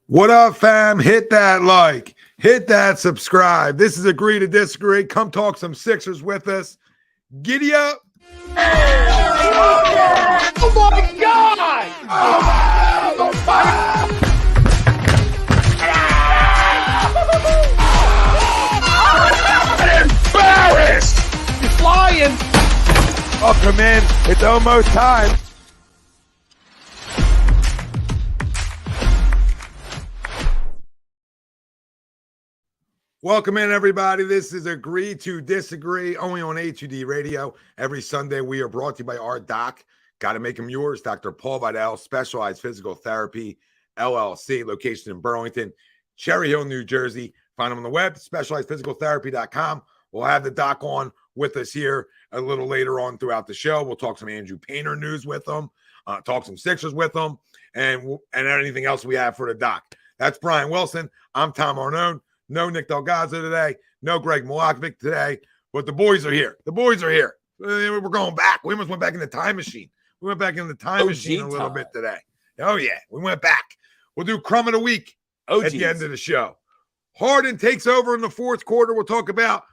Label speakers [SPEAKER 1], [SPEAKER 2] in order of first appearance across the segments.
[SPEAKER 1] What up, fam? Hit that like, hit that subscribe. This is Agree to Disagree. Come talk some Sixers with us. Giddy up.
[SPEAKER 2] Oh my God!
[SPEAKER 1] I'm embarrassed.
[SPEAKER 2] He's flying.
[SPEAKER 1] Welcome in. It's almost time. Welcome in, everybody. This is Agree to Disagree, only on A2D Radio. Every Sunday, we are brought to you by our doc. Got to make them yours. Dr. Paul Vidal, Specialized Physical Therapy, LLC, location in Burlington, Cherry Hill, New Jersey. Find them on the web, specializedphysicaltherapy.com. We'll have the doc on with us here a little later on throughout the show. We'll talk some Andrew Painter news with them, talk some Sixers with them, and anything else we have for the doc. That's Brian Wilson. I'm Tom Arnone. No Nick Delgado today. No Greg Milokovic today. But the boys are here. The boys are here. We're going back. We almost went back in the time machine. We went back in the time machine a little bit today. Oh, yeah. We went back. We'll do Crumb of the Week at the end of the show. Harden takes over in the fourth quarter. We'll talk about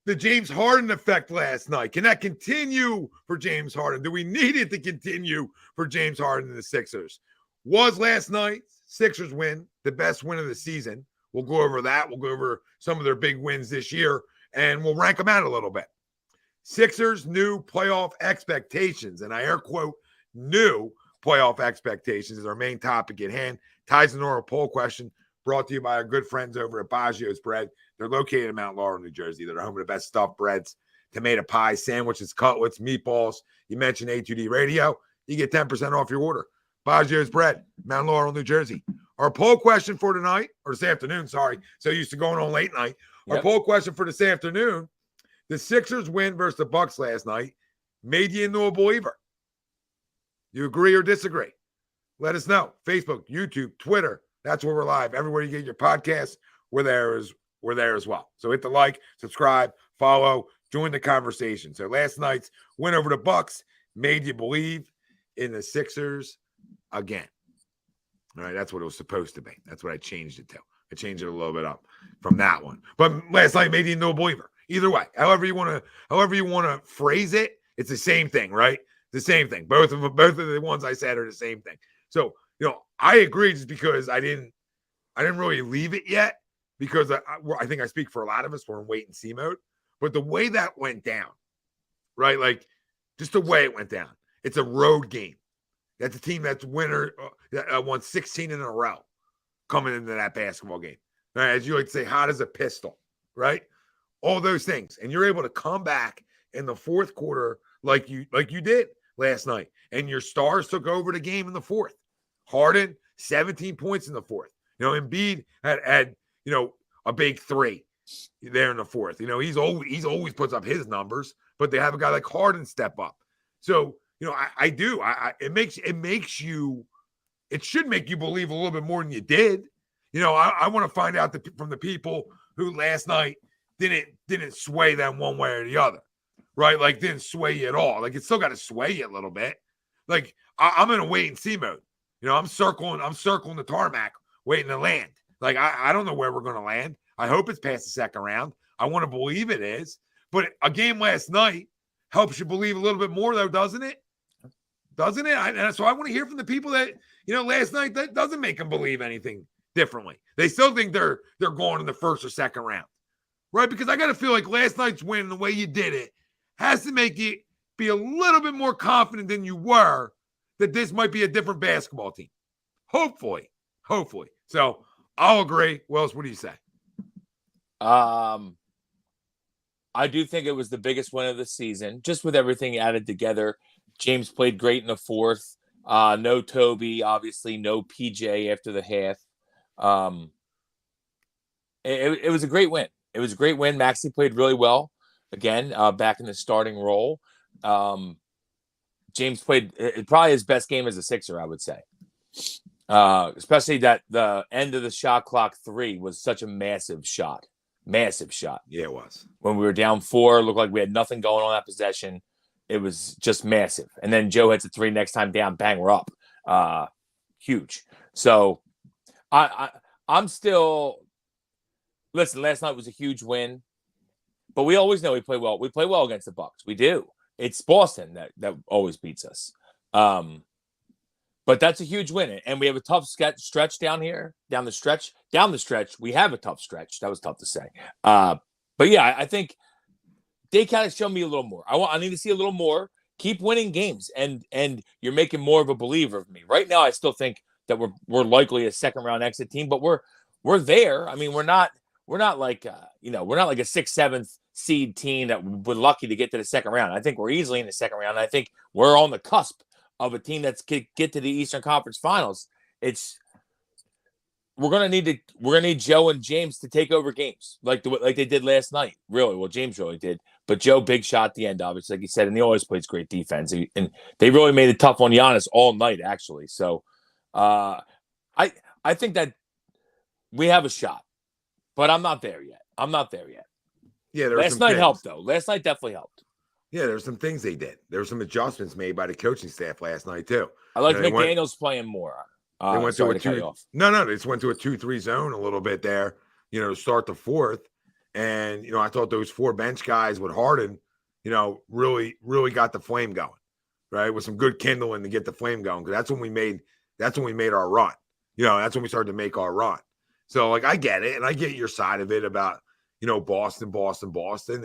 [SPEAKER 1] the James Harden effect last night. Can that continue for James Harden? Do we need it to continue for James Harden and the Sixers? Was last night Sixers win the best win of the season? We'll go over that. We'll go over some of their big wins this year, and we'll rank them out a little bit. Sixers' new playoff expectations, and I air quote, new playoff expectations is our main topic at hand. Ties into our poll question brought to you by our good friends over at BOAGGIO'S Bread. They're located in Mount Laurel, New Jersey. They're home of the best stuffed breads, tomato pie, sandwiches, cutlets, meatballs. You mentioned A2D Radio, you get 10% off your order. BOAGGIO'S Bread, Mount Laurel, New Jersey. Our poll question for tonight, or this afternoon, sorry. So used to going on late night. Our poll question for this afternoon, the Sixers win versus the Bucks last night made you into a believer. You agree or disagree? Let us know. Facebook, YouTube, Twitter. That's where we're live. Everywhere you get your podcasts, we're there as well. So hit the like, subscribe, follow, join the conversation. So last night's win over the Bucks made you believe in the Sixers again. All right, that's what it was supposed to be. That's what I changed it to. I changed it a little bit up from that one. But last night made you no believer. Either way, however you want to phrase it, it's the same thing, right? The same thing. Both of the ones I said are the same thing. So, I agree just because I didn't really leave it yet because I think I speak for a lot of us. We're in wait and see mode. But the way that went down, right? Like just the way it went down. It's a road game. That's a team that's winner that won 16 in a row coming into that basketball game. All right, as you like to say, hot as a pistol, right? All those things. And you're able to come back in the fourth quarter like you did last night. And your stars took over the game in the fourth. Harden, 17 points in the fourth. Embiid had a big three there in the fourth. He's always puts up his numbers, but they have a guy like Harden step up. So I do. It should make you believe a little bit more than you did. I want to find out from the people who last night didn't sway them one way or the other, right? Like didn't sway you at all. Like it still got to sway you a little bit. Like I'm in a wait and see mode. I'm circling the tarmac, waiting to land. Like I don't know where we're going to land. I hope it's past the second round. I want to believe it is. But a game last night helps you believe a little bit more, though, doesn't it? Doesn't it? So I want to hear from the people that, last night that doesn't make them believe anything differently. They still think they're going in the first or second round, right? Because I got to feel like last night's win, the way you did it, has to make you be a little bit more confident than you were that this might be a different basketball team. Hopefully. So I'll agree. Wells, what do you say?
[SPEAKER 3] I do think it was the biggest win of the season, just with everything added together. James played great in the fourth. No Toby, obviously, no PJ after the half. It was a great win. It was a great win. Maxey played really well again, back in the starting role. James played probably his best game as a Sixer, I would say. Especially that the end of the shot clock 3 was such a massive shot. Massive shot.
[SPEAKER 1] Yeah, it was.
[SPEAKER 3] When we were down 4, looked like we had nothing going on that possession. It was just massive. And then Joe hits a 3 next time down, bang, we're up. Huge. So I'm still listen. Last night was a huge win, but we always know we play well. We play well against the Bucks. We do. It's Boston that always beats us. But that's a huge win, and we have a tough stretch down here, down the stretch. We have a tough stretch. That was tough to say. But yeah, I think they kind of show me a little more. I need to see a little more. Keep winning games, and you're making more of a believer of me. Right now, I still think that we're likely a second round exit team, but we're there. I mean, we're not like we're not like a 6th, 7th seed team that we're lucky to get to the second round. I think we're easily in the second round. I think we're on the cusp of a team that's get to the Eastern Conference Finals. We're gonna need Joe and James to take over games like they did last night. Really, well, James really did, but Joe big shot at the end, obviously, like you said, and he always plays great defense. And they really made it tough on Giannis all night, actually. So, I think that we have a shot, but I'm not there yet.
[SPEAKER 1] Yeah,
[SPEAKER 3] last night helped though. Last night definitely helped.
[SPEAKER 1] Yeah, there's some things they did. There were some adjustments made by the coaching staff last night too.
[SPEAKER 3] I like McDaniels playing more.
[SPEAKER 1] They went to a 2. No, they just went to a 2-3 zone a little bit there. To start the fourth, and I thought those 4 bench guys with Harden, really got the flame going, right? With some good kindling to get the flame going, because that's when we made our run. That's when we started to make our run. So I get it, and I get your side of it about Boston,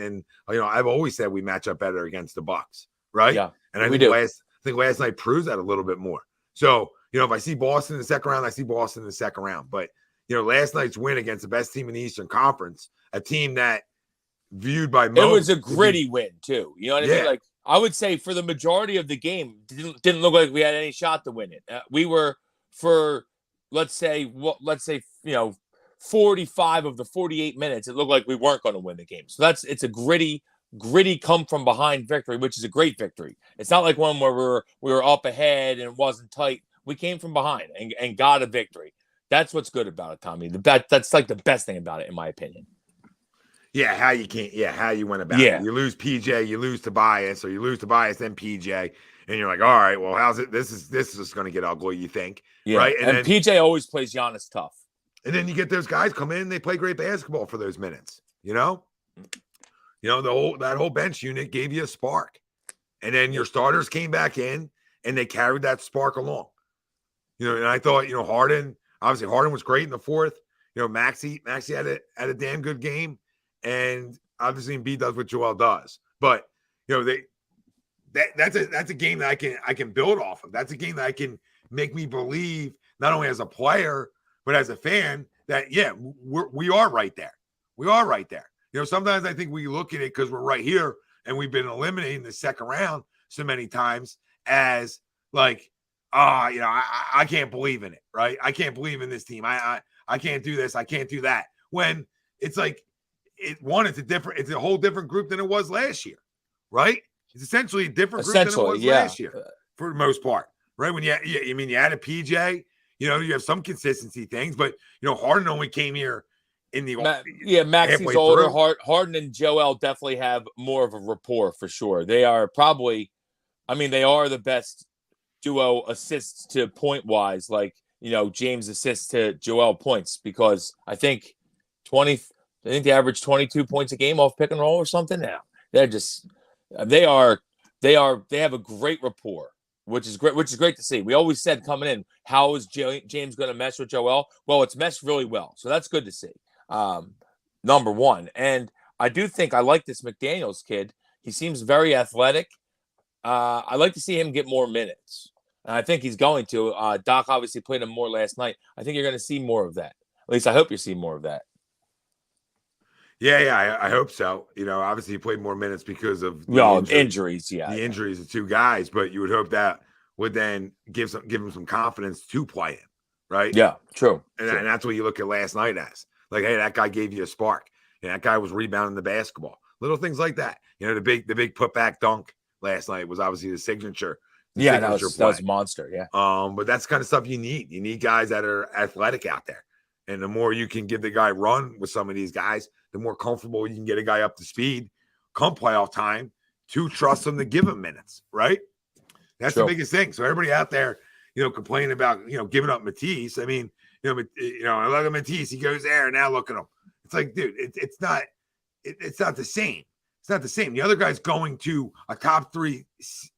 [SPEAKER 1] and I've always said we match up better against the Bucks, right?
[SPEAKER 3] Yeah,
[SPEAKER 1] and I think last night proves that a little bit more. So if I see Boston in the second round, I see Boston in the second round. But last night's win against the best team in the Eastern Conference, a team that viewed by most,
[SPEAKER 3] it was a gritty win too. You know what I mean? Like I would say for the majority of the game, didn't look like we had any shot to win it. We were for let's say 45 of the 48 minutes, it looked like we weren't going to win the game. So it's a gritty come from behind victory, which is a great victory. It's not like one where we were up ahead and it wasn't tight. We came from behind and got a victory. That's what's good about it, Tommy. That's like the best thing about it, in my opinion.
[SPEAKER 1] Yeah, how you went about it. You lose PJ, you lose Tobias, or you lose Tobias then PJ, and you're like, all right, well, how's it? This is just going to get ugly, you think, right?
[SPEAKER 3] And then, PJ always plays Giannis tough.
[SPEAKER 1] And then you get those guys come in, they play great basketball for those minutes. That whole bench unit gave you a spark, and then your starters came back in and they carried that spark along. And I thought, Harden was great in the fourth. Maxey had a damn good game, and obviously Embiid does what Joel does. But that's a game that I can build off of. That's a game that can make me believe, not only as a player but as a fan, that we are right there. We are right there. Sometimes I think we look at it because we're right here and we've been eliminated in the second round so many times as like, I can't believe in it, right? I can't believe in this team. I can't do this. I can't do that. When it's like, it's a whole different group than it was last year, right? It's essentially a different group than it was last year for the most part, right? When you had a PJ, you have some consistency things, but Harden only came here in the
[SPEAKER 3] Maxey's older. Harden and Joel definitely have more of a rapport for sure. They are probably, they are the best duo assists to point wise, like James assists to Joel points, because I think they average 22 points a game off pick and roll or something. Now they have a great rapport, which is great to see. We always said coming in, how is James going to mesh with Joel? Well, it's meshed really well, so that's good to see. Number one, and I do think I like this McDaniels kid. He seems very athletic. I like to see him get more minutes, and I think he's going to. Doc obviously played him more last night. I think you're going to see more of that. At least I hope you see more of that.
[SPEAKER 1] Yeah, I hope so. Obviously he played more minutes because of
[SPEAKER 3] injuries. Yeah,
[SPEAKER 1] the injuries of 2 guys, but you would hope that would then give him some confidence to play him, right?
[SPEAKER 3] Yeah, true.
[SPEAKER 1] And that's what you look at last night as. Like, hey, that guy gave you a spark. That guy was rebounding the basketball. Little things like that. The big putback dunk last night was obviously the signature.
[SPEAKER 3] That was monster. Yeah.
[SPEAKER 1] But that's the kind of stuff you need. You need guys that are athletic out there. And the more you can give the guy run with some of these guys, the more comfortable you can get a guy up to speed come playoff time to trust him to give him minutes, right? That's the biggest thing. So everybody out there, complaining about, giving up Matisse. I look at Matisse, he goes there, and now look at him. It's like, dude, it's not the same. It's not the same. The other guy's going to a top 3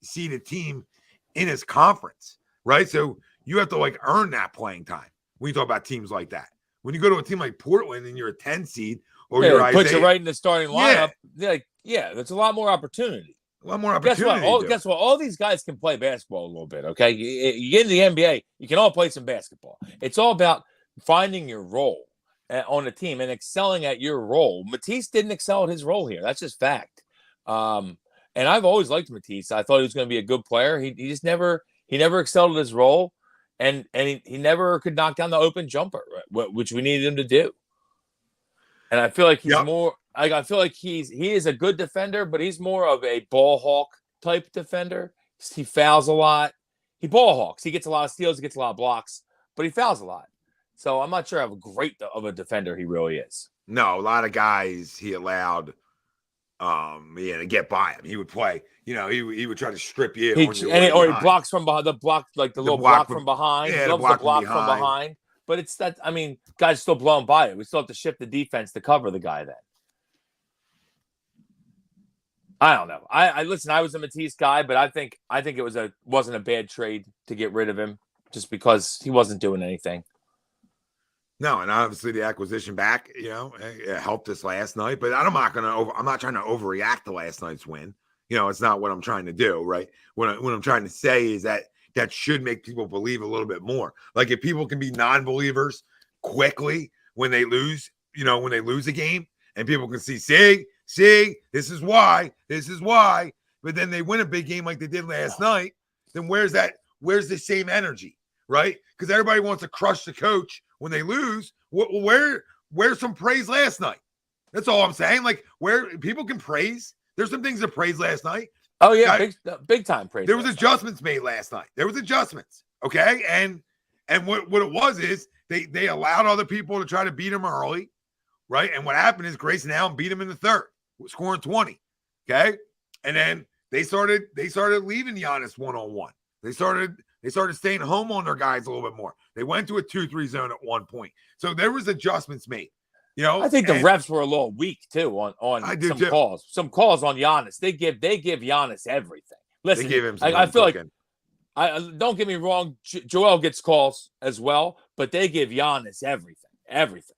[SPEAKER 1] seeded team in his conference, right? So you have to like earn that playing time when you talk about teams like that. When you go to a team like Portland and you're a 10 seed, or you're
[SPEAKER 3] put you right in the starting lineup, there's a lot more opportunity.
[SPEAKER 1] A lot more opportunity.
[SPEAKER 3] Guess what? All these guys can play basketball a little bit, okay? You get in the NBA, you can all play some basketball. It's all about finding your role on a team and excelling at your role. Matisse didn't excel at his role here. That's just fact. And I've always liked Matisse. I thought he was going to be a good player. He just never excelled at his role, and he never could knock down the open jumper, which we needed him to do. And I feel like he's more. I feel like he is a good defender, but he's more of a ball hawk type defender. He fouls a lot. He ball hawks. He gets a lot of steals. He gets a lot of blocks, but he fouls a lot. So I'm not sure how great of a defender he really is.
[SPEAKER 1] No, a lot of guys he allowed, to get by him. He would play. He would try to strip you.
[SPEAKER 3] He blocks from behind. The block from behind.
[SPEAKER 1] Yeah,
[SPEAKER 3] he loves the block from behind. But it's that. I mean, guys still blown by it. We still have to shift the defense to cover the guy. Then I don't know. I listen. I was a Matisse guy, but I think it wasn't a bad trade to get rid of him just because he wasn't doing anything.
[SPEAKER 1] No, and obviously the acquisition back, it helped us last night. But I'm not trying to overreact to last night's win. It's not what I'm trying to do, right? What I'm trying to say is that should make people believe a little bit more. Like if people can be non-believers quickly when they lose, when they lose a game, and people can see, this is why. But then they win a big game like they did last night. Then where's the same energy, right? Because everybody wants to crush the coach when they lose. Where's some praise last night? That's all I'm saying. Like where people can praise. There's some things to praise last night.
[SPEAKER 3] Oh yeah, big time praise.
[SPEAKER 1] There was adjustments made last night. There was adjustments. Okay. And what it was is they allowed other people to try to beat them early. Right. And what happened is Grayson Allen beat him in the third, scoring 20. Okay. And then they started leaving Giannis one-on-one. They started staying home on their guys a little bit more. They went to a 2-3 zone at one point. So there was adjustments made.
[SPEAKER 3] I think the refs were a little weak too on some calls. Some calls on Giannis. They give Giannis everything. Listen,
[SPEAKER 1] they gave him some
[SPEAKER 3] I feel cooking. Don't get me wrong, Joel gets calls as well, but they give Giannis everything.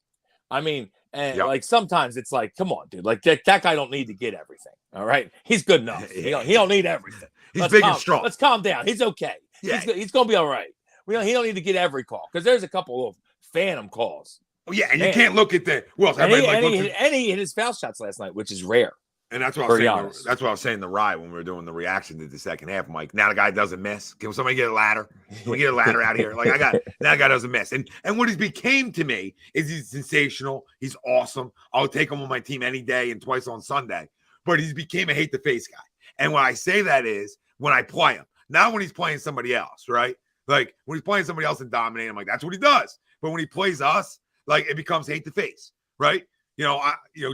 [SPEAKER 3] I mean, like sometimes it's like, come on, dude, like that guy don't need to get everything. All right, he's good enough. He don't need everything.
[SPEAKER 1] He's big and strong.
[SPEAKER 3] Let's calm down. He's okay. Yeah. He's gonna be all right. He don't need to get every call because there's a couple of phantom calls.
[SPEAKER 1] Oh, yeah, and you can't look at the
[SPEAKER 3] he hit his foul shots last night, which is rare.
[SPEAKER 1] And that's what I was saying. That's what I was saying. The ride when we were doing the reaction to the second half. I'm like, now the guy doesn't miss. Can somebody get a ladder? Can we get a ladder out here? Like now the guy doesn't miss. And what he became to me is he's sensational. He's awesome. I'll take him on my team any day and twice on Sunday. But he's became a hate the face guy. And when I say that is when I play him, not when he's playing somebody else, right? Like when he's playing somebody else and dominating, I'm like, that's what he does. But when he plays us, like it becomes hate the face, right?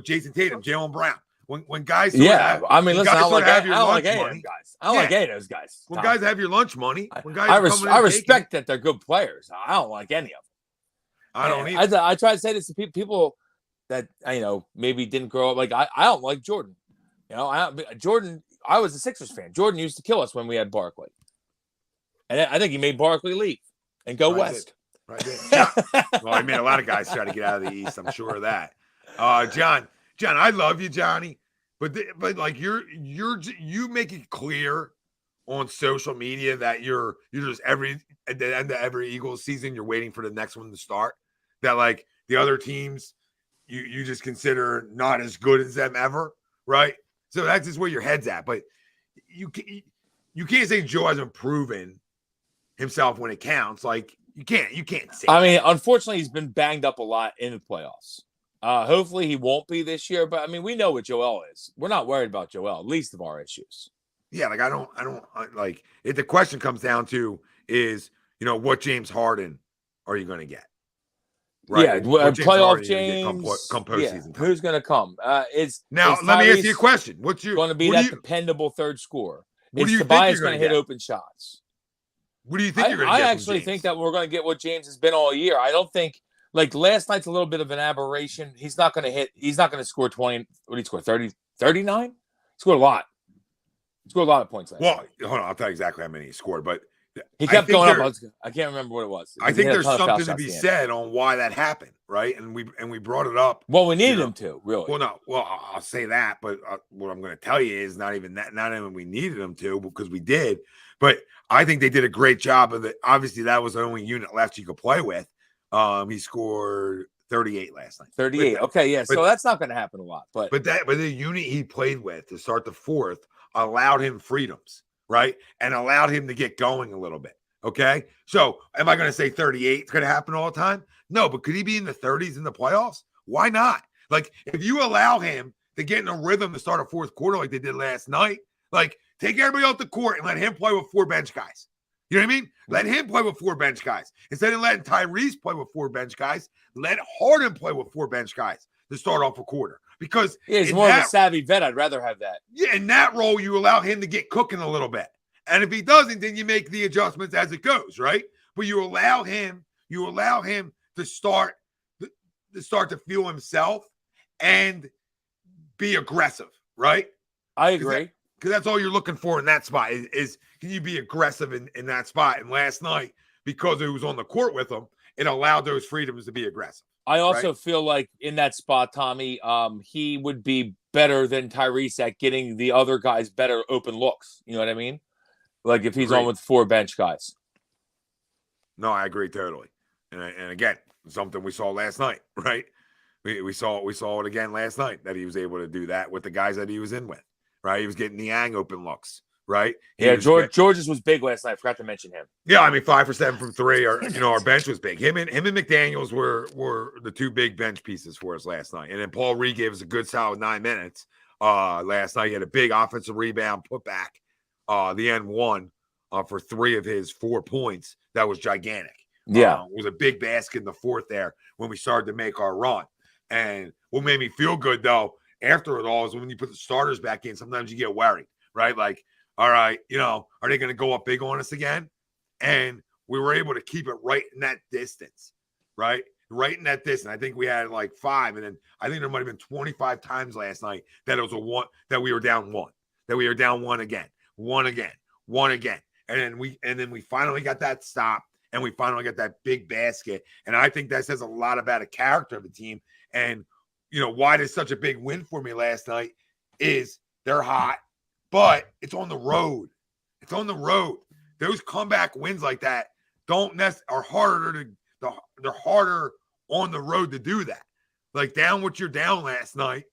[SPEAKER 1] Jason Tatum, Jaylen Brown. When guys,
[SPEAKER 3] listen, I don't like any of those guys. I don't like any of those guys.
[SPEAKER 1] When guys have your lunch money, when guys
[SPEAKER 3] I respect that they're good players. I don't like any of them.
[SPEAKER 1] I don't either.
[SPEAKER 3] I try to say this to people that maybe didn't grow up. Like I don't like Jordan. Jordan. I was a Sixers fan. Jordan used to kill us when we had Barkley, and I think he made Barkley leave and go west.
[SPEAKER 1] Right. Well, I mean, a lot of guys try to get out of the East. I'm sure of that. John, I love you, Johnny, but like you make it clear on social media that you're just at the end of every Eagles season, you're waiting for the next one to start. That like the other teams, you just consider not as good as them ever, right? So that's just where your head's at. But you can't say Joe hasn't proven himself when it counts. Like. You can't say.
[SPEAKER 3] I mean, unfortunately, he's been banged up a lot in the playoffs. Hopefully, he won't be this year. But I mean, we know what Joel is. We're not worried about Joel. Least of our issues.
[SPEAKER 1] Yeah, like I don't like. If the question comes down to is what James Harden are you going to get?
[SPEAKER 3] Right. Yeah, playoff James.
[SPEAKER 1] Come postseason.
[SPEAKER 3] Who's going to come?
[SPEAKER 1] Let me ask you a question. What's your
[SPEAKER 3] going to be that dependable third scorer? Is Tobias going to hit open shots?
[SPEAKER 1] What do you think you're going to get?
[SPEAKER 3] I actually think that we're going to get what James has been all year. I don't think like last night's a little bit of an aberration. He's not going to hit. He's not going to score 20. What did he score? 30, 39? He scored a lot. He scored a lot of points last night.
[SPEAKER 1] Hold on. I'll tell you exactly how many he scored, but
[SPEAKER 3] he kept going up. I can't remember what it was.
[SPEAKER 1] I think there's something to be said on why that happened, right? And we brought it up.
[SPEAKER 3] Well, we needed him to, really.
[SPEAKER 1] Well, no. Well, I'll say that, but what I'm going to tell you is not even we needed him to, because we did. But I think they did a great job of it. Obviously, that was the only unit left you could play with. He scored 38 last night.
[SPEAKER 3] 38. Okay, yeah. So that's not going to happen a lot. But
[SPEAKER 1] the unit he played with to start the fourth allowed him freedoms, right? And allowed him to get going a little bit. Okay. So am I going to say 38 is going to happen all the time? No, but could he be in the 30s in the playoffs? Why not? Like, if you allow him to get in a rhythm to start a fourth quarter like they did last night, like, take everybody off the court and let him play with 4 bench guys. You know what I mean? Let him play with 4 bench guys. Instead of letting Tyrese play with 4 bench guys, let Harden play with 4 bench guys to start off a quarter. Because
[SPEAKER 3] he's more of a savvy vet. I'd rather have that.
[SPEAKER 1] Yeah, in that role, you allow him to get cooking a little bit. And if he doesn't, then you make the adjustments as it goes, right? But you allow him to start to feel himself and be aggressive, right?
[SPEAKER 3] I agree.
[SPEAKER 1] Because that's all you're looking for in that spot is can you be aggressive in that spot? And last night, because it was on the court with him, it allowed those freedoms to be aggressive.
[SPEAKER 3] I also feel like in that spot, Tommy, he would be better than Tyrese at getting the other guys better open looks. You know what I mean? Like if he's on with 4 bench guys.
[SPEAKER 1] No, I agree totally. And again, something we saw last night, right? We saw it again last night that he was able to do that with the guys that he was in with, right? He was getting Niang open looks, right?
[SPEAKER 3] George's was big last night. I forgot to mention him.
[SPEAKER 1] Yeah, I mean 5 for 7 from 3. Our bench was big. Him and McDaniels were the 2 big bench pieces for us last night. And then Paul Reed gave us a good solid 9 minutes last night. He had a big offensive rebound put back. The N1 for 3 of his 4 points. That was gigantic.
[SPEAKER 3] Yeah.
[SPEAKER 1] It was a big basket in the fourth there when we started to make our run. And what made me feel good, though, after it all is when you put the starters back in, sometimes you get worried, right? Like, all right, are they going to go up big on us again? And we were able to keep it right in that distance, right? Right in that distance. I think we had like 5. And then I think there might have been 25 times last night that it was that we were down 1, that we were down 1 again. 1 again, 1 again. And then we finally got that stop and we finally got that big basket. And I think that says a lot about the character of the team. And, why there's such a big win for me last night is they're hot, but it's on the road. It's on the road. Those comeback wins like that are harder they're harder on the road to do that. Like down what you're down last night,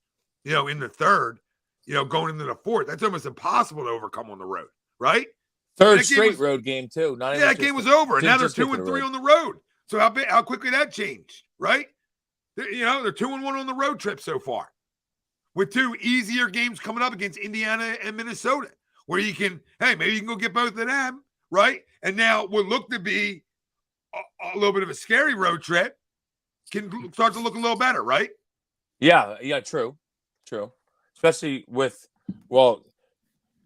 [SPEAKER 1] in the third, going into the fourth, that's almost impossible to overcome on the road, right?
[SPEAKER 3] Third straight road game too.
[SPEAKER 1] That game was over, and now they're 2-3 on the road. So how quickly that changed, right? They're 2-1 on the road trip so far, with 2 easier games coming up against Indiana and Minnesota, where maybe you can go get both of them, right? And now what looked to be a little bit of a scary road trip can start to look a little better, right?
[SPEAKER 3] Yeah, true. Especially with,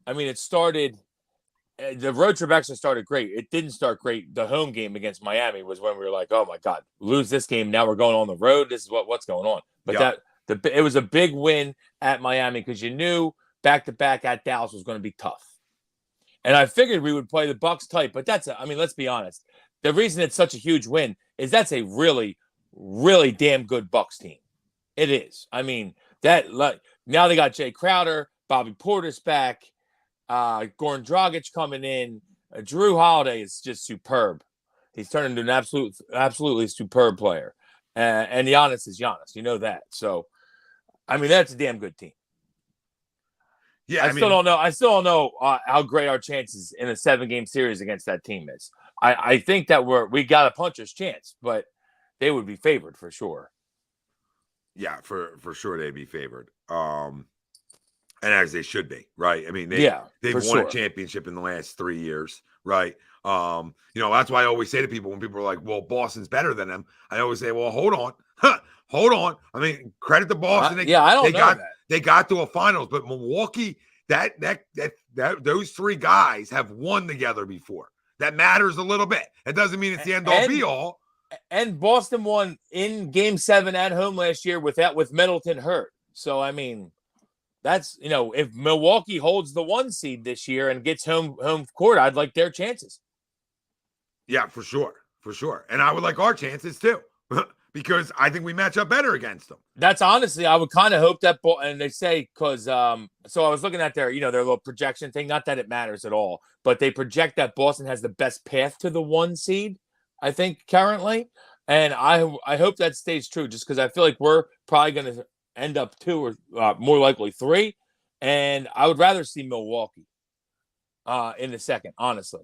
[SPEAKER 3] it started, the road trip actually started great. It didn't start great. The home game against Miami was when we were like, oh my God, lose this game. Now we're going on the road. This is what's going on. But it was a big win at Miami because you knew back-to-back at Dallas was going to be tough. And I figured we would play the Bucks tight, but let's be honest. The reason it's such a huge win is that's a really, really damn good Bucks team. It is. Now they got Jay Crowder, Bobby Porter's back, Goran Dragic coming in. Drew Holiday is just superb. He's turned into an absolutely superb player. And Giannis is Giannis. You know that. So, that's a damn good team. Yeah, I still don't know how great our chances in a 7-game series against that team is. I think that we got a puncher's chance, but they would be favored for sure.
[SPEAKER 1] Yeah, for sure they'd be favored. And as they should be, right? They've won a championship in the last 3 years, right? That's why I always say to people when people are like, well, Boston's better than them. I always say, well, hold on. Hold on. Credit to Boston. They got to a finals, but Milwaukee, those 3 guys have won together before. That matters a little bit. It doesn't mean it's the end all be all.
[SPEAKER 3] And Boston won in Game 7 at home last year with Middleton hurt. So I mean, that's, if Milwaukee holds the 1 seed this year and gets home court, I'd like their chances.
[SPEAKER 1] Yeah, for sure. And I would like our chances too, because I think we match up better against them.
[SPEAKER 3] That's honestly, I would kind of hope that, and they say, because, so I was looking at their little projection thing, not that it matters at all, but they project that Boston has the best path to the 1 seed, I think, currently. And I hope that stays true, just because I feel like we're probably going to end up 2 or more likely 3. And I would rather see Milwaukee in the second, honestly.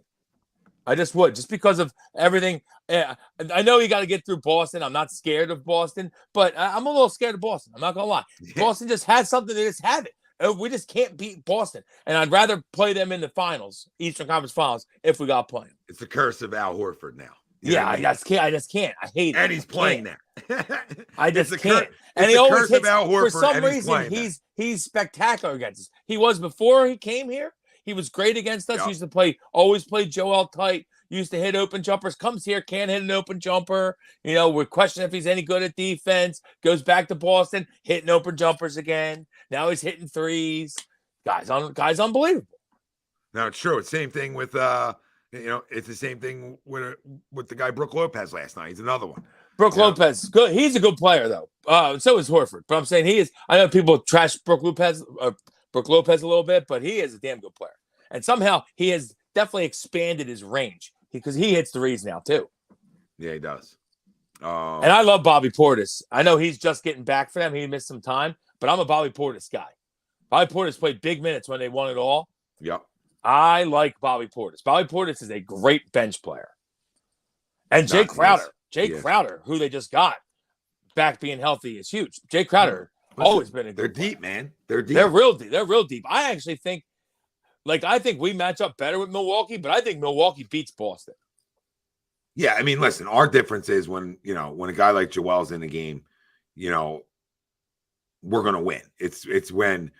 [SPEAKER 3] I just would, just because of everything. I know you got to get through Boston. I'm not scared of Boston, but I'm a little scared of Boston. I'm not going to lie. Yeah. Boston just has something. They just have it. We just can't beat Boston. And I'd rather play them in the finals, Eastern Conference Finals, if we got playing.
[SPEAKER 1] It's the curse of Al Horford now.
[SPEAKER 3] I just can't. I hate it.
[SPEAKER 1] And he's playing there.
[SPEAKER 3] I just can't. And he always hits. For some reason, he's spectacular against us. He was before he came here. He was great against us. Yep. Always played Joel tight. Used to hit open jumpers. Comes here, can't hit an open jumper. We're questioning if he's any good at defense. Goes back to Boston, hitting open jumpers again. Now he's hitting threes. Guy's unbelievable.
[SPEAKER 1] No, it's true. It's the same thing with it's the same thing with the guy Brook Lopez last night. He's another one.
[SPEAKER 3] Brook Lopez, good. He's a good player though. So is Horford. But I'm saying he is. I know people trash Brook Lopez a little bit, but he is a damn good player. And somehow he has definitely expanded his range because he hits threes now too.
[SPEAKER 1] Yeah, he does.
[SPEAKER 3] And I love Bobby Portis. I know he's just getting back for them. He missed some time, but I'm a Bobby Portis guy. Bobby Portis played big minutes when they won it all.
[SPEAKER 1] Yep.
[SPEAKER 3] I like Bobby Portis. Bobby Portis is a great bench player. And Jay Crowder, who they just got back being healthy, is huge. Jay Crowder always been a good player.
[SPEAKER 1] Deep, man. They're deep.
[SPEAKER 3] They're real deep. They're real deep. I actually think, I think we match up better with Milwaukee, but I think Milwaukee beats Boston.
[SPEAKER 1] Yeah, I mean, listen, our difference is when a guy like Joel's in the game, we're gonna win. It's when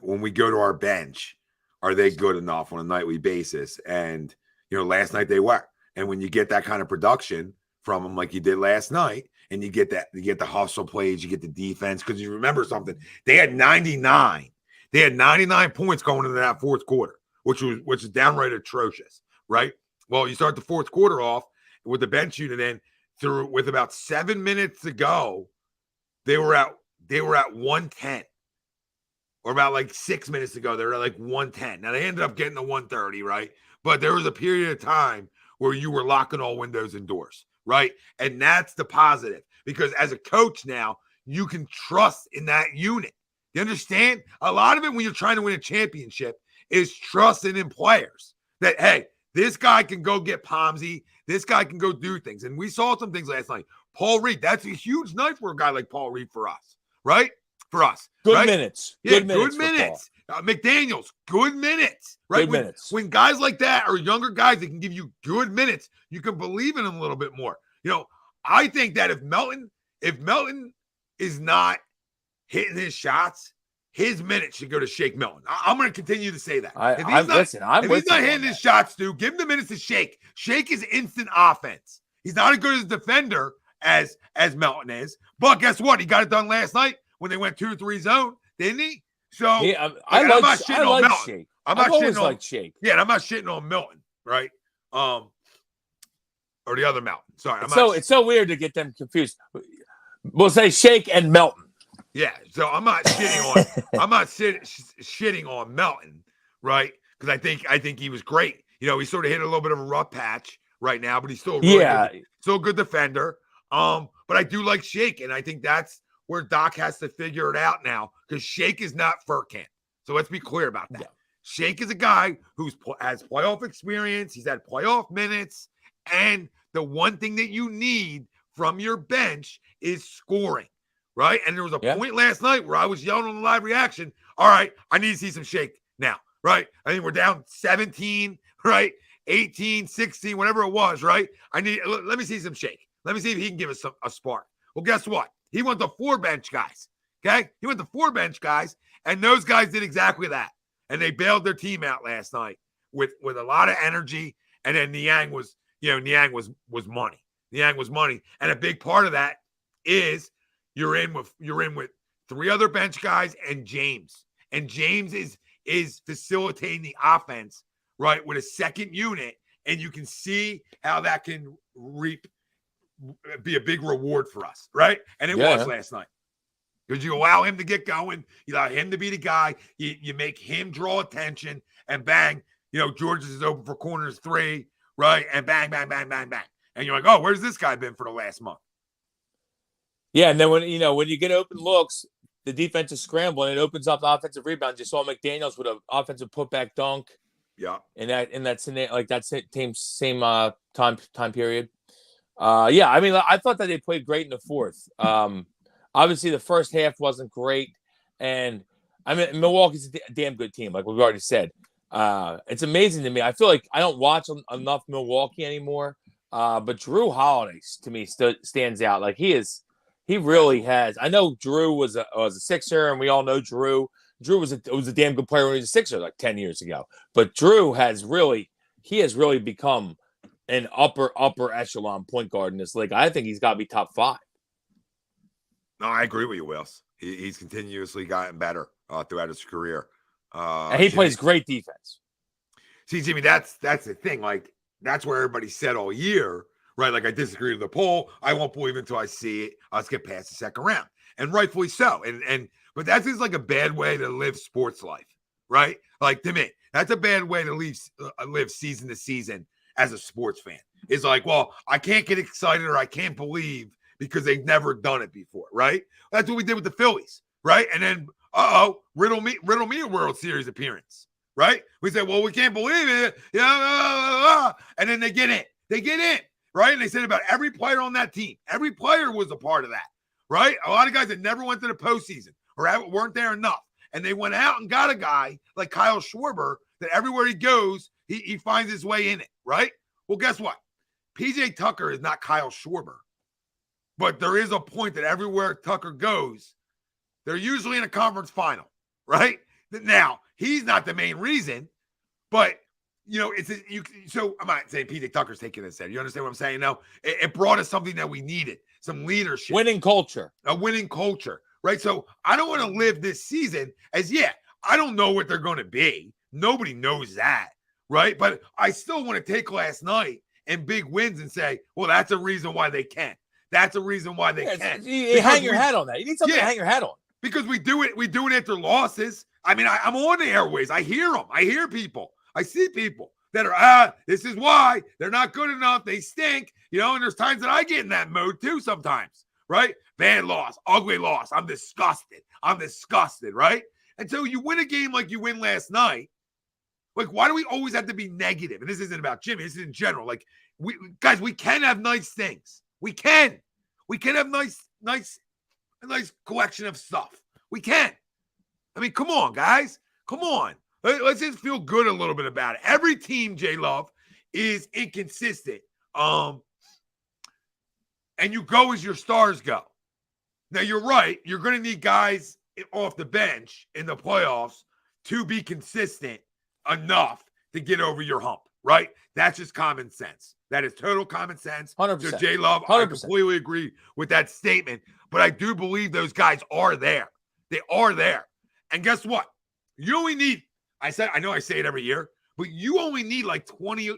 [SPEAKER 1] we go to our bench, are they good enough on a nightly basis? And last night they were. And when you get that kind of production from them, like you did last night, and you get the hustle plays, you get the defense, because you remember something, they had 99. They had 99 points going into that fourth quarter, which is downright atrocious, right? Well, you start the fourth quarter off with the bench unit in with about 7 minutes to go, they were at 110. Or about 6 minutes ago, they were at 110. Now they ended up getting to 130, right? But there was a period of time where you were locking all windows and doors, right? And that's the positive, because as a coach now, you can trust in that unit. You understand? A lot of it when you're trying to win a championship is trusting in players that, hey, this guy can go get Pomsy. This guy can go do things. And we saw some things last night. Paul Reed, that's a huge night for a guy like Paul Reed for us, right? For us.
[SPEAKER 3] Good
[SPEAKER 1] right?
[SPEAKER 3] minutes.
[SPEAKER 1] Yeah, good minutes. McDaniels, good minutes. Right?
[SPEAKER 3] Good minutes.
[SPEAKER 1] When guys like that are younger guys that can give you good minutes, you can believe in them a little bit more. I think that if Melton is not hitting his shots, his minutes should go to Shake Milton. I'm going to continue to say that.
[SPEAKER 3] If he's not
[SPEAKER 1] hitting his shots, dude, give him the minutes to Shake. Shake is instant offense. He's not as good as a defender as Melton is. But guess what? He got it done last night when they went 2-3 zone, didn't he? So
[SPEAKER 3] yeah,
[SPEAKER 1] I'm not shitting on Melton.
[SPEAKER 3] Shake.
[SPEAKER 1] I've
[SPEAKER 3] always liked Shake.
[SPEAKER 1] Yeah, and I'm not shitting on Milton, right? Or the other Melton. Sorry.
[SPEAKER 3] It's so weird to get them confused. We'll say Shake and Melton.
[SPEAKER 1] Yeah, so I'm not shitting on Melton, right? Because I think he was great. He sort of hit a little bit of a rough patch right now, but he's still still a good defender. But I do like Shake, and I think that's where Doc has to figure it out now, because Shake is not Furkan. So let's be clear about that. Yeah. Shake is a guy who has playoff experience. He's had playoff minutes, and the one thing that you need from your bench is scoring. Right. And there was a point last night where I was yelling on the live reaction. All right, I need to see some Shake now. Right. I think we're down 17, right? 18, 16, whatever it was. Right. Let me see some Shake. Let me see if he can give us a spark. Well, guess what? He went to 4 bench guys. Okay. He went to 4 bench guys, and those guys did exactly that. And they bailed their team out last night with a lot of energy. And then Niang was money. Niang was money. And a big part of that is you're in with 3 other bench guys and James. And James is facilitating the offense, right, with a second unit. And you can see how that can be a big reward for us, right? And it was last night. Because you allow him to get going, you allow him to be the guy, you make him draw attention, and bang, Georges is open for corners 3, right? And bang, bang, bang, bang, bang. And you're like, oh, where's this guy been for the last month?
[SPEAKER 3] Yeah, and then when you get open looks, the defense is scrambling, it opens up the offensive rebounds. You saw McDaniels with an offensive putback dunk.
[SPEAKER 1] Yeah.
[SPEAKER 3] In that same time period. I mean, I thought that they played great in the fourth. Obviously, the first half wasn't great, and I mean, Milwaukee's a damn good team, like we've already said. It's amazing to me. I feel like I don't watch enough Milwaukee anymore, but Drew Holiday to me stands out. Like he really has. I know Drew was a Sixer, and we all know Drew. Drew was a damn good player when he was a Sixer like 10 years ago. But Drew has really become an upper echelon point guard in this league. I think he's got to be top 5.
[SPEAKER 1] No, I agree with you, Wills. He's continuously gotten better throughout his career.
[SPEAKER 3] And he plays great defense.
[SPEAKER 1] See, Jimmy, that's the thing. Like, that's where everybody said all year, right? Like, I disagree with the poll. I won't believe it until I see it. I'll skip past the second round. And rightfully so. But that's just like a bad way to live sports life, right? Like, to me, that's a bad way to live season to season as a sports fan. It's like, well, I can't get excited or I can't believe because they've never done it before, right? That's what we did with the Phillies, right? And then, riddle me a World Series appearance, right? We said, well, we can't believe it, and then they get in, right? And they said about every player on that team, every player was a part of that, right? A lot of guys that never went to the postseason or weren't there enough, and they went out and got a guy like Kyle Schwarber that everywhere he goes, he finds his way in it, right? Well, guess what? PJ Tucker is not Kyle Schwarber. But there is a point that everywhere Tucker goes, they're usually in a conference right? Now, he's not the main reason, but, so I'm not saying PJ Tucker's taking this there. You understand what I'm saying? No, it brought us something that we needed, some leadership.
[SPEAKER 3] Winning culture.
[SPEAKER 1] A winning culture, right? So I don't want to live this season as, I don't know what they're going to be. Nobody knows that, right? But I still want to take last night and big wins and say, well, that's a reason why they can. That's a reason why they can.
[SPEAKER 3] You hang your hat on that. You need something to hang your hat on.
[SPEAKER 1] Because we do it after losses. I mean, I'm on the airways. I hear them. I hear people. I see people that are, this is why they're not good enough. They stink. And there's times that I get in that mode too sometimes, right? Bad loss, ugly loss. I'm disgusted, right? And so you win a game like you win last night. Like, why do we always have to be negative? And this isn't about Jimmy. This is in general. Like, we can have nice things. We can have a nice collection of stuff. We can. I mean, come on, guys. Come on. Let's just feel good a little bit about it. Every team, J Love, is inconsistent. And you go as your stars go. Now, you're right. You're going to need guys off the bench in the playoffs to be consistent enough to get over your hump, right? That's just common sense. That is total common sense.
[SPEAKER 3] 100%.
[SPEAKER 1] So, J Love, 100%. I completely agree with that statement. But I do believe those guys are there. They are there. And guess what? You only need, I know I say it every year, but you only need like 20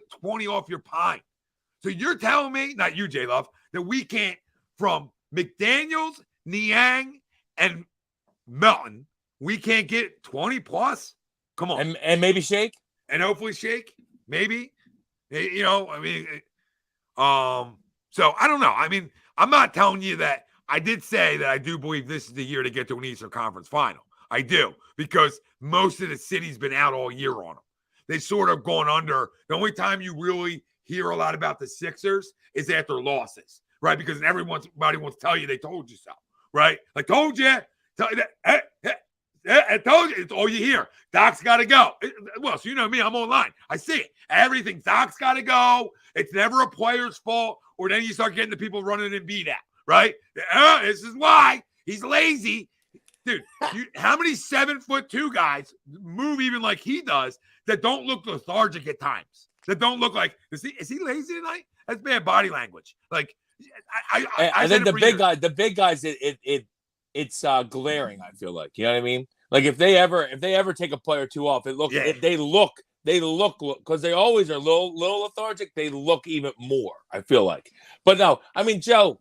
[SPEAKER 1] off your pine. So you're telling me, not you, J Love, that we can't, from McDaniels, Niang, and Melton, we can't get 20 plus? Come on.
[SPEAKER 3] And maybe Shake?
[SPEAKER 1] And hopefully Shake. Maybe. So I don't know. I mean, I'm not telling you that. I did say that I do believe this is the year to get to an Eastern Conference final. I do, because most of the city's been out all year on them. They've sort of gone under. The only time you really hear a lot about the Sixers is after losses, right? Because everybody wants to tell you they told you so, right? Like, told you. I told you. It's all you hear. Doc's got to go. Well, so you know me. I'm online. I see it. Everything. Doc's got to go. It's never a player's fault. Or then you start getting the people running and beat out, right? This is why he's lazy. Dude, how many 7'2" guys move even like he does that don't look lethargic at times? that don't look like is he lazy tonight? That's bad body language. Like
[SPEAKER 3] I think the big guys, it's glaring. I feel like, you know what I mean. Like if they ever take a play or two off, they look because they always are little lethargic. They look even more. I feel like, but no, I mean Joe,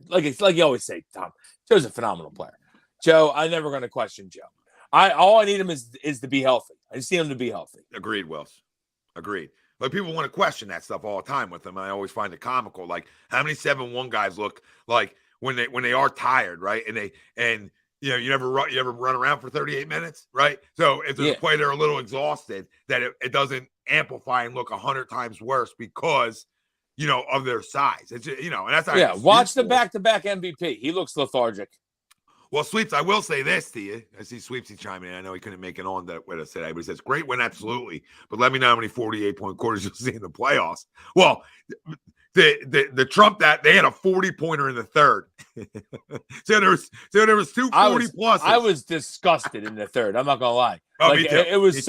[SPEAKER 3] like you always say, Tom. Joe's a phenomenal player. Joe, I'm never going to question Joe. All I need him is to be healthy. I just need him to be healthy.
[SPEAKER 1] Agreed, Wills. Agreed. Like people want to question that stuff all the time with him. I always find it comical. Like how many 7-1 guys look like when they are tired, right? And you ever run around for 38 minutes, right? So if there's a play they're a little exhausted, that it doesn't amplify and look 100 times worse because of their size. It's and that's not
[SPEAKER 3] watch the back-to-back MVP. He looks lethargic.
[SPEAKER 1] Well, Sweeps, I will say this to you. I see Sweepsy chiming in. I know he couldn't make it on that with us today, but he says, great win, absolutely. But let me know how many 48-point quarters you'll see in the playoffs. Well, the Trump that they had a 40-pointer in the third. so there was two 40-pluses.
[SPEAKER 3] I was disgusted in the third. I'm not gonna lie.
[SPEAKER 1] Oh, me too.
[SPEAKER 3] It was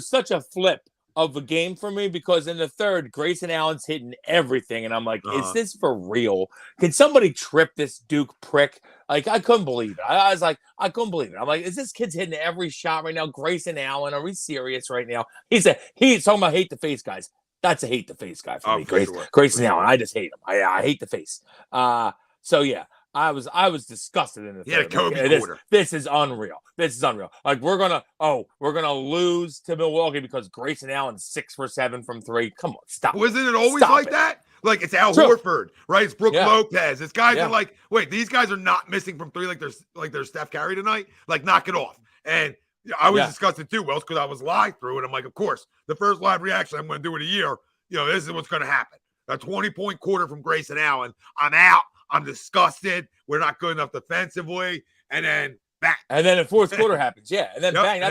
[SPEAKER 3] such a flip of a game for me because in the third, Grayson Allen's hitting everything, and I'm like, is this for real? Can somebody trip this Duke prick? Like, I couldn't believe it. I was like, I couldn't believe it. I'm like, is this kid's hitting every shot right now? Grayson Allen, are we serious right now? He's talking about hate the face guys. That's a hate the face guy for me. Grayson Allen, I just hate him. I hate the face. So yeah. I was disgusted in the third. This is unreal. This is unreal. Like we're gonna lose to Milwaukee because Grayson Allen's 6 for 7 from 3. Come on, stop.
[SPEAKER 1] Wasn't it always like that? Like it's Al Horford, right? It's Brooke Lopez. It's guys are like, wait, these guys are not missing from 3 like they're Steph Curry tonight. Like knock it off. And I was disgusted too, Wells, because I was live through it. I'm like, of course, the first live reaction I'm going to do in a year. This is what's going to happen. A 20-point quarter from Grayson Allen. I'm out. I'm disgusted. We're not good enough defensively, and then bang.
[SPEAKER 3] And then the fourth quarter happens, and then bang.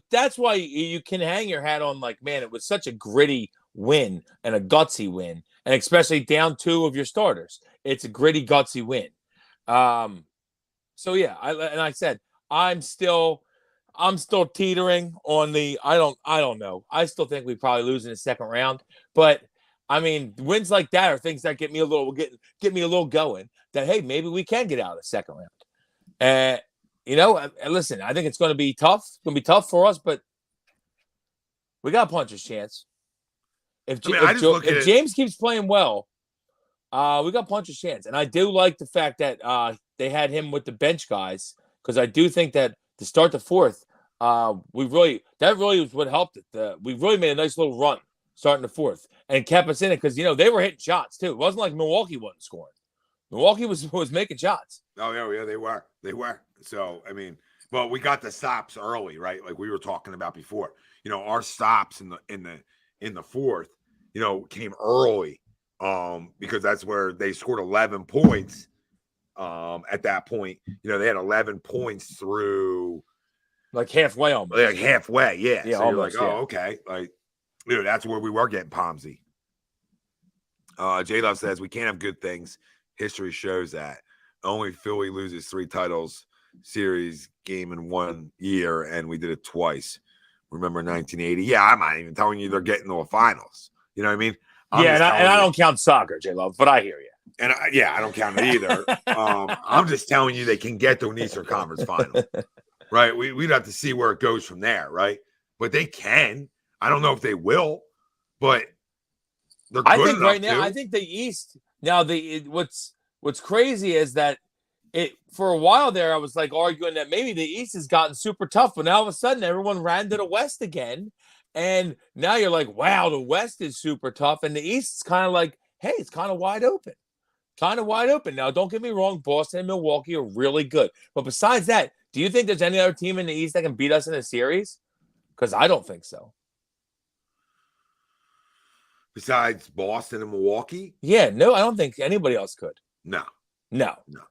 [SPEAKER 3] That's why you can hang your hat on. Like, man, it was such a gritty win and a gutsy win, and especially down 2 of your starters, it's a gritty, gutsy win. So yeah, I said I'm still teetering on the. I don't know. I still think we probably lose in the second round, but. I mean, wins like that are things that get me a little going. That hey, maybe we can get out of the second round. Listen, I think it's going to be tough. It's going to be tough for us, but we got a puncher's chance. If James keeps playing well, we got a puncher's chance. And I do like the fact that they had him with the bench guys because I do think that to start the fourth, that really was what helped it. We really made a nice little run. Starting the fourth and kept us in it because they were hitting shots too. It wasn't like Milwaukee wasn't scoring. Milwaukee was making shots.
[SPEAKER 1] Oh yeah, they were. So I mean, well, we got the stops early, right? Like we were talking about before. Our stops in the fourth, came early, because that's where they scored 11 points. At that point, they had 11 points through
[SPEAKER 3] like halfway almost.
[SPEAKER 1] Like halfway, yeah.
[SPEAKER 3] Yeah,
[SPEAKER 1] so
[SPEAKER 3] almost,
[SPEAKER 1] you're like, oh, okay, like. Dude, that's where we were getting palmsy. J-Love says, we can't have good things. History shows that. Only Philly loses 3 titles series game in 1 year, and we did it twice. Remember 1980? Yeah, I'm not even telling you they're getting to the finals. You know what I mean?
[SPEAKER 3] I don't count soccer, J-Love, but I hear you.
[SPEAKER 1] And I don't count it either. I'm just telling you they can get to an Eastern Conference final. Right? We'd have to see where it goes from there, right? But they can. I don't know if they will, but they're good enough right now.
[SPEAKER 3] I think the East now. What's crazy is that for a while there, I was like arguing that maybe the East has gotten super tough, but now all of a sudden everyone ran to the West again, and now you're like, wow, the West is super tough, and the East is kind of like, hey, it's kind of wide open. Now, don't get me wrong, Boston and Milwaukee are really good, but besides that, do you think there's any other team in the East that can beat us in a series? Because I don't think so.
[SPEAKER 1] Besides Boston and Milwaukee?
[SPEAKER 3] Yeah, no, I don't think anybody else could.
[SPEAKER 1] No.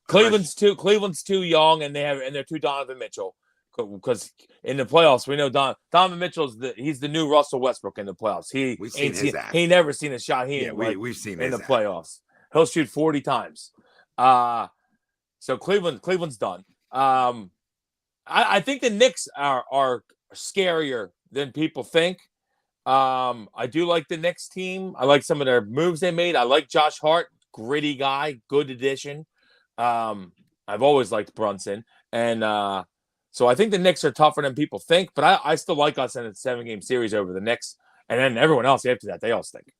[SPEAKER 3] Cleveland's too young, and they're too Donovan Mitchell. Because in the playoffs, we know Donovan Mitchell's he's the new Russell Westbrook in the playoffs. He never seen a shot. We've seen in the playoffs. He'll shoot 40 times. So Cleveland's done. I think the Knicks are scarier than people think. I do like the Knicks team. I like some of their moves they made. I like Josh Hart, gritty guy, good addition. I've always liked Brunson. And so I think the Knicks are tougher than people think, but I still like us in a 7-game series over the Knicks. And then everyone else after that, they all stink.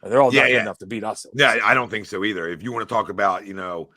[SPEAKER 3] They're all not good enough to beat us.
[SPEAKER 1] Yeah, I don't think so either. If you want to talk about, the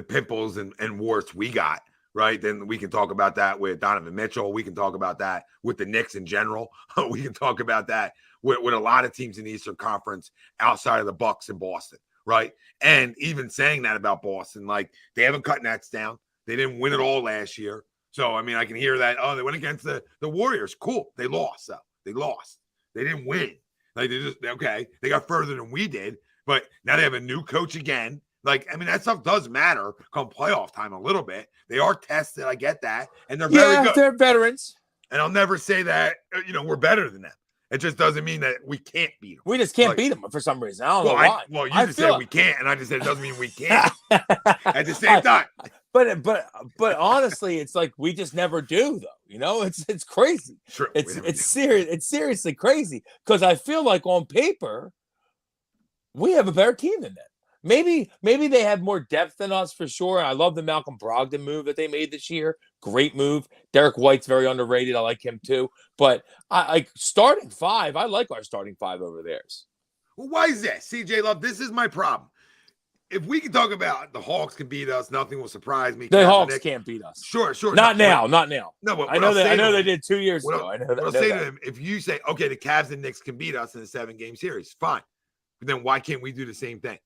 [SPEAKER 1] pimples and warts we got, right, then we can talk about that with Donovan Mitchell. We can talk about that with the Knicks in general. We can talk about that with a lot of teams in the Eastern Conference outside of the Bucks in Boston, right? And even saying that about Boston, like they haven't cut nets down. They didn't win it all last year. So, I mean, I can hear that, they went against the Warriors. Cool. They lost, though. They lost. They didn't win. Like, they got further than we did, but now they have a new coach again. Like, I mean, that stuff does matter come playoff time a little bit. They are tested. I get that. And they're very good.
[SPEAKER 3] They're veterans.
[SPEAKER 1] And I'll never say that, we're better than them. It just doesn't mean that we can't beat them.
[SPEAKER 3] We just can't beat them for some reason. I don't know why.
[SPEAKER 1] Well, you just said we can't, and I just said it doesn't mean we can't at the same time.
[SPEAKER 3] But honestly, it's like we just never do, though. It's crazy.
[SPEAKER 1] Sure,
[SPEAKER 3] it's serious. It's seriously crazy because I feel like on paper we have a better team than them. Maybe they have more depth than us for sure. I love the Malcolm Brogdon move that they made this year. Great move. Derek White's very underrated. I like him too. But I like starting 5. I like our starting 5 over theirs.
[SPEAKER 1] Well, why is that, CJ Love? This is my problem. If we can talk about the Hawks can beat us, nothing will surprise me.
[SPEAKER 3] The Hawks can't beat us.
[SPEAKER 1] Sure.
[SPEAKER 3] Not now. No,
[SPEAKER 1] but
[SPEAKER 3] I know they did 2 years ago.
[SPEAKER 1] I'll say to them, if you say, okay, the Cavs and Knicks can beat us in a 7-game series, fine. But then why can't we do the same thing?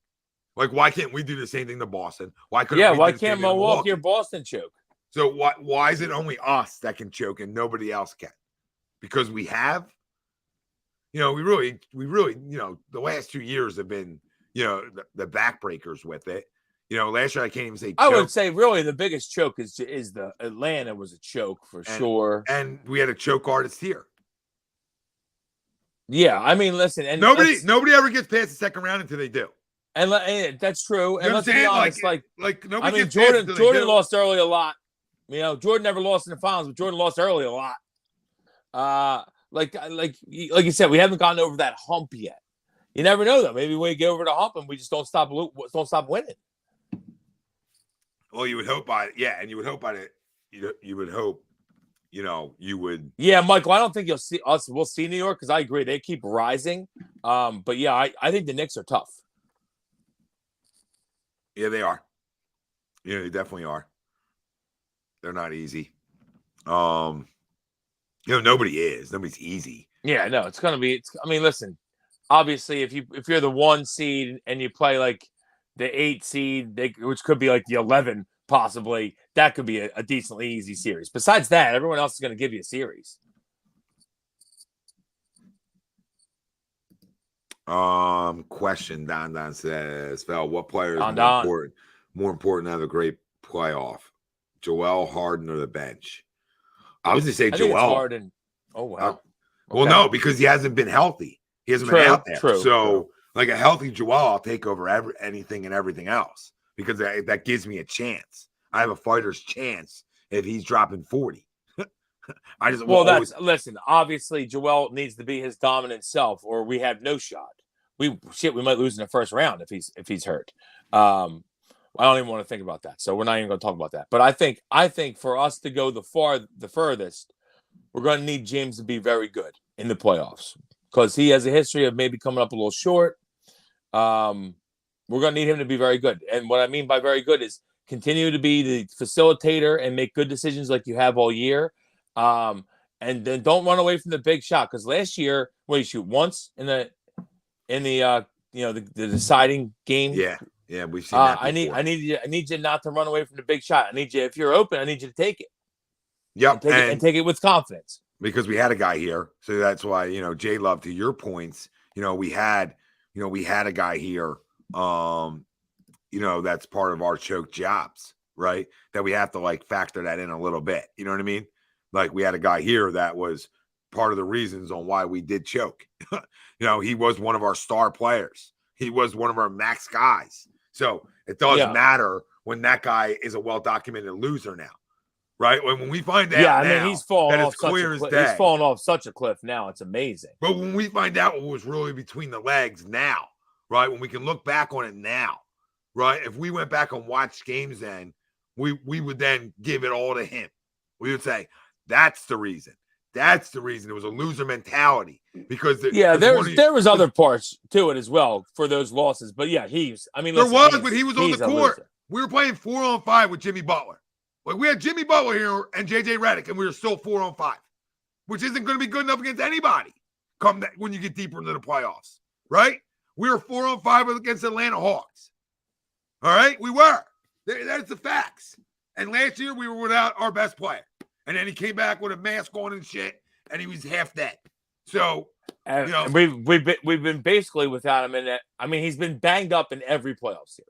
[SPEAKER 1] Like, why can't we do the same thing to Boston? Why can't
[SPEAKER 3] Milwaukee or Boston choke?
[SPEAKER 1] So why is it only us that can choke and nobody else can? Because we have, we really, the last 2 years have been, the backbreakers with it. Last year I can't even say choke.
[SPEAKER 3] I would say really the biggest choke is the Atlanta was a choke for sure.
[SPEAKER 1] And we had a choke artist here.
[SPEAKER 3] Yeah, I mean, listen, and
[SPEAKER 1] nobody ever gets past the second round until they do.
[SPEAKER 3] And that's true. And let's be honest,
[SPEAKER 1] nobody.
[SPEAKER 3] I mean, Jordan lost early a lot. Jordan never lost in the finals, but Jordan lost early a lot. Like you said, we haven't gotten over that hump yet. You never know, though. Maybe we get over the hump and we just don't stop winning.
[SPEAKER 1] Well, you would hope by it, yeah, and you would hope by it. You would hope, you would.
[SPEAKER 3] Yeah, Michael. I don't think you'll see us. We'll see New York because I agree they keep rising. But yeah, I think the Knicks are tough.
[SPEAKER 1] Yeah, they are. Yeah, they definitely are. They're not easy. Nobody is. Nobody's easy.
[SPEAKER 3] Yeah, no, it's gonna be. I mean, listen. Obviously, if you're the 1 seed and you play like the 8 seed, which could be like the 11 possibly, that could be a decently easy series. Besides that, everyone else is going to give you a series.
[SPEAKER 1] Question Don says, Val, what player is more important to have a great playoff? Joel, Harden, or the bench? I was going to say Joel.
[SPEAKER 3] Harden. Oh, wow.
[SPEAKER 1] Well, no, because he hasn't been healthy. He hasn't been out there. So, like a healthy Joel, I'll take over anything and everything else because that gives me a chance. I have a fighter's chance if he's dropping 40.
[SPEAKER 3] Listen, obviously Joel needs to be his dominant self or we have no shot. We might lose in the first round if he's hurt. I don't even want to think about that. So we're not even going to talk about that. But I think for us to go the furthest, we're going to need James to be very good in the playoffs because he has a history of maybe coming up a little short. We're going to need him to be very good. And what I mean by very good is continue to be the facilitator and make good decisions like you have all year. And then don't run away from the big shot because last year, you shoot once in the deciding game.
[SPEAKER 1] Yeah, we've seen that before.
[SPEAKER 3] I need you not to run away from the big shot. I need you, if you're open, I need you to take it.
[SPEAKER 1] Yep,
[SPEAKER 3] and take it with confidence.
[SPEAKER 1] Because we had a guy here, so that's why Jay Love. To your points, we had a guy here. That's part of our choke jobs, right? That we have to factor that in a little bit. You know what I mean? Like we had a guy here that was part of the reasons on why we did choke. He was one of our star players. He was one of our max guys. So it does matter when that guy is a well-documented loser now. right? When we find out,
[SPEAKER 3] Yeah, I
[SPEAKER 1] now
[SPEAKER 3] mean he's fallen
[SPEAKER 1] that
[SPEAKER 3] off
[SPEAKER 1] it's
[SPEAKER 3] such
[SPEAKER 1] clear
[SPEAKER 3] a
[SPEAKER 1] as
[SPEAKER 3] cliff.
[SPEAKER 1] day.
[SPEAKER 3] He's fallen off such a cliff now. It's amazing.
[SPEAKER 1] But when we find out what was really between the legs now, right? When we can look back on it now, right? If we went back and watched games then, we would then give it all to him. We would say, that's the reason. That's the reason. It was a loser mentality. Because
[SPEAKER 3] there was other parts to it as well for those losses. But yeah, but he was
[SPEAKER 1] on the court. We were playing 4-on-5 with Jimmy Butler. Like we had Jimmy Butler here and JJ Redick, and we were still 4-on-5, which isn't going to be good enough against anybody when you get deeper into the playoffs, right? We were 4-on-5 against Atlanta Hawks. All right? We were. That's the facts. And last year we were without our best player. And then he came back with a mask on and shit, and he was half dead. So,
[SPEAKER 3] we've been basically without him in that. I mean, he's been banged up in every playoff series.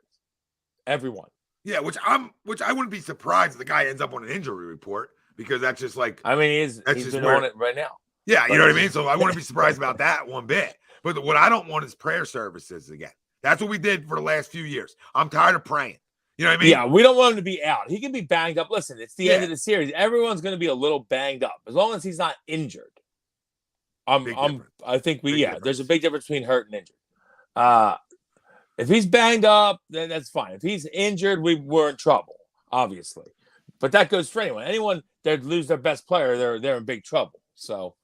[SPEAKER 3] Everyone.
[SPEAKER 1] Yeah, which I wouldn't be surprised if the guy ends up on an injury report, because that's just like,
[SPEAKER 3] I mean, he's been on it right now.
[SPEAKER 1] Yeah, you know what I mean? So I wouldn't be surprised about that one bit. But what I don't want is prayer services again. That's what we did for the last few years. I'm tired of praying. You know what I mean?
[SPEAKER 3] Yeah, we don't want him to be out. He can be banged up. Listen, it's the end of the series. Everyone's going to be a little banged up as long as he's not injured. I think there's a big difference between hurt and injured. If he's banged up, then that's fine. If he's injured, we're in trouble, obviously. But that goes for anyone. Anyone that lose their best player, they're in big trouble. So,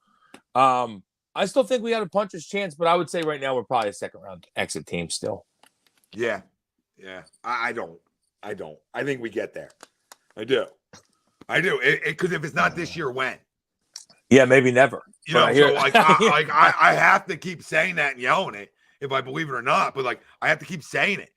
[SPEAKER 3] I still think we have a puncher's chance, but I would say right now we're probably a second round exit team still.
[SPEAKER 1] Yeah. I don't. I think we get there. I do. Because if it's not this year, when?
[SPEAKER 3] Yeah, maybe never.
[SPEAKER 1] I have to keep saying that and yelling it if I believe it or not. But I have to keep saying it.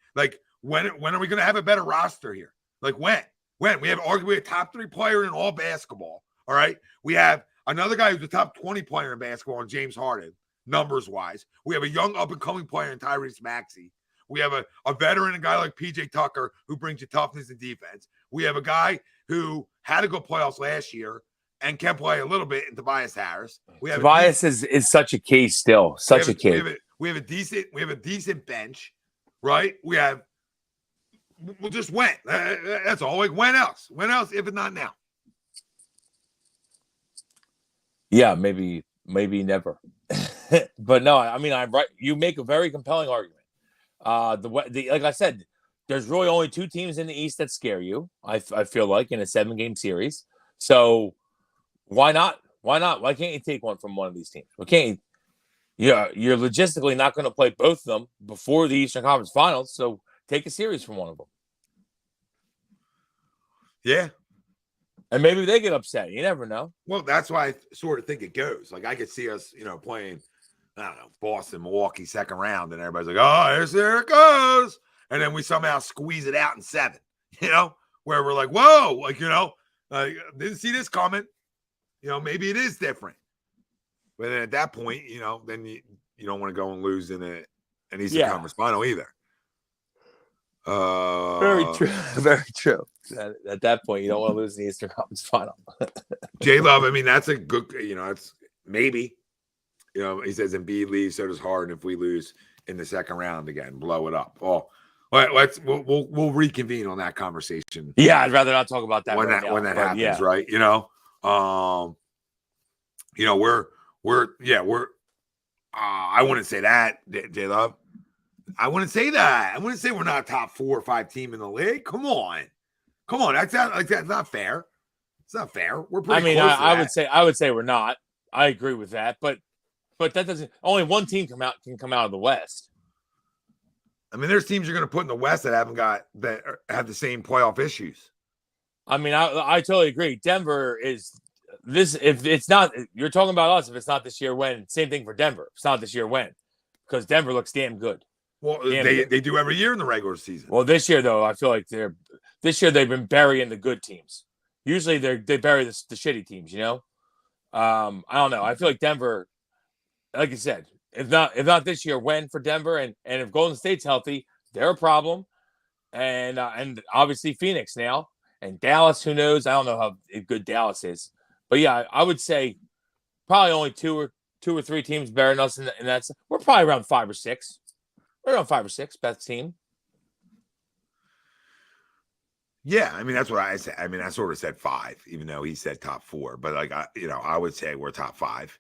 [SPEAKER 1] When are we going to have a better roster here? When? We have arguably a top 3 player in all basketball. All right. We have another guy who's a top 20 player in basketball, and James Harden, numbers wise. We have a young up and coming player in Tyrese Maxey. We have a veteran, a guy like PJ Tucker, who brings you toughness and defense. We have a guy who had a good playoffs last year and can play a little bit in Tobias Harris.
[SPEAKER 3] Tobias is such a key still. Such a key.
[SPEAKER 1] We have a decent bench, right? We'll just win. That's all. When else? When else if it's not now?
[SPEAKER 3] Yeah, maybe never. But no, I mean, I'm right. You make a very compelling argument. Like I said, there's really only 2 teams in the East that scare you. I feel like in a 7-game series. So why not? Why can't you take one from one of these teams? Why can't you? Yeah, you're logistically not going to play both of them before the Eastern Conference Finals. So take a series from one of them.
[SPEAKER 1] Yeah.
[SPEAKER 3] And maybe they get upset. You never know.
[SPEAKER 1] Well, that's why I sort of think it goes. I could see us, playing, I don't know, Boston, Milwaukee, second round, and everybody's like, oh, there it goes. And then we somehow squeeze it out in 7, where we're like, whoa, didn't see this coming. Maybe it is different. But then at that point, then you don't want to go and lose in an Eastern Conference Final either.
[SPEAKER 3] Very true. Very true. At that point, you don't want to lose the Eastern Conference Final.
[SPEAKER 1] J-Love, I mean, that's a good, it's maybe. He says Embiid leaves, so does Harden if we lose in the second round again, blow it up. Oh, we'll reconvene on that conversation.
[SPEAKER 3] Yeah, I'd rather not talk about that
[SPEAKER 1] when that happens, right? We're I wouldn't say that, J-Love. I wouldn't say that. I wouldn't say we're not a top 4 or 5 team in the league. Come on. That's not fair. It's not fair. We're pretty close to that.
[SPEAKER 3] I would say we're not. I agree with that, but that doesn't. Only one team can come out of the West.
[SPEAKER 1] I mean, there's teams you're going to put in the West that have the same playoff issues.
[SPEAKER 3] I mean, I totally agree. Denver is this. If it's not, you're talking about us. If it's not this year, when? Same thing for Denver. If it's not this year, when? Because Denver looks damn good.
[SPEAKER 1] Well, they do every year in the regular season.
[SPEAKER 3] Well, this year though, I feel like they've been burying the good teams. Usually they bury the shitty teams. I don't know. I feel like Denver, like you said, if not this year, when for Denver, and if Golden State's healthy, they're a problem, and obviously Phoenix now, and Dallas. Who knows? I don't know how good Dallas is, but yeah, I would say probably only two or three teams better than us, and that's we're probably around 5 or 6. We're around 5 or 6 best team.
[SPEAKER 1] Yeah, I mean that's what I said. I mean I sort of said 5, even though he said top 4. But like I would say we're top 5.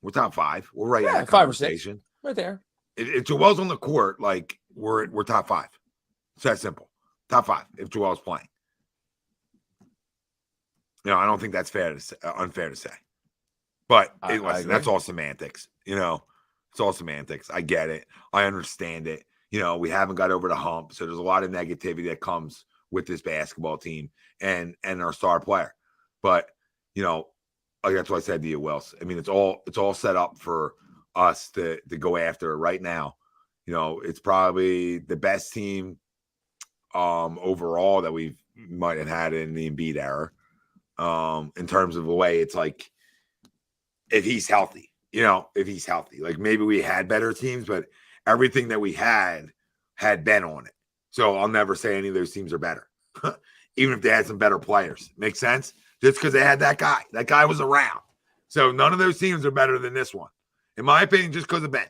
[SPEAKER 1] We're top 5. We're right in
[SPEAKER 3] Yeah,
[SPEAKER 1] the
[SPEAKER 3] 5 or 6,
[SPEAKER 1] conversation.
[SPEAKER 3] right there.
[SPEAKER 1] If Joel's on the court, like we're top 5. It's that simple. Top 5 if Joel's playing. I don't think that's unfair to say. But listen, that's all semantics. It's all semantics. I get it. I understand it. We haven't got over the hump, so there's a lot of negativity that comes with this basketball team and our star player. But like that's what I said to you, Wells. I mean, it's all set up for us to go after it right now. It's probably the best team overall that we might have had in the Embiid era. In terms of the way it's like, if he's healthy, like maybe we had better teams, but everything that we had Ben on it. So I'll never say any of those teams are better, even if they had some better players. Make sense? Just because they had that guy was around. So none of those teams are better than this one, in my opinion, just because of Ben.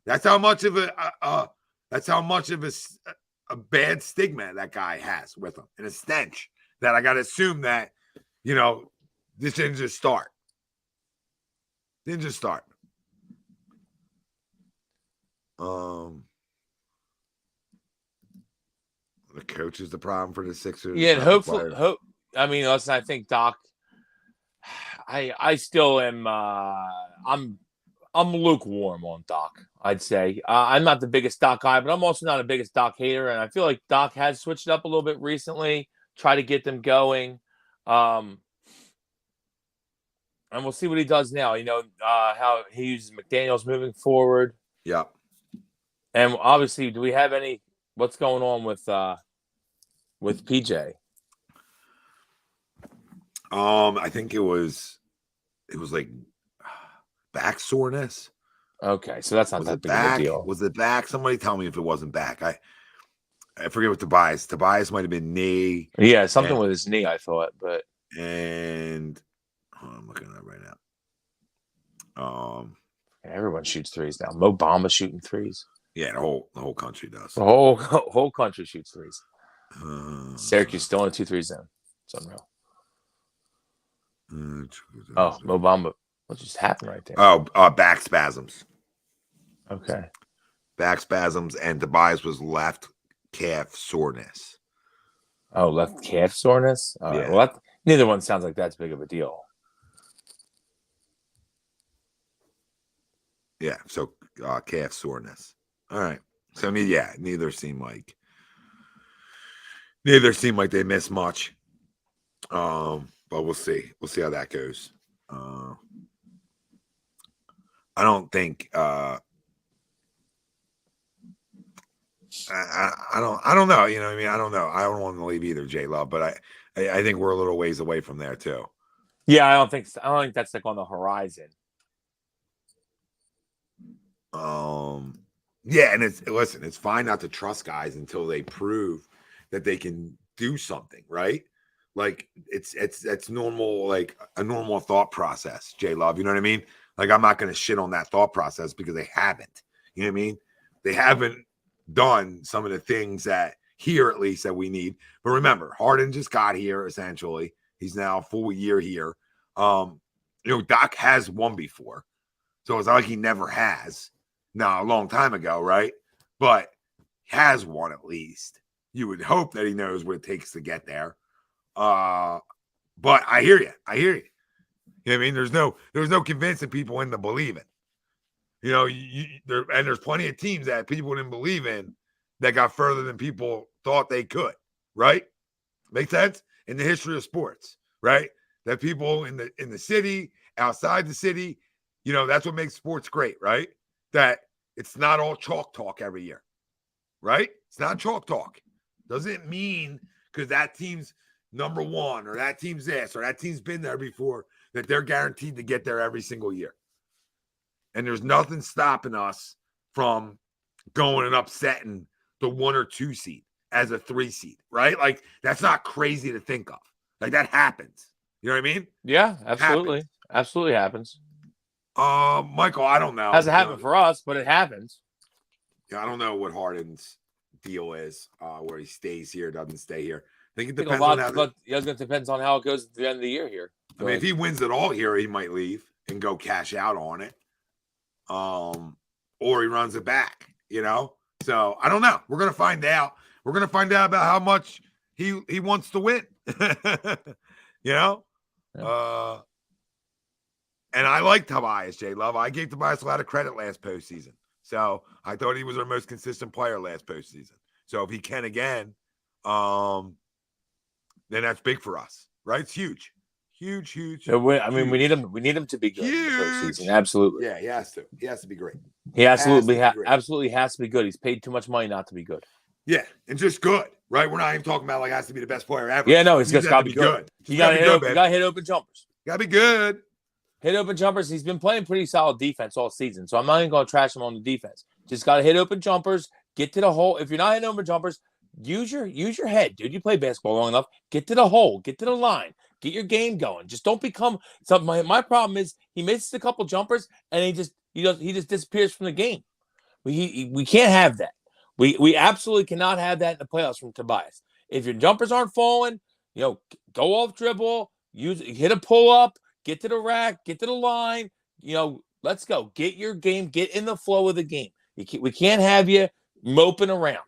[SPEAKER 1] That's how much of a bad stigma that guy has with him, and a stench that I got to assume that, this didn't just start. The coach is the problem for the Sixers.
[SPEAKER 3] Yeah, and hopefully, listen, I think Doc. I still am. I'm lukewarm on Doc. I'd say I'm not the biggest Doc guy, but I'm also not the biggest Doc hater. And I feel like Doc has switched it up a little bit recently, try to get them going. And we'll see what he does now. How he uses McDaniels moving forward.
[SPEAKER 1] Yeah.
[SPEAKER 3] And obviously, do we have what's going on with PJ?
[SPEAKER 1] I think it was like back soreness.
[SPEAKER 3] Okay, so that's not that big of a deal.
[SPEAKER 1] Was it back? Somebody tell me if it wasn't back. I forget what Tobias. Tobias might have been knee.
[SPEAKER 3] Yeah, something with his knee, I thought, but
[SPEAKER 1] I'm looking at it right now.
[SPEAKER 3] Everyone shoots threes now. Mo Bamba shooting threes.
[SPEAKER 1] Yeah, the whole country does.
[SPEAKER 3] The whole country shoots threes. Syracuse still in a 2-3 zone. It's unreal. Mo Bamba. What just happened right there?
[SPEAKER 1] Back spasms.
[SPEAKER 3] Okay.
[SPEAKER 1] Back spasms, and Tobias was left calf soreness.
[SPEAKER 3] Oh, left calf soreness? All right. Well, neither one sounds like that's big of a deal.
[SPEAKER 1] Yeah, so calf soreness. All right. So neither seem like they miss much. But we'll see. We'll see how that goes. I don't think I don't know. You know what I mean? I don't know. I don't want to leave either, J Love, but I think we're a little ways away from there too.
[SPEAKER 3] Yeah, I don't think that's like on the horizon.
[SPEAKER 1] Yeah, and it's fine not to trust guys until they prove that they can do something, right? Like it's normal, like a normal thought process, J Love. You know what I mean? Like I'm not gonna shit on that thought process because they haven't. You know what I mean? They haven't done some of the things that here at least that we need. But remember, Harden just got here essentially. He's now a full year here. Doc has won before. So it's not like he never has. Now, a long time ago, right? But has won at least. You would hope that he knows what it takes to get there. But I hear you. You know what I mean? There's no convincing people into believing. There's plenty of teams that people didn't believe in that got further than people thought they could, right? Make sense? In the history of sports, right? That people in the city, outside the city, that's what makes sports great, right? That it's not all chalk talk every year, right? It's not chalk talk. Doesn't mean because that team's number one or that team's this or that team's been there before that they're guaranteed to get there every single year. And there's nothing stopping us from going and upsetting the 1 or 2 seed as a 3 seed, right? Like that's not crazy to think of. Like that happens. You know what I mean?
[SPEAKER 3] Yeah, absolutely. Absolutely happens.
[SPEAKER 1] Michael, I don't know.
[SPEAKER 3] Hasn't happened for us, but it happens.
[SPEAKER 1] Yeah, I don't know what Harden's deal is, where he stays here, doesn't stay here. think it
[SPEAKER 3] I think
[SPEAKER 1] depends
[SPEAKER 3] a lot,
[SPEAKER 1] on how.
[SPEAKER 3] but it depends on how it goes at the end of the year here.
[SPEAKER 1] I mean, if he wins it all here, he might leave and go cash out on it, or he runs it back. So I don't know. We're gonna find out. We're gonna find out about how much he wants to win. Yeah. And I like Tobias, J Love. I gave Tobias a lot of credit last postseason. So I thought he was our most consistent player last postseason. So if he can again, then that's big for us, right? It's huge. Huge.
[SPEAKER 3] So we need him. We need him to be good in the postseason. Absolutely.
[SPEAKER 1] Yeah, he has to. He has to be great.
[SPEAKER 3] He absolutely has to be good. He's paid too much money not to be good.
[SPEAKER 1] Yeah, and just good, right? We're not even talking about like has to be the best player ever.
[SPEAKER 3] Yeah, no, he's just got to be good. You got to hit open jumpers.
[SPEAKER 1] Got to be good.
[SPEAKER 3] Hit open jumpers. He's been playing pretty solid defense all season, so I'm not even going to trash him on the defense. Just got to hit open jumpers. Get to the hole. If you're not hitting open jumpers, use your head, dude. You play basketball long enough. Get to the hole. Get to the line. Get your game going. Just don't become something. My problem is he misses a couple jumpers and he just disappears from the game. We can't have that. We absolutely cannot have that in the playoffs from Tobias. If your jumpers aren't falling, go off dribble, hit a pull up, get to the rack, get to the line. Let's go. Get your game. Get in the flow of the game. We can't have you moping around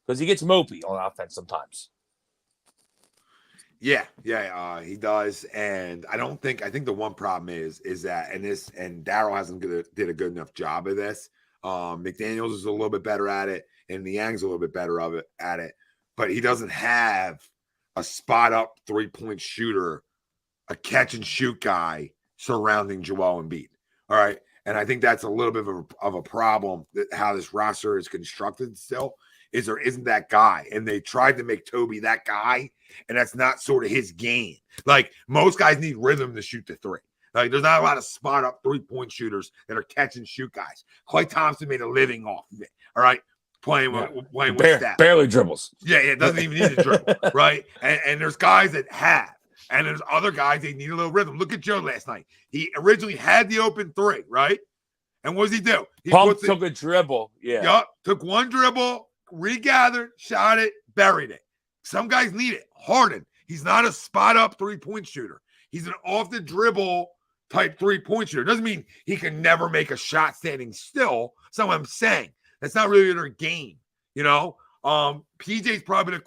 [SPEAKER 3] because he gets mopey on offense sometimes.
[SPEAKER 1] Yeah, he does, and I think the one problem is that and Darryl hasn't did a good enough job of this. McDaniels is a little bit better at it, and Niang's a little bit better at it, but he doesn't have a spot up 3-point shooter, a catch and shoot guy surrounding Joel Embiid. All right, and I think that's a little bit of a problem that how this roster is constructed still. Is there isn't that guy, and they tried to make Toby that guy, and that's not sort of his game. Like most guys need rhythm to shoot the three. Like there's not a lot of spot up 3-point shooters that are catch and shoot guys. Klay Thompson made a living off of it. All right, playing with Steph.
[SPEAKER 3] Barely dribbles.
[SPEAKER 1] Yeah, it doesn't even need a dribble, right? And there's guys that have, and there's other guys that need a little rhythm. Look at Joe last night. He originally had the open three, right? And what does he do? He
[SPEAKER 3] took a dribble. Yeah.
[SPEAKER 1] Yup, took one dribble. Regathered, shot it, buried it. Some guys need it. Harden, he's not a spot up 3-point shooter. He's an off the dribble type 3-point shooter. Doesn't mean he can never make a shot standing still. That's what I'm saying. That's not really their game. PJ's probably the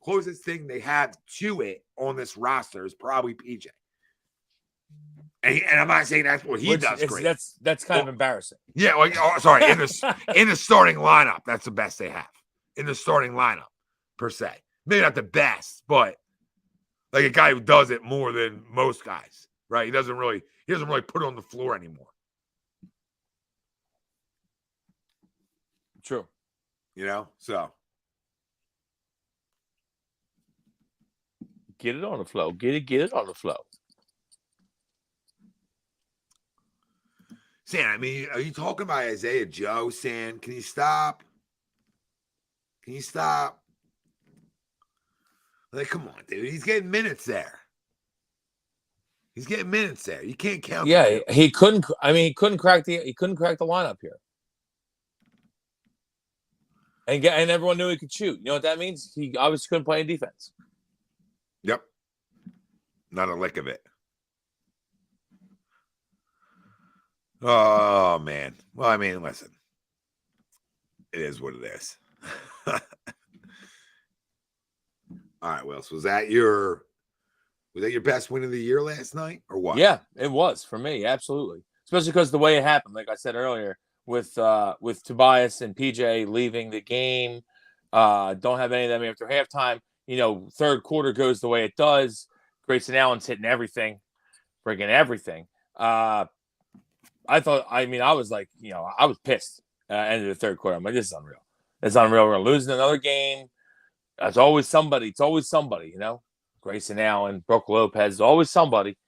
[SPEAKER 1] closest thing they have to it on this roster is probably PJ. And I'm not saying that's what he does great.
[SPEAKER 3] That's kind of embarrassing.
[SPEAKER 1] Yeah, sorry. In the starting lineup, that's the best they have. In the starting lineup, per se. Maybe not the best, but like a guy who does it more than most guys, right? He doesn't really put it on the floor anymore.
[SPEAKER 3] True.
[SPEAKER 1] So
[SPEAKER 3] get it on the flow. Get it on the flow.
[SPEAKER 1] Sam, I mean, are you talking about Isaiah Joe, Sam? Can you stop? Like, come on, dude. He's getting minutes there. You can't count.
[SPEAKER 3] Yeah, he couldn't. I mean, he couldn't crack the lineup here. And everyone knew he could shoot. You know what that means? He obviously couldn't play in defense.
[SPEAKER 1] Yep. Not a lick of it. Oh, man. Well, I mean, listen. It is what it is. All right, Will. So was that your best win of the year last night or what?
[SPEAKER 3] Yeah, it was for me. Absolutely. Especially because the way it happened, like I said earlier, with Tobias and PJ leaving the game, don't have any of them after halftime. Third quarter goes the way it does. Grayson Allen's hitting everything, friggin' everything. I was like, I was pissed end of the third quarter. I'm like, this is unreal. It's unreal. We're losing another game. It's always somebody. Grayson Allen, Brook Lopez, always somebody.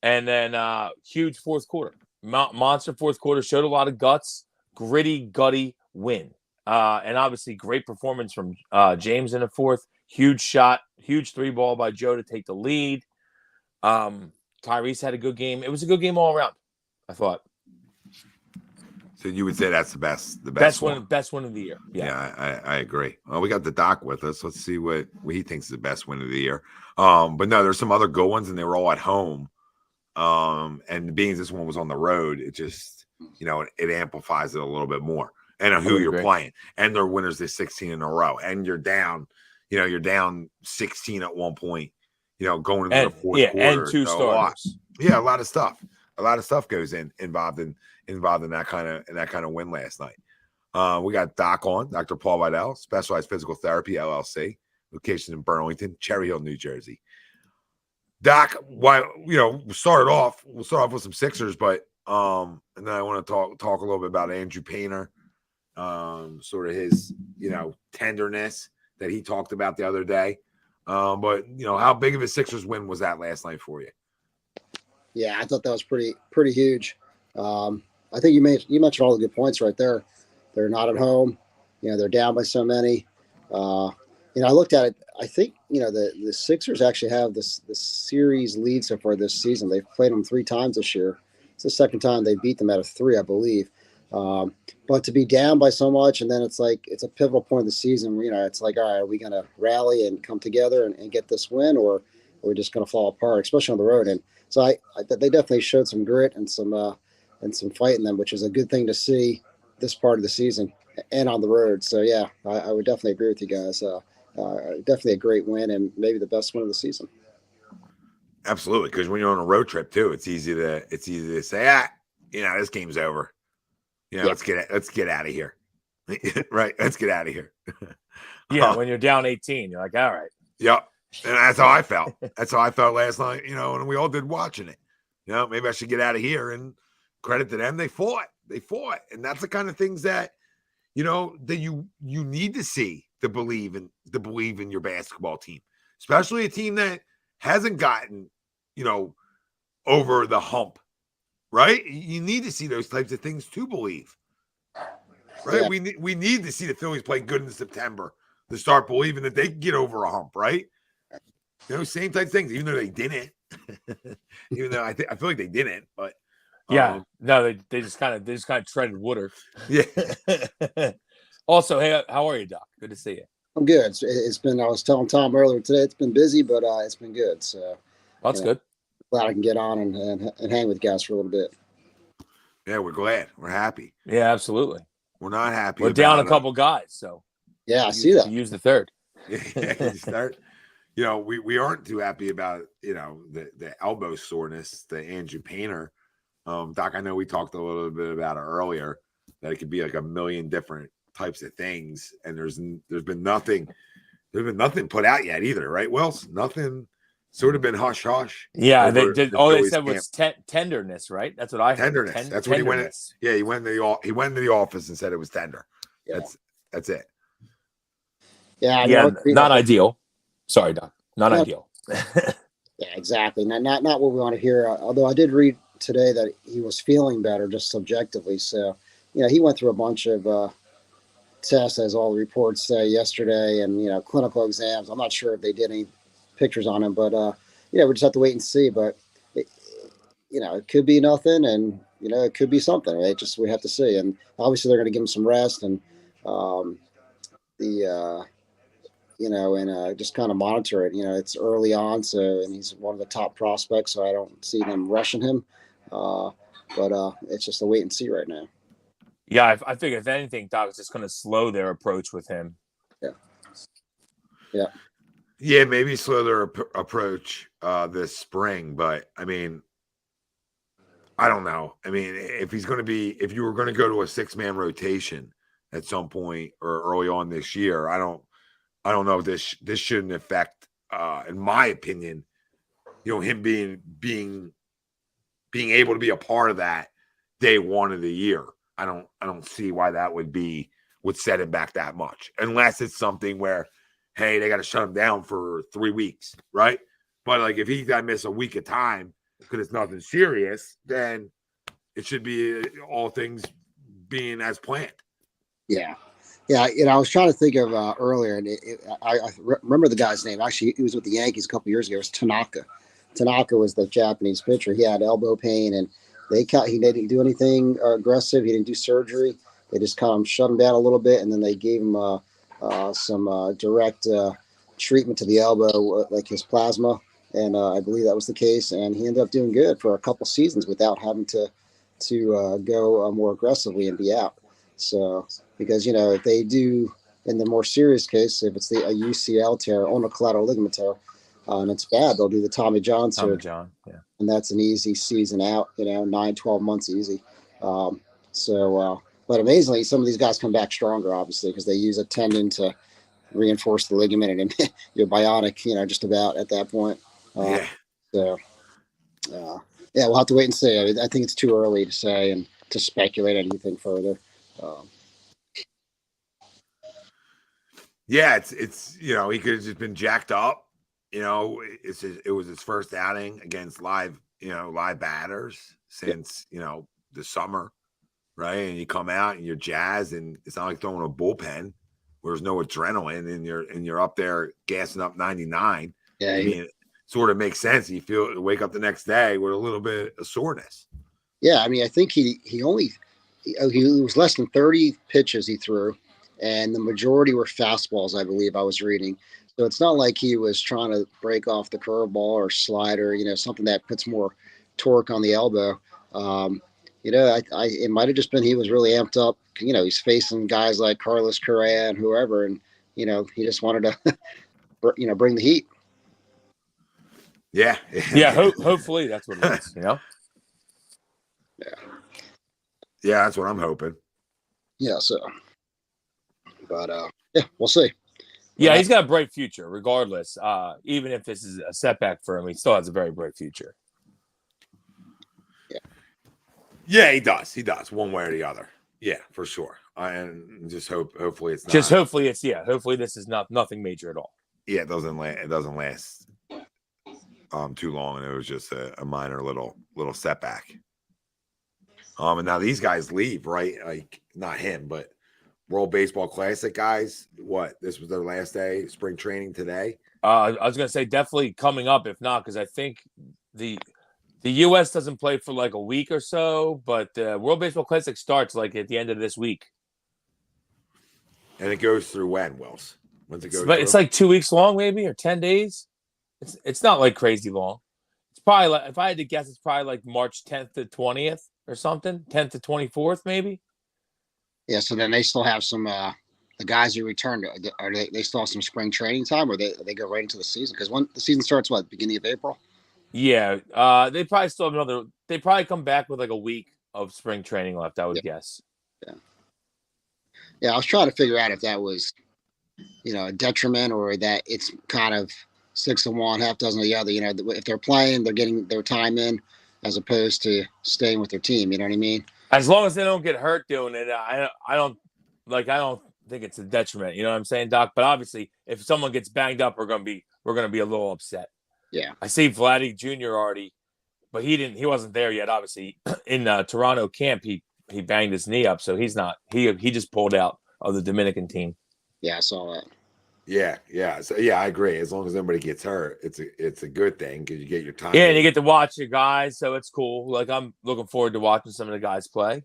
[SPEAKER 3] And then huge fourth quarter. Monster fourth quarter. Showed a lot of guts. Gritty, gutty win. And obviously great performance from James in the fourth. Huge shot. Huge 3-ball by Joe to take the lead. Tyrese had a good game. It was a good game all around, I thought.
[SPEAKER 1] So you would say that's the best one.
[SPEAKER 3] Best one of the year.
[SPEAKER 1] Yeah, I agree. Well, we got the doc with us. Let's see what he thinks is the best win of the year. But no, there's some other good ones, and they were all at home. And being this one was on the road, it just it amplifies it a little bit more. And who you're playing, and they're winners this 16 in a row, and you're down, you're down 16 at one point, going into the fourth quarter,
[SPEAKER 3] and two starters.
[SPEAKER 1] A lot of stuff. A lot of stuff goes involved in that kind of win last night. We got Doc on, Dr. Paul Vidal, Specialized Physical Therapy LLC, location in Burlington, Cherry Hill, New Jersey. Doc, we'll start off with some Sixers, but and then I want to talk a little bit about Andrew Painter, sort of his tenderness that he talked about the other day. But how big of a Sixers win was that last night for you?
[SPEAKER 4] Yeah, I thought that was pretty huge. I think you mentioned all the good points right there. They're not at home. They're down by so many. I looked at it. I think the Sixers actually have the series lead so far this season. They've played them 3 times this year. It's the second time they beat them out of 3, I believe. But to be down by so much, and then it's like it's a pivotal point of the season where it's like, all right, are we going to rally and come together and get this win, or are we just going to fall apart, especially on the road? And so they definitely showed some grit and some fight in them, which is a good thing to see this part of the season and on the road. So yeah, I would definitely agree with you guys. Definitely a great win, and maybe the best win of the season.
[SPEAKER 1] Absolutely, because when you're on a road trip too, it's easy to say, this game's over. Let's get out of here. Right, let's get out of here.
[SPEAKER 3] Yeah, when you're down 18, you're like, all right.
[SPEAKER 1] Yep. And that's how I felt. That's how I felt last night, and we all did watching it. Maybe I should get out of here, and credit to them. They fought. And that's the kind of things that, that you need to see to believe in your basketball team, especially a team that hasn't gotten, over the hump, right? You need to see those types of things to believe, right? Yeah. We need to see the Phillies play good in September to start believing that they can get over a hump, right? Same type of things, even though they didn't. Even though I feel like they didn't, but
[SPEAKER 3] no, they just kind of treaded water.
[SPEAKER 1] Yeah.
[SPEAKER 3] Also, hey, how are you, Doc? Good to see you.
[SPEAKER 4] I'm good. It's been. I was telling Tom earlier today. It's been busy, but it's been good. So
[SPEAKER 3] that's good.
[SPEAKER 4] Glad I can get on and hang with guys for a little bit.
[SPEAKER 1] Yeah, we're glad. We're happy.
[SPEAKER 3] Yeah, absolutely.
[SPEAKER 1] We're not happy.
[SPEAKER 3] We're down a couple guys, so
[SPEAKER 4] yeah, I see that.
[SPEAKER 3] Use the third.
[SPEAKER 1] Yeah, start. We aren't too happy about the elbow soreness, the Andrew Painter. Doc, I know we talked a little bit about it earlier, that it could be like a million different types of things, and there's been nothing put out yet either, right? Well, nothing. Sort of been hush hush.
[SPEAKER 3] Yeah, they did. All they said was tenderness, right? That's what I heard.
[SPEAKER 1] Tenderness. That's what he went. Yeah, he went to the office and said it was tender. Yeah. That's it.
[SPEAKER 4] Yeah,
[SPEAKER 3] not ideal. Sorry, Doc. Not ideal.
[SPEAKER 4] Yeah, exactly. Not what we want to hear. Although I did read today that he was feeling better, just subjectively. So, he went through a bunch of tests, as all the reports say, yesterday, and clinical exams. I'm not sure if they did any pictures on him, but we just have to wait and see. But it could be nothing, and it could be something. Right? Just we have to see. And obviously they're going to give him some rest, and just kind of monitor it. It's early on, and he's one of the top prospects, so I don't see them rushing him. But it's just a wait and see right now.
[SPEAKER 3] Yeah, I think if anything, Doc is just going to slow their approach with him.
[SPEAKER 4] Yeah.
[SPEAKER 1] Yeah, maybe slow their approach this spring, but I mean, I don't know. I mean, if you were going to go to a 6-man rotation at some point or early on this year, I don't know if this shouldn't affect, in my opinion, him being able to be a part of that day one of the year. I don't see why that would set him back that much, unless it's something where, hey, they got to shut him down for 3 weeks, right? But like if he's got to miss a week of time because it's nothing serious, then it should be all things being as planned.
[SPEAKER 4] Yeah. Yeah, I was trying to think of earlier, and I remember the guy's name. Actually, he was with the Yankees a couple years ago. It was Tanaka. Tanaka was the Japanese pitcher. He had elbow pain, and He didn't do anything aggressive. He didn't do surgery. They just kind of shut him down a little bit, and then they gave him some direct treatment to the elbow, like his plasma, and I believe that was the case. And he ended up doing good for a couple seasons without having to go more aggressively and be out. So because if they do in the more serious case, if it's a UCL tear, ulnar collateral ligament tear, and it's bad, they'll do the Tommy John surgery.
[SPEAKER 3] Tommy John, yeah.
[SPEAKER 4] And that's an easy season out, 9-12 months easy. But amazingly, some of these guys come back stronger, obviously, because they use a tendon to reinforce the ligament, and you're bionic, just about at that point.
[SPEAKER 1] Yeah.
[SPEAKER 4] We'll have to wait and see. I think it's too early to say and to speculate anything further.
[SPEAKER 1] Yeah, it's he could have just been jacked up. It was his first outing against live batters since the summer, right? And you come out and you're jazzed, and it's not like throwing a bullpen where there's no adrenaline, and you're up there gassing up 99.
[SPEAKER 4] Yeah,
[SPEAKER 1] I mean, it sort of makes sense. You wake up the next day with a little bit of soreness.
[SPEAKER 4] Yeah, I mean, I think he was less than 30 pitches he threw, and the majority were fastballs, I believe I was reading. So it's not like he was trying to break off the curveball or slider, something that puts more torque on the elbow. It might have just been he was really amped up. He's facing guys like Carlos Correa and whoever, and he just wanted to, bring the heat.
[SPEAKER 1] Yeah,
[SPEAKER 3] yeah. Hopefully that's what it is.
[SPEAKER 4] Yeah,
[SPEAKER 1] that's what I'm hoping.
[SPEAKER 4] Yeah. So, but we'll see.
[SPEAKER 3] Yeah, he's got a bright future, regardless. Even if this is a setback for him, he still has a very bright future.
[SPEAKER 1] Yeah, he does. He does, one way or the other. Yeah, for sure. And just hopefully it's not.
[SPEAKER 3] Hopefully this is nothing major at all.
[SPEAKER 1] Yeah, it doesn't last too long, and it was just a minor little setback. And now these guys leave, right? Like, not him, but World Baseball Classic guys. What? This was their last day, spring training today?
[SPEAKER 3] I was going to say definitely coming up, if not, because I think the U.S. doesn't play for like a week or so, but the World Baseball Classic starts like at the end of this week.
[SPEAKER 1] And it goes through when, Wills? When's it go?
[SPEAKER 3] But it's like 2 weeks long, maybe, or 10 days. It's not like crazy long. It's probably like, if I had to guess, it's probably like March 10th to 20th or something, 10th to 24th, maybe.
[SPEAKER 4] Yeah, so then they still have some the guys who returned. Are they still have some spring training time, or they go right into the season? Because when the season starts, beginning of April?
[SPEAKER 3] Yeah, they probably still have they probably come back with like a week of spring training left, I would guess.
[SPEAKER 4] Yeah, I was trying to figure out if that was, a detriment, or that it's kind of 6 of one, half dozen of the other. If they're playing, they're getting their time in, as opposed to staying with their team. You know what I mean?
[SPEAKER 3] As long as they don't get hurt doing it, I don't think it's a detriment. You know what I'm saying, Doc? But obviously, if someone gets banged up, we're gonna be a little upset.
[SPEAKER 4] Yeah,
[SPEAKER 3] I see Vladdy Jr. already, but he wasn't there yet. Obviously, in Toronto camp, he banged his knee up, so he's not. He just pulled out of the Dominican team.
[SPEAKER 4] Yeah, I saw that.
[SPEAKER 1] Yeah. So I agree. As long as nobody gets hurt, it's a good thing because you get your time.
[SPEAKER 3] Yeah, and you get to watch your guys, so it's cool. Like, I'm looking forward to watching some of the guys play.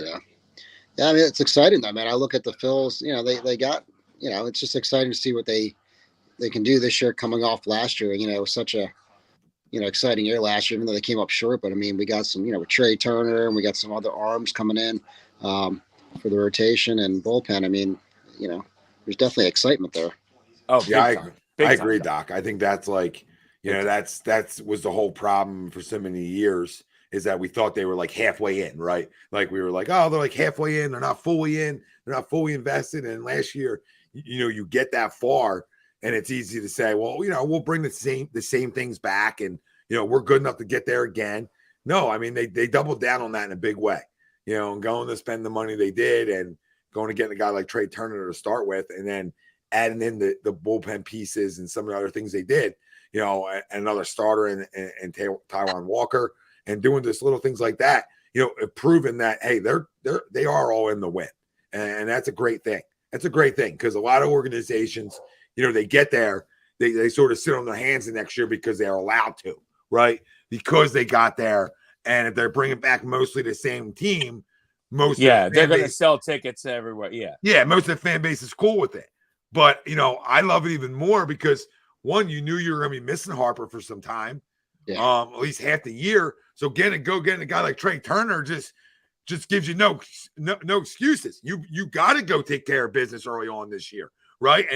[SPEAKER 4] Yeah. I mean, it's exciting though, man. I look at the Phils. They got. It's just exciting to see what they can do this year, coming off last year. It was such a exciting year last year, even though they came up short. But I mean, we got some, with Trey Turner, and we got some other arms coming in for the rotation and bullpen. I mean, there's definitely excitement there.
[SPEAKER 3] Oh,
[SPEAKER 1] yeah, I agree, Doc. I think that's like, that's was the whole problem for so many years, is that we thought they were like halfway in, right? Like we were like, oh, they're like halfway in, they're not fully in, they're not fully invested. And last year, you get that far, and it's easy to say, well, we'll bring the same things back, and we're good enough to get there again. No, I mean they doubled down on that in a big way, and going to spend the money they did, and going to get a guy like Trey Turner to start with, and then adding in the bullpen pieces and some of the other things they did, another starter and Taiwan Walker, and doing just little things like that, proving that, hey, they are all in the win. And that's a great thing. That's a great thing, because a lot of organizations, they get there, they sort of sit on their hands the next year because they're allowed to, right? Because they got there And if they're bringing back mostly the same team, most
[SPEAKER 3] they're going to sell tickets everywhere.
[SPEAKER 1] Yeah, most of the fan base is cool with it. But, I love it even more because, one, you knew you were going to be missing Harper for some time, at least half the year. So getting a guy like Trey Turner just gives you no excuses. You got to go take care of business early on this year, right?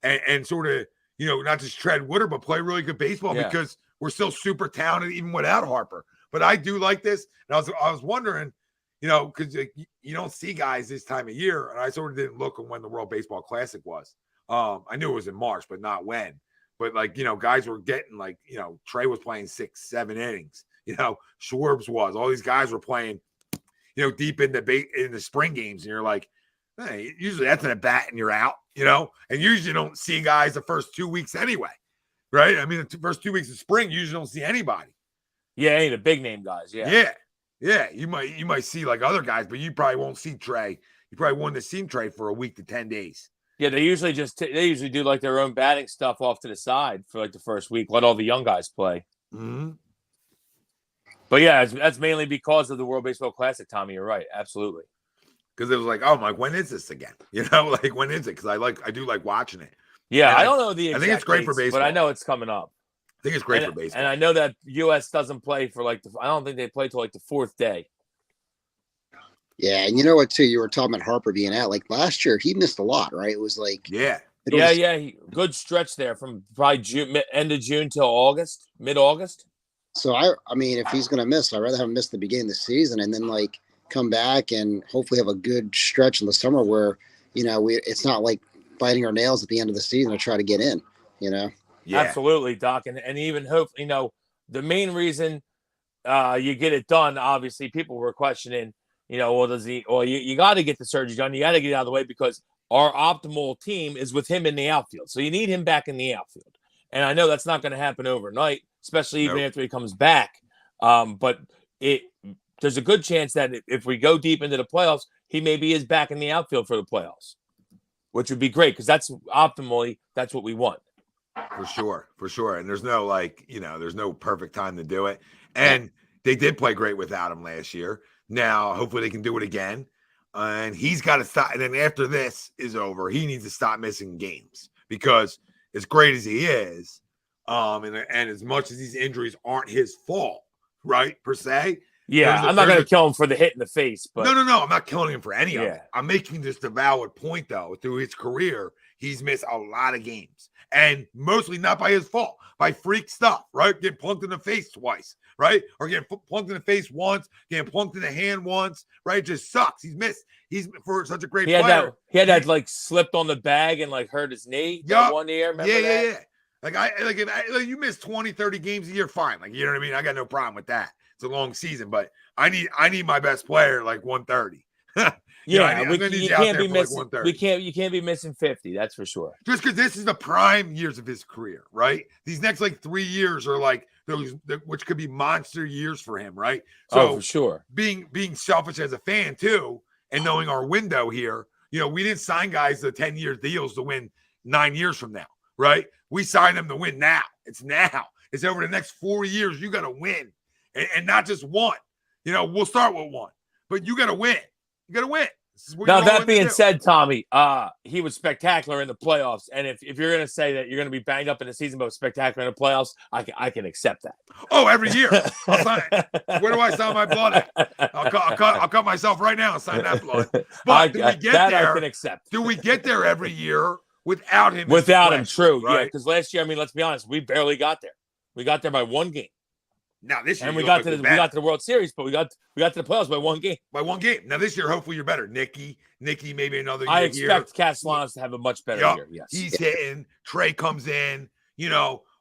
[SPEAKER 1] And sort of, not just tread water, but play really good baseball because we're still super talented even without Harper. But I do like this. And I was wondering, because you don't see guys this time of year, and I sort of didn't look at when the World Baseball Classic was. I knew it was in March, but not when. But guys were getting Trey was playing 6-7 innings. Schwarbs was. All these guys were playing, deep in the spring games, and you're like, hey, usually that's an at bat and you're out. And usually you don't see guys the first 2 weeks anyway, right? I mean, the first 2 weeks of spring, you usually don't see anybody.
[SPEAKER 3] Yeah, the big name guys.
[SPEAKER 1] Yeah, you might see other guys, but you probably won't see Trey. You probably wouldn't have seen Trey for a week to 10 days.
[SPEAKER 3] Yeah, they usually do their own batting stuff off to the side for the first week. Let all the young guys play.
[SPEAKER 1] Mm-hmm.
[SPEAKER 3] But yeah, that's mainly because of the World Baseball Classic. Tommy, you're right, absolutely.
[SPEAKER 1] Because it was I'm like, when is this again? When is it? Because I do like watching it.
[SPEAKER 3] Yeah, I don't know the exact
[SPEAKER 1] I think it's great for baseball,
[SPEAKER 3] but I know it's coming up.
[SPEAKER 1] I think it's great for baseball.
[SPEAKER 3] And I know that U.S. doesn't play for I don't think they play till the fourth day.
[SPEAKER 4] Yeah, and you know what, too? You were talking about Harper being out. Last year, he missed a lot, right? It was
[SPEAKER 3] Good stretch there from probably end of June till mid-August.
[SPEAKER 4] So, I mean, if he's going to miss, I'd rather have him miss the beginning of the season and then, come back and hopefully have a good stretch in the summer where, it's not like biting our nails at the end of the season to try to get in,
[SPEAKER 1] Yeah.
[SPEAKER 3] Absolutely, Doc. And even hope, the main reason you get it done, obviously, people were questioning, you got to get the surgery done. You got to get it out of the way because our optimal team is with him in the outfield. So you need him back in the outfield. And I know that's not going to happen overnight, especially even after he comes back. But there's a good chance that if we go deep into the playoffs, he maybe is back in the outfield for the playoffs, which would be great because that's what we want.
[SPEAKER 1] For sure. And there's no there's no perfect time to do it. And they did play great without him last year. Now, hopefully they can do it again. And he's got to stop. And then after this is over, he needs to stop missing games because as great as he is, and as much as these injuries aren't his fault, right, per se.
[SPEAKER 3] Yeah, I'm not going to kill him for the hit in the face. But
[SPEAKER 1] No. I'm not killing him for any of it. I'm making just a valid point, though. Through his career, he's missed a lot of games. And mostly not by his fault, by freak stuff, right? Getting plunked in the face twice, right? Or getting plunked in the face once, getting plunked in the hand once, right? It just sucks. He's missed. He's for such a great player.
[SPEAKER 3] He had that slipped on the bag and hurt his knee that 1 year. Remember that?
[SPEAKER 1] Yeah. If you miss 20, 30 games a year, fine. You know what I mean? I got no problem with that. It's a long season, but I need my best player 130.
[SPEAKER 3] You can't be missing. You can't be missing 50. That's for sure.
[SPEAKER 1] Just because this is the prime years of his career, right? These next 3 years are those, which could be monster years for him, right? So
[SPEAKER 3] for sure.
[SPEAKER 1] Being selfish as a fan too, and knowing our window here, we didn't sign guys to 10-year deals to win 9 years from now, right? We signed them to win now. It's now. It's over the next 4 years. You got to win, and not just one. We'll start with one, but you got to win. You got to win.
[SPEAKER 3] Now, that being said, Tommy, he was spectacular in the playoffs. And if you're going to say that you're going to be banged up in the season, but spectacular in the playoffs, I can accept that.
[SPEAKER 1] Oh, every year. I'll sign it. Where do I sign my blood at? I'll cut myself right now and sign that blood. But do we get there?
[SPEAKER 3] I can accept.
[SPEAKER 1] Do we get there every year without him?
[SPEAKER 3] Without him, true.
[SPEAKER 1] Right?
[SPEAKER 3] Yeah, because last year, let's be honest, we barely got there. We got there by one game.
[SPEAKER 1] Now this year,
[SPEAKER 3] and we got to the World Series, but we got to the playoffs by one game.
[SPEAKER 1] By one game. Now this year, hopefully you're better. Nicky, maybe another year.
[SPEAKER 3] I expect Castellanos to have a much better year. Yes,
[SPEAKER 1] he's hitting. Trey comes in.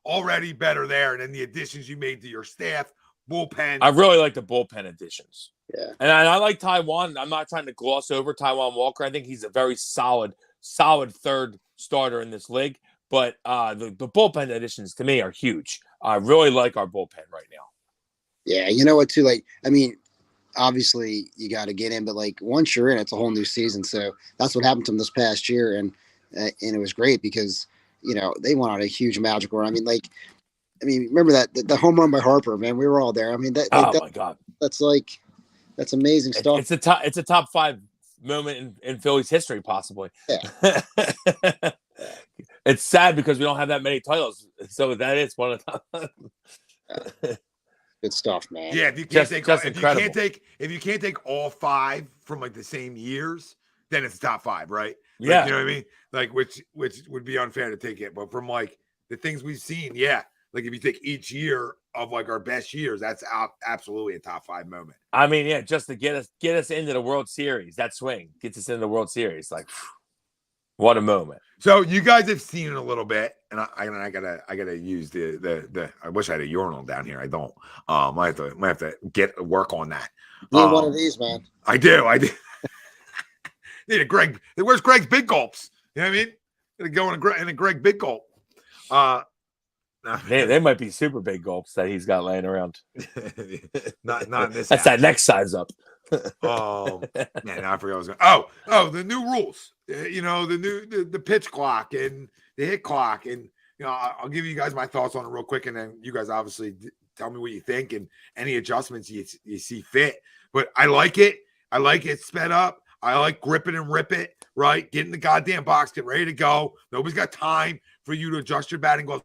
[SPEAKER 1] Already better there. And then the additions you made to your staff, bullpen.
[SPEAKER 3] I really like the bullpen additions.
[SPEAKER 4] Yeah,
[SPEAKER 3] and I like Taiwan. I'm not trying to gloss over Taiwan Walker. I think he's a very solid third starter in this league. But the bullpen additions to me are huge. I really like our bullpen right now.
[SPEAKER 4] Yeah, you know what, too? Obviously you got to get in, but once you're in, it's a whole new season. So that's what happened to them this past year, and it was great because they went on a huge magical run. Remember that the home run by Harper, man? We were all there.
[SPEAKER 3] My God,
[SPEAKER 4] That's amazing stuff.
[SPEAKER 3] It's a top 5 moment in Phillies history, possibly.
[SPEAKER 4] Yeah.
[SPEAKER 3] It's sad because we don't have that many titles, so that is one of the
[SPEAKER 4] Good stuff, man.
[SPEAKER 1] Yeah, if you can't
[SPEAKER 3] incredible.
[SPEAKER 1] if you can't take all 5 from like the same years, then it's the top 5, right? Like,
[SPEAKER 3] Yeah,
[SPEAKER 1] you know what I mean? Like which would be unfair to take it, but from like the things we've seen, yeah. Like if you take each year of like our best years, that's absolutely a top 5 moment.
[SPEAKER 3] I mean, yeah, just to get us into the World Series, that swing gets us into the World Series. Like, what a moment!
[SPEAKER 1] So you guys have seen it a little bit, and I gotta use the. I wish I had a urinal down here. I don't. Might have to get work on that.
[SPEAKER 4] Need one of these, man.
[SPEAKER 1] I do. Need a Greg. Where's Greg's big gulps? You know what I mean? Gonna go in a Greg big gulp.
[SPEAKER 3] They might be super big gulps that he's got laying around.
[SPEAKER 1] not in this.
[SPEAKER 3] That's that next size up.
[SPEAKER 1] Man, I forgot what I was going. Oh, the new rules. You know, the pitch clock and the hit clock, and you know, I'll give you guys my thoughts on it real quick, and then you guys obviously tell me what you think and any adjustments you see fit. But I like it. I like it sped up. I like grip it and rip it. Right, get in the goddamn box, get ready to go. Nobody's got time for you to adjust your batting gloves.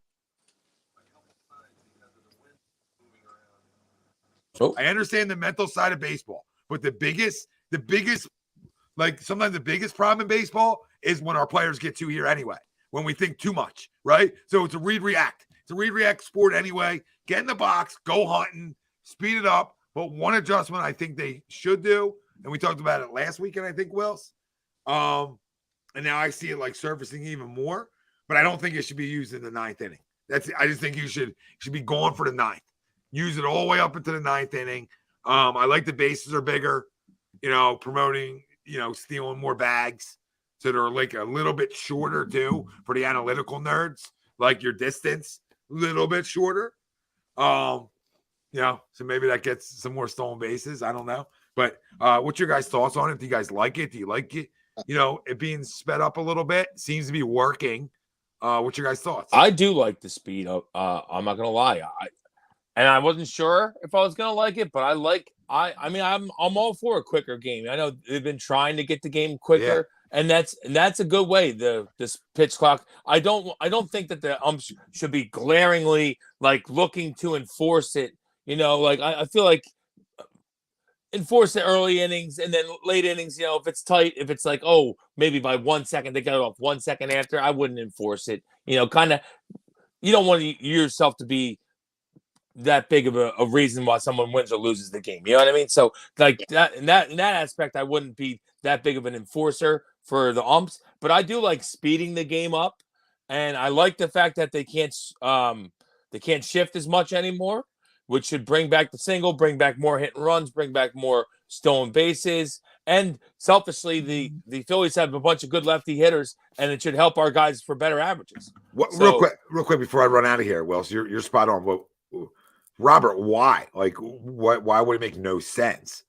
[SPEAKER 3] Oh.
[SPEAKER 1] I understand the mental side of baseball, but the biggest, like sometimes the biggest problem in baseball is when our players get too here anyway, when we think too much, right? So it's a read-react. It's a read-react sport anyway. Get in the box, go hunting, speed it up. But one adjustment I think they should do, and we talked about it last weekend, I think, Wills. And now I see it like surfacing even more, but I don't think it should be used in the 9th inning. I just think you should be going for the 9th. Use it all the way up into the 9th inning. I like the bases are bigger, you know, promoting, you know, stealing more bags. So they're like a little bit shorter too for the analytical nerds, like your distance, a little bit shorter. You know, so maybe that gets some more stolen bases. I don't know. But what's your guys' thoughts on it? Do you guys like it? Do you like it? You know, it being sped up a little bit seems to be working. What's your guys' thoughts?
[SPEAKER 3] I do like the speed of, I'm not going to lie. And I wasn't sure if I was gonna like it, but I mean I'm all for a quicker game. I know they've been trying to get the game quicker, and that's a good way. This pitch clock. I don't think that the umps should be glaringly like looking to enforce it. You know, like I feel like enforce the early innings and then late innings. You know, if it's tight, if it's like maybe by 1 second they got it off 1 second after, I wouldn't enforce it. You know, kind of. You don't want yourself to be that big of a reason why someone wins or loses the game. You know what I mean? So like that in that aspect, I wouldn't be that big of an enforcer for the umps, but I do like speeding the game up. And I like the fact that they can't shift as much anymore, which should bring back the single, bring back more hit and runs, bring back more stolen bases. And selfishly, the Phillies have a bunch of good lefty hitters, and it should help our guys for better averages.
[SPEAKER 1] Real quick before I run out of here, Wells, you're spot on. But Robert, why? Like, why would it make no sense?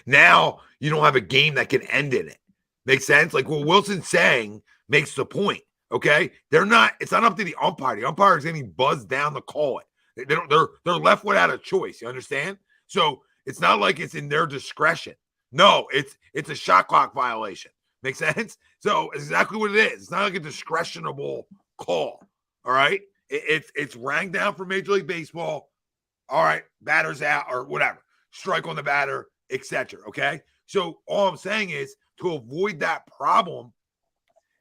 [SPEAKER 1] Now you don't have a game that can end in it. Makes sense? Like what Wilson's saying makes the point. Okay, it's not up to the umpire. The umpire is getting buzzed down to call it. They're left without a choice. You understand? So it's not like it's in their discretion. No, it's a shot clock violation. Make sense? So it's exactly what it is. It's not like a discretionable call. All right, it's rang down for Major League Baseball. All right, batter's out or whatever, strike on the batter, etc. Okay, so all I'm saying is to avoid that problem,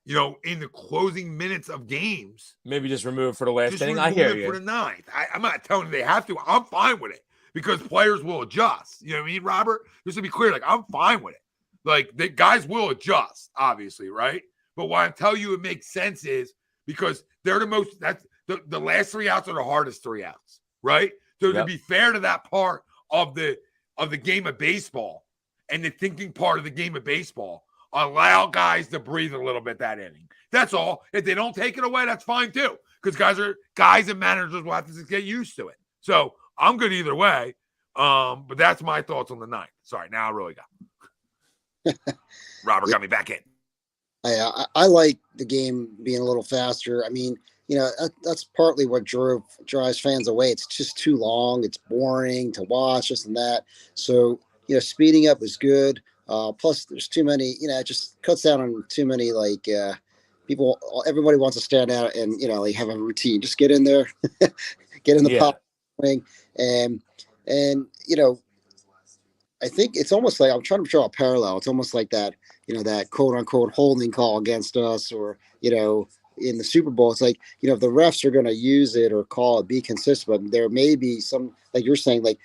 [SPEAKER 1] you know, in the closing minutes of games,
[SPEAKER 3] maybe just remove it for the last inning. I hear you.
[SPEAKER 1] For the 9th, I'm not telling you they have to. I'm fine with it because players will adjust. You know what I mean, Robert? Just to be clear, like I'm fine with it. Like the guys will adjust, obviously, right? But why I'm telling you it makes sense is because they're the most. That's the last 3 outs are the hardest 3 outs, right? So to be fair to that part of the game of baseball and the thinking part of the game of baseball, allow guys to breathe a little bit that inning. That's all. If they don't take it away, that's fine too. Because guys and managers will have to just get used to it. So I'm good either way. But that's my thoughts on the 9th. Sorry, now I really got Robert got me back in.
[SPEAKER 4] I like the game being a little faster. I mean, that's partly what drives fans away. It's just too long. It's boring to watch, this and that. So, speeding up is good. Plus, there's too many. It just cuts down on too many people. Everybody wants to stand out and like have a routine. Just get in there, get in the pop swing, and I think it's almost like I'm trying to draw a parallel. It's almost like that, that quote unquote holding call against us, or, in the Super Bowl. It's like, if the refs are going to use it or call it, be consistent, but there may be some, like you're saying, like,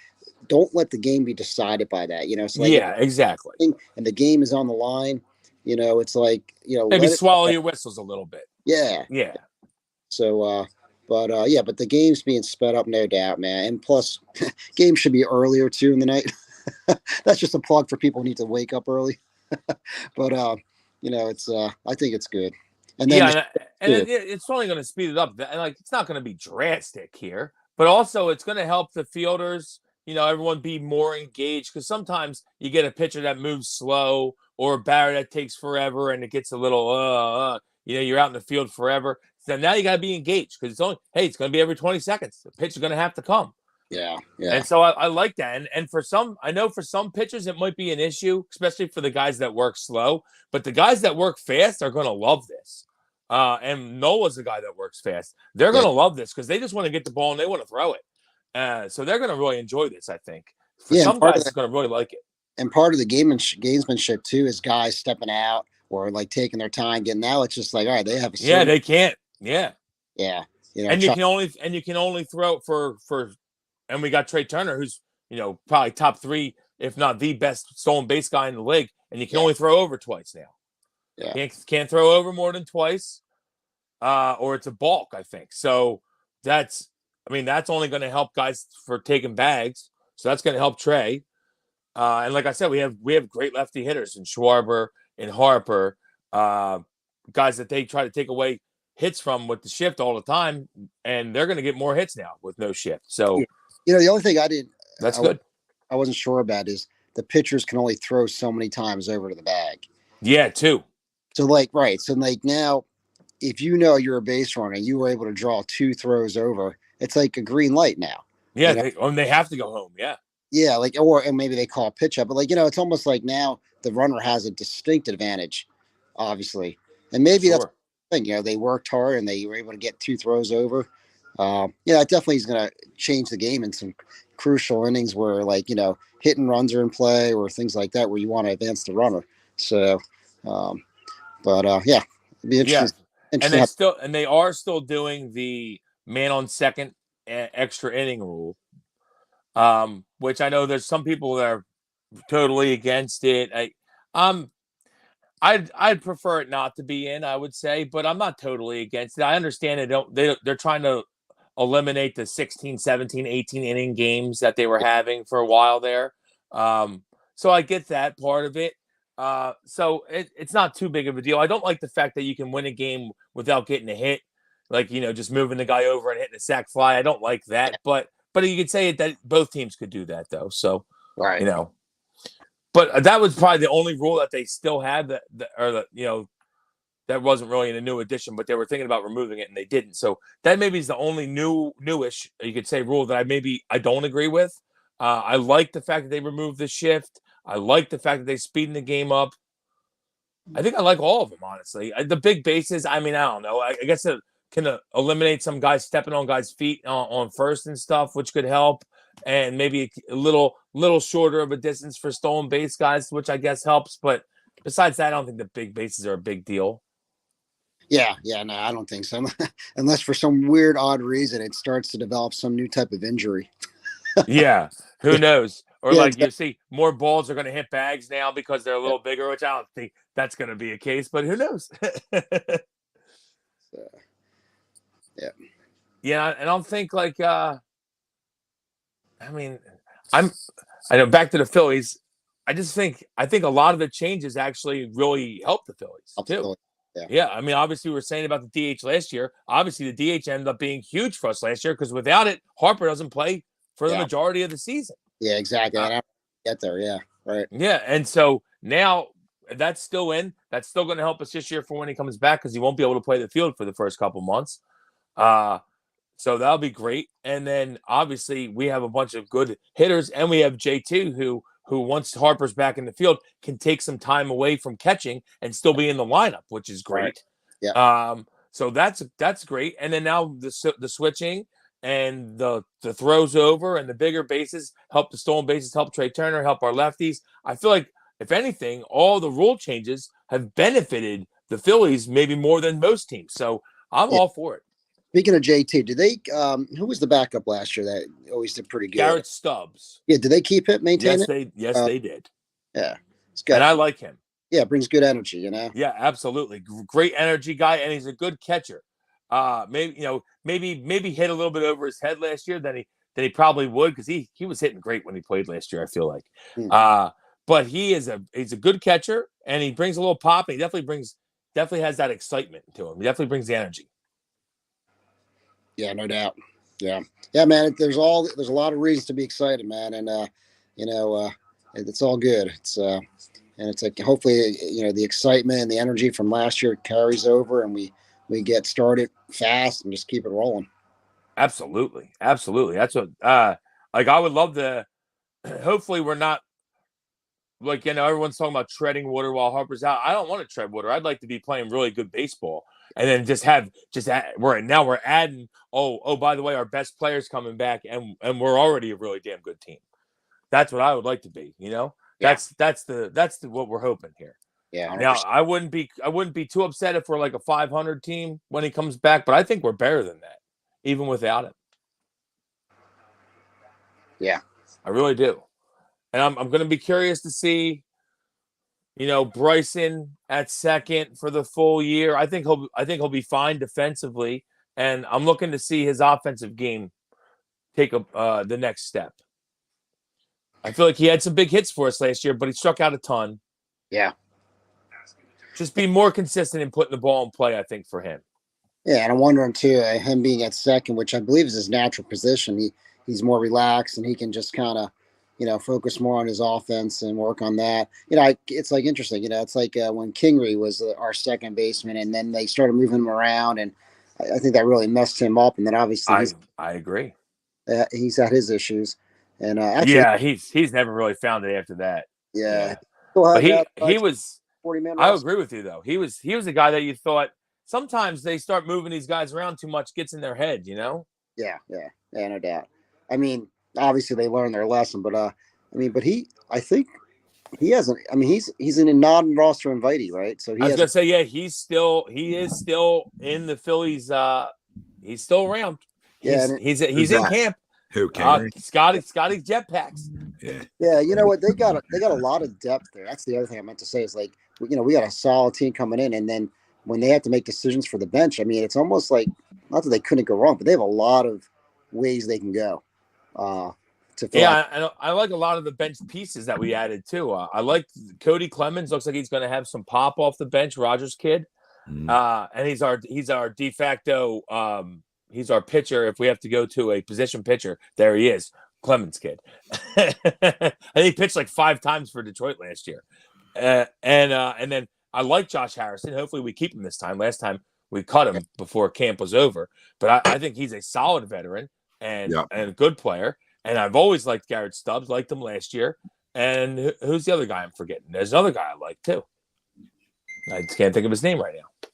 [SPEAKER 4] don't let the game be decided by that, so like,
[SPEAKER 3] yeah, exactly.
[SPEAKER 4] And the game is on the line, it's like,
[SPEAKER 3] maybe swallow your whistles a little bit.
[SPEAKER 4] Yeah.
[SPEAKER 3] Yeah.
[SPEAKER 4] So, but the game's being sped up, no doubt, man. And plus, games should be earlier too in the night. That's just a plug for people who need to wake up early. But it's I think it's good. And then
[SPEAKER 3] it's only going to speed it up. Like, it's not going to be drastic here, but also it's going to help the fielders, everyone be more engaged, because sometimes you get a pitcher that moves slow or a batter that takes forever and it gets a little you're out in the field forever. So now you got to be engaged, because it's going to be every 20 seconds. The pitch is going to have to come.
[SPEAKER 4] Yeah.
[SPEAKER 3] And so I like that. And for some pitchers, it might be an issue, especially for the guys that work slow. But the guys that work fast are going to love this. And Nola's a guy that works fast. They're going to love this, because they just want to get the ball and they want to throw it. So they're going to really enjoy this, I think. For some guys, it's going to really like it.
[SPEAKER 4] And part of the gamesmanship, too, is guys stepping out or, like, taking their time. Now it's just like, all right, they have a
[SPEAKER 3] Yeah, they can't. Yeah.
[SPEAKER 4] Yeah.
[SPEAKER 3] And you can only throw for and we got Trey Turner, who's, probably top 3, if not the best stolen base guy in the league. And you can only throw over twice now.
[SPEAKER 4] Yeah.
[SPEAKER 3] Can't throw over more than twice, or it's a balk, I think. So that's only going to help guys for taking bags. So that's going to help Trey. And like I said, we have great lefty hitters in Schwarber and Harper, guys that they try to take away hits from with the shift all the time, and they're going to get more hits now with no shift. So,
[SPEAKER 4] the only thing
[SPEAKER 3] that's good.
[SPEAKER 4] I wasn't sure about is the pitchers can only throw so many times over to the bag.
[SPEAKER 3] Yeah, 2.
[SPEAKER 4] So right. So now, if you're a base runner and you were able to draw 2 throws over, it's like a green light now.
[SPEAKER 3] Yeah, they have to go home. Yeah. Yeah,
[SPEAKER 4] and maybe they call a pitch up, but it's almost like now the runner has a distinct advantage, obviously, and maybe that's the thing. They worked hard and they were able to get 2 throws over. It definitely is going to change the game in some crucial innings where, hit and runs are in play or things like that, where you want to advance the runner. So, it'd be interesting.
[SPEAKER 3] Yeah. And they are still doing the man on second extra inning rule, which I know there's some people that are totally against it. I'd prefer it not to be in, I would say, but I'm not totally against it. I understand they're trying to eliminate the 16, 17, 18 inning games that they were having for a while there. So I get that part of it. So it's not too big of a deal. I don't like the fact that you can win a game without getting a hit, just moving the guy over and hitting a sac fly. I don't like that, but you could say that both teams could do that though. So,
[SPEAKER 4] right.
[SPEAKER 3] But that was probably the only rule that they still had that wasn't really in a new edition, but they were thinking about removing it and they didn't. So that maybe is the only newish, you could say, rule that I don't agree with. I like the fact that they removed the shift. I like the fact that they speeding the game up. I think I like all of them, honestly. The big bases, I don't know. I guess it can eliminate some guys stepping on guys' feet on first and stuff, which could help. And maybe a little shorter of a distance for stolen base guys, which I guess helps. But besides that, I don't think the big bases are a big deal.
[SPEAKER 4] Yeah, no, I don't think so. Unless for some weird, odd reason it starts to develop some new type of injury.
[SPEAKER 3] Yeah, who knows? Or you see, more balls are going to hit bags now because they're a little bigger, which I don't think that's going to be a case, but who knows? Yeah, and I don't think I know back to the Phillies. I think a lot of the changes actually really helped the Phillies too. Yeah. Obviously we were saying about the DH last year. Obviously the DH ended up being huge for us last year because without it, Harper doesn't play for the majority of the season.
[SPEAKER 4] Yeah, exactly. I get there. Yeah, right.
[SPEAKER 3] Yeah, and so now that's still in. That's still going to help us this year for when he comes back because he won't be able to play the field for the first couple months. So that'll be great. And then obviously we have a bunch of good hitters, and we have J2 who once Harper's back in the field can take some time away from catching and still be in the lineup, which is great.
[SPEAKER 4] Right. Yeah.
[SPEAKER 3] So that's great. And then now the switching and the throws over and the bigger bases help the stolen bases, help Trey Turner, help our lefties. I feel like if anything, all the rule changes have benefited the Phillies maybe more than most teams. So I'm all for it.
[SPEAKER 4] Speaking of JT, did they? Who was the backup last year that always did pretty good?
[SPEAKER 3] Garrett Stubbs.
[SPEAKER 4] Yeah, did they keep it, maintain it?
[SPEAKER 3] Yes, they did.
[SPEAKER 4] Yeah, it's good.
[SPEAKER 3] And I like him.
[SPEAKER 4] Yeah, brings good energy, you know.
[SPEAKER 3] Yeah, absolutely, great energy guy, and he's a good catcher. Maybe hit a little bit over his head last year than he probably would because he was hitting great when he played last year. I feel like, but he's a good catcher, and he brings a little pop. And he definitely has that excitement to him. He definitely brings the energy.
[SPEAKER 4] Yeah, no doubt. Yeah, man. There's a lot of reasons to be excited, man, and it's all good. It's and it's like hopefully the excitement and the energy from last year carries over, and we get started fast and just keep it rolling.
[SPEAKER 3] Absolutely. That's what I would love to. Hopefully, we're not everyone's talking about treading water while Harper's out. I don't want to tread water. I'd like to be playing really good baseball. And then we're adding. Oh, by the way, our best player's coming back, and we're already a really damn good team. That's what I would like to be. That's what we're hoping here.
[SPEAKER 4] Yeah. 100%.
[SPEAKER 3] Now I wouldn't be too upset if we're like a 500 team when he comes back, but I think we're better than that, even without him.
[SPEAKER 4] Yeah,
[SPEAKER 3] I really do, and I'm going to be curious to see. Bryson at second for the full year. I think he'll be fine defensively, and I'm looking to see his offensive game take the next step. I feel like he had some big hits for us last year, but he struck out a ton.
[SPEAKER 4] Yeah.
[SPEAKER 3] Just be more consistent in putting the ball in play, I think, for him.
[SPEAKER 4] Yeah, and I'm wondering too, him being at second, which I believe is his natural position. He's more relaxed, and he can just kind of focus more on his offense and work on that. It's like interesting. It's like when Kingery was our second baseman, and then they started moving him around, and I think that really messed him up. And then obviously,
[SPEAKER 3] I agree.
[SPEAKER 4] He's had his issues, and
[SPEAKER 3] he's never really found it after that.
[SPEAKER 4] Yeah,
[SPEAKER 3] but he was
[SPEAKER 4] 40-man.
[SPEAKER 3] I agree with you though. He was a guy that you thought sometimes they start moving these guys around too much, gets in their head. Yeah,
[SPEAKER 4] no doubt. I mean, obviously they learned their lesson, but I think he hasn't. I mean, he's in a non-roster invitee, right? So
[SPEAKER 3] I was gonna say, yeah, he is still in the Phillies. He's still around. He's in camp.
[SPEAKER 1] Who can?
[SPEAKER 3] Scotty's jetpacks.
[SPEAKER 4] Yeah. You know what? They got a lot of depth there. That's the other thing I meant to say is like, we got a solid team coming in, and then when they have to make decisions for the bench, I mean, it's almost like not that they couldn't go wrong, but they have a lot of ways they can go.
[SPEAKER 3] I like a lot of the bench pieces that we added too. I like Cody Clemens. Looks like he's going to have some pop off the bench. Rogers' kid, and he's our de facto. He's our pitcher. If we have to go to a position pitcher, there he is, Clemens' kid. And he pitched like 5 times for Detroit last year. And then I like Josh Harrison. Hopefully we keep him this time. Last time we cut him before camp was over, but I think he's a solid veteran and a good player. And I've always liked Garrett Stubbs, liked him last year. And who's the other guy I'm forgetting? There's another guy I like too. I just can't think of his name right now.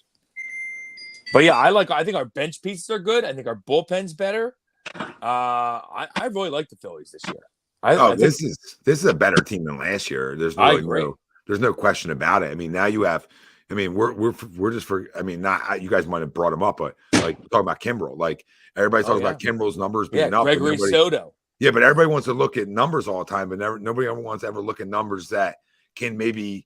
[SPEAKER 3] But yeah, I think our bench pieces are good. I think our bullpen's better. I really like the Phillies this year.
[SPEAKER 1] This is a better team than last year. There's no question about it. I mean, now you have. I mean, we're just for. I mean, not you guys might have brought him up, but like talking about Kimbrel, like everybody's talking about Kimbrel's numbers being up.
[SPEAKER 3] Gregory Soto.
[SPEAKER 1] Yeah, but everybody wants to look at numbers all the time, but nobody ever wants to ever look at numbers that can maybe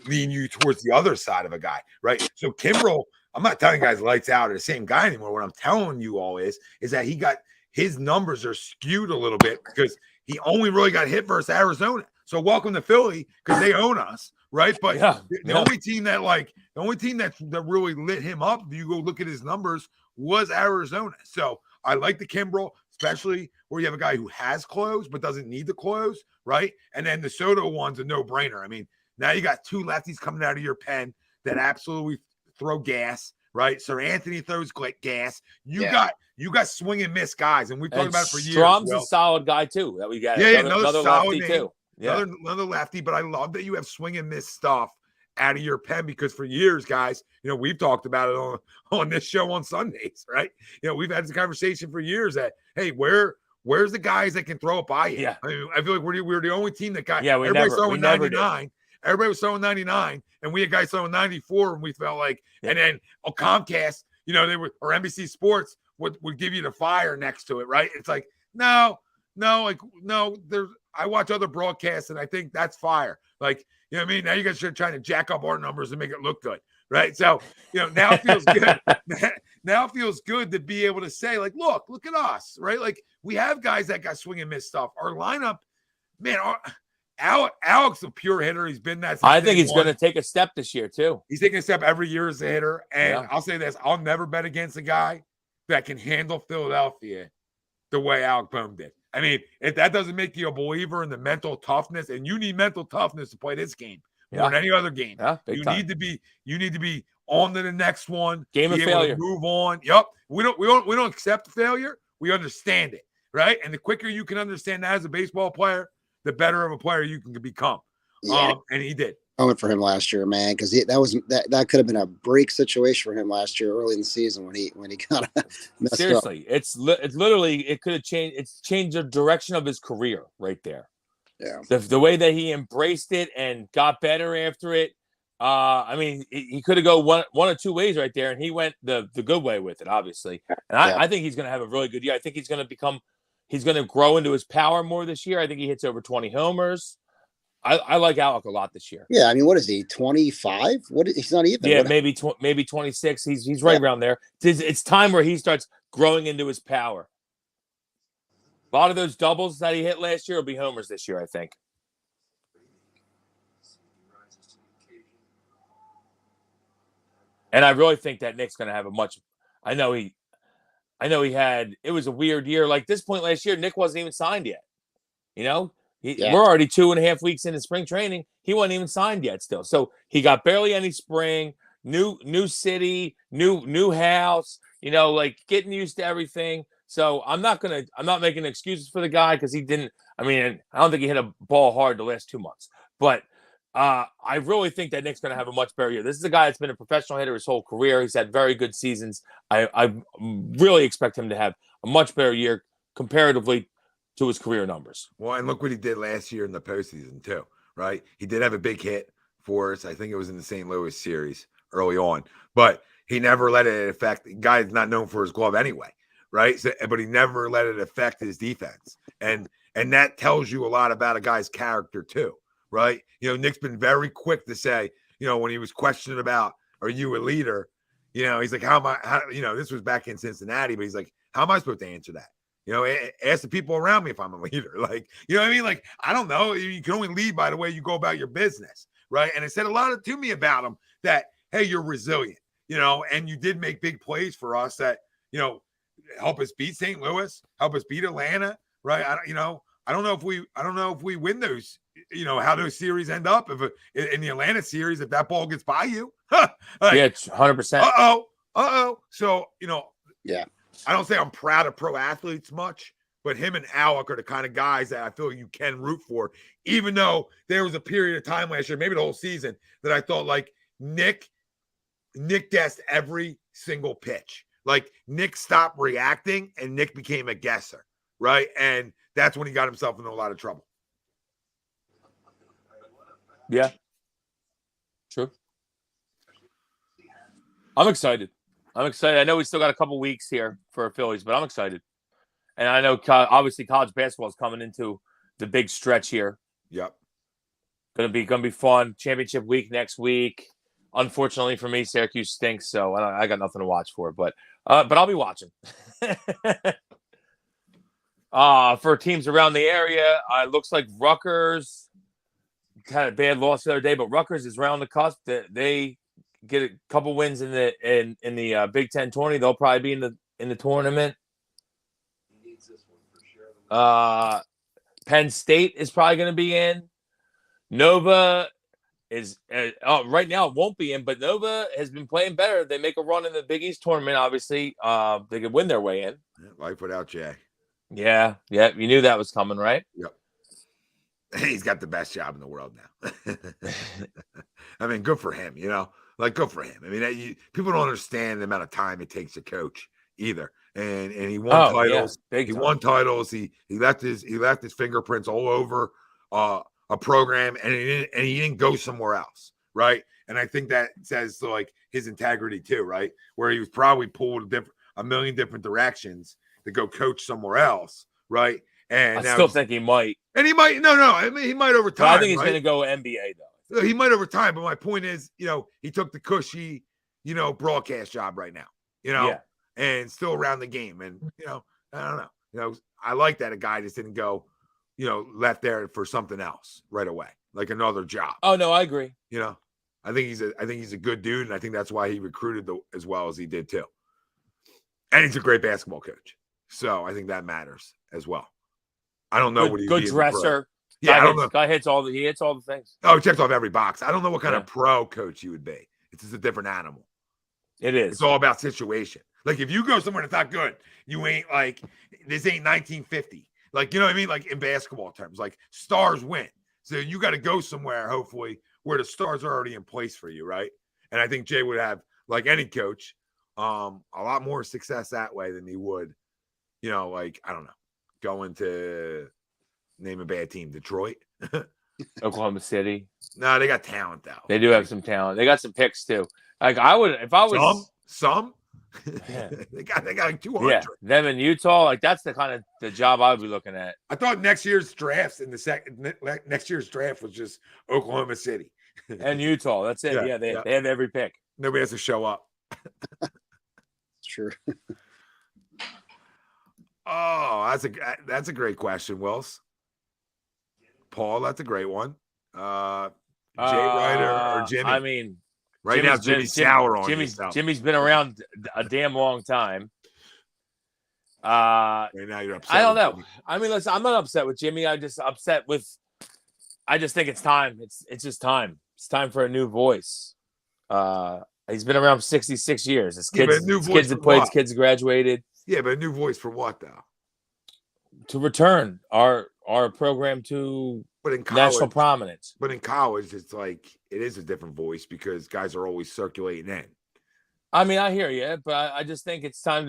[SPEAKER 1] lean you towards the other side of a guy, right? So Kimbrel, I'm not telling you guys lights out are the same guy anymore. What I'm telling you all is that he got his numbers are skewed a little bit because he only really got hit versus Arizona. So welcome to Philly because they own us, right? But the only team that really lit him up, if you go look at his numbers, was Arizona. So I like the Kimbrel, especially where you have a guy who has close but doesn't need to close, right? And then the Soto one's a no-brainer. I mean, Now you got two lefties coming out of your pen that absolutely throw gas, right? Sir Anthony throws gas. You got swing and miss guys, and we've talked about it for years.
[SPEAKER 3] Strom's a solid guy too. That we got another lefty
[SPEAKER 1] name,
[SPEAKER 3] too. Yeah,
[SPEAKER 1] another lefty. But I love that you have swing and miss stuff out of your pen, because for years, guys, we've talked about it on this show on Sundays, right? We've had this conversation for years that, hey, where's the guys that can throw it by you?
[SPEAKER 3] Yeah.
[SPEAKER 1] I mean, I feel like we're the only team that got.
[SPEAKER 3] Yeah,
[SPEAKER 1] everybody's throwing
[SPEAKER 3] 99.
[SPEAKER 1] Everybody was throwing 99, and we had guys throwing 94, and we felt like, and then Comcast, they were, or NBC Sports would give you the fire next to it, right? It's like, no, there's. I watch other broadcasts, and I think that's fire. Like, you know what I mean? Now you guys are trying to jack up our numbers and make it look good, right? So, now it feels good. Now it feels good to be able to say, like, look at us, right? Like, we have guys that got swing and miss stuff. Our lineup, man, Alex a pure hitter. He's been that.
[SPEAKER 3] I think he's going to take a step this year too.
[SPEAKER 1] He's taking a step every year as a hitter. And I'll say this: I'll never bet against a guy that can handle Philadelphia the way Alec Boehm did. I mean, if that doesn't make you a believer in the mental toughness, and you need mental toughness to play this game more than any other game.
[SPEAKER 3] Yeah,
[SPEAKER 1] you need to be on to the next one.
[SPEAKER 3] Game of failure.
[SPEAKER 1] Move on. Yep. We don't accept failure. We understand it, right? And the quicker you can understand that as a baseball player, the better of a player you can become.
[SPEAKER 4] Yeah.
[SPEAKER 1] And he did.
[SPEAKER 4] I went for him last year, man, because that could have been a break situation for him last year, early in the season when he got messed
[SPEAKER 3] Seriously,
[SPEAKER 4] up.
[SPEAKER 3] it's literally it could have changed. It's changed the direction of his career right there.
[SPEAKER 4] Yeah,
[SPEAKER 3] the way that he embraced it and got better after it. I mean, he could have go one or two ways right there, and he went the good way with it, obviously. And I think he's going to have a really good year. I think he's going to grow into his power more this year. I think he hits over 20 homers. I like Alec a lot this year.
[SPEAKER 4] Yeah, I mean, what is he? 25? He's not even.
[SPEAKER 3] Yeah, maybe 26. He's right around there. It's time where he starts growing into his power. A lot of those doubles that he hit last year will be homers this year, I think. And I really think that Nick's going to have a much. I know he had. It was a weird year. Like this point last year, Nick wasn't even signed yet. We're already 2.5 weeks into spring training. He wasn't even signed yet still. So he got barely any spring, new city, new house, like getting used to everything. So I'm not making excuses for the guy because he didn't. I mean, I don't think he hit a ball hard the last 2 months. But I really think that Nick's going to have a much better year. This is a guy that's been a professional hitter his whole career. He's had very good seasons. I really expect him to have a much better year comparatively to his career numbers.
[SPEAKER 1] Well, and look what he did last year in the postseason too, right? He did have a big hit for us. I think it was in the St. Louis series early on, but he never let it affect. The guy's not known for his glove anyway, right? So, but he never let it affect his defense, and that tells you a lot about a guy's character too, right? Nick's been very quick to say, when he was questioned about, "Are you a leader?" He's like, "How am I?" This was back in Cincinnati, but he's like, "How am I supposed to answer that?" Ask the people around me if I'm a leader. Like, you know what I mean? Like, I don't know. You can only lead by the way you go about your business, right? And it said a lot to me about him that, hey, you're resilient, and you did make big plays for us that, help us beat St. Louis, help us beat Atlanta, right? I don't know if we win those, how those series end up in the Atlanta series, if that ball gets by you.
[SPEAKER 3] Yeah, it's 100%.
[SPEAKER 1] So,
[SPEAKER 4] yeah.
[SPEAKER 1] I don't say I'm proud of pro athletes much, but him and Alec are the kind of guys that I feel you can root for, even though there was a period of time last year, maybe the whole season, that I thought like Nick guessed every single pitch. Like Nick stopped reacting and Nick became a guesser, right? And that's when he got himself into a lot of trouble.
[SPEAKER 3] Yeah. True. I'm excited. I know we still got a couple weeks here for Phillies, but I'm excited. And I know obviously college basketball is coming into the big stretch here.
[SPEAKER 1] Yep.
[SPEAKER 3] Gonna be fun. Championship week next week. Unfortunately for me, Syracuse stinks, so I got nothing to watch for. But I'll be watching. For teams around the area, it looks like Rutgers had a bad loss the other day, but Rutgers is round the cusp. They get a couple wins in the Big Ten tourney. They'll probably be in the tournament. Penn State is probably going to be in. Nova is right now it won't be in, but Nova has been playing better. They make a run in the Big East tournament. Obviously, they could win their way in.
[SPEAKER 1] Life without Jay.
[SPEAKER 3] Yeah. You knew that was coming, right?
[SPEAKER 1] Yep. He's got the best job in the world now. I mean, good for him. Like good for him. I mean, people don't understand the amount of time it takes to coach either. And he won titles.
[SPEAKER 3] Yeah,
[SPEAKER 1] he won titles. He left his fingerprints all over a program, and he didn't go somewhere else, right? And I think that says like his integrity too, right? Where he was probably pulled a million different directions to go coach somewhere else, right? And
[SPEAKER 3] I still think he might.
[SPEAKER 1] And he might. No. I mean, he might over time.
[SPEAKER 3] But I think he's
[SPEAKER 1] right?
[SPEAKER 3] going to go NBA though.
[SPEAKER 1] He might over time. But my point is, he took the cushy, broadcast job right now.
[SPEAKER 3] Yeah.
[SPEAKER 1] And still around the game. And I don't know. I like that a guy just didn't go, left there for something else right away, like another job.
[SPEAKER 3] Oh no, I agree.
[SPEAKER 1] I think he's a good dude, and I think that's why he recruited as well as he did too. And he's a great basketball coach, so I think that matters as well. I don't know what he's
[SPEAKER 3] good dresser.
[SPEAKER 1] Yeah, I don't know.
[SPEAKER 3] Guy hits all the things.
[SPEAKER 1] Oh, he checks off every box. I don't know what kind of pro coach he would be. It's just a different animal.
[SPEAKER 3] It is.
[SPEAKER 1] It's all about situation. Like if you go somewhere that's not good, you ain't like this ain't 1950. Like you know what I mean? Like in basketball terms, like stars win. So you got to go somewhere, hopefully, where the stars are already in place for you, right? And I think Jay would have, like any coach, a lot more success that way than he would, like I don't know, going to name a bad team, Detroit,
[SPEAKER 3] Oklahoma City.
[SPEAKER 1] No, they got talent though.
[SPEAKER 3] They do have some talent. They got some picks too. Like I would, if I was
[SPEAKER 1] some.
[SPEAKER 3] Yeah.
[SPEAKER 1] they got like 200.
[SPEAKER 3] Yeah, them in Utah, like that's the kind of the job I would be looking at.
[SPEAKER 1] I thought next year's draft was just Oklahoma City
[SPEAKER 3] and Utah. That's it. Yeah, they have every pick.
[SPEAKER 1] Nobody has to show up.
[SPEAKER 4] Sure.
[SPEAKER 1] Oh, that's a great question, Wills. Paul, that's a great one. Jay Ryder or Jimmy?
[SPEAKER 3] I mean,
[SPEAKER 1] Jimmy's sour on
[SPEAKER 3] Jimmy's been around a damn long time.
[SPEAKER 1] Right now you're upset.
[SPEAKER 3] I don't know. I mean, listen, I'm not upset with Jimmy. I'm just upset with. I just think it's time. It's just time. It's time for a new voice. He's been around for 66 years. His kids have played. His kids graduated.
[SPEAKER 1] Yeah, but a new voice for what though?
[SPEAKER 3] To return our program to national prominence.
[SPEAKER 1] But in college, it's like it is a different voice because guys are always circulating in.
[SPEAKER 3] I mean, I hear you, but I just think it's time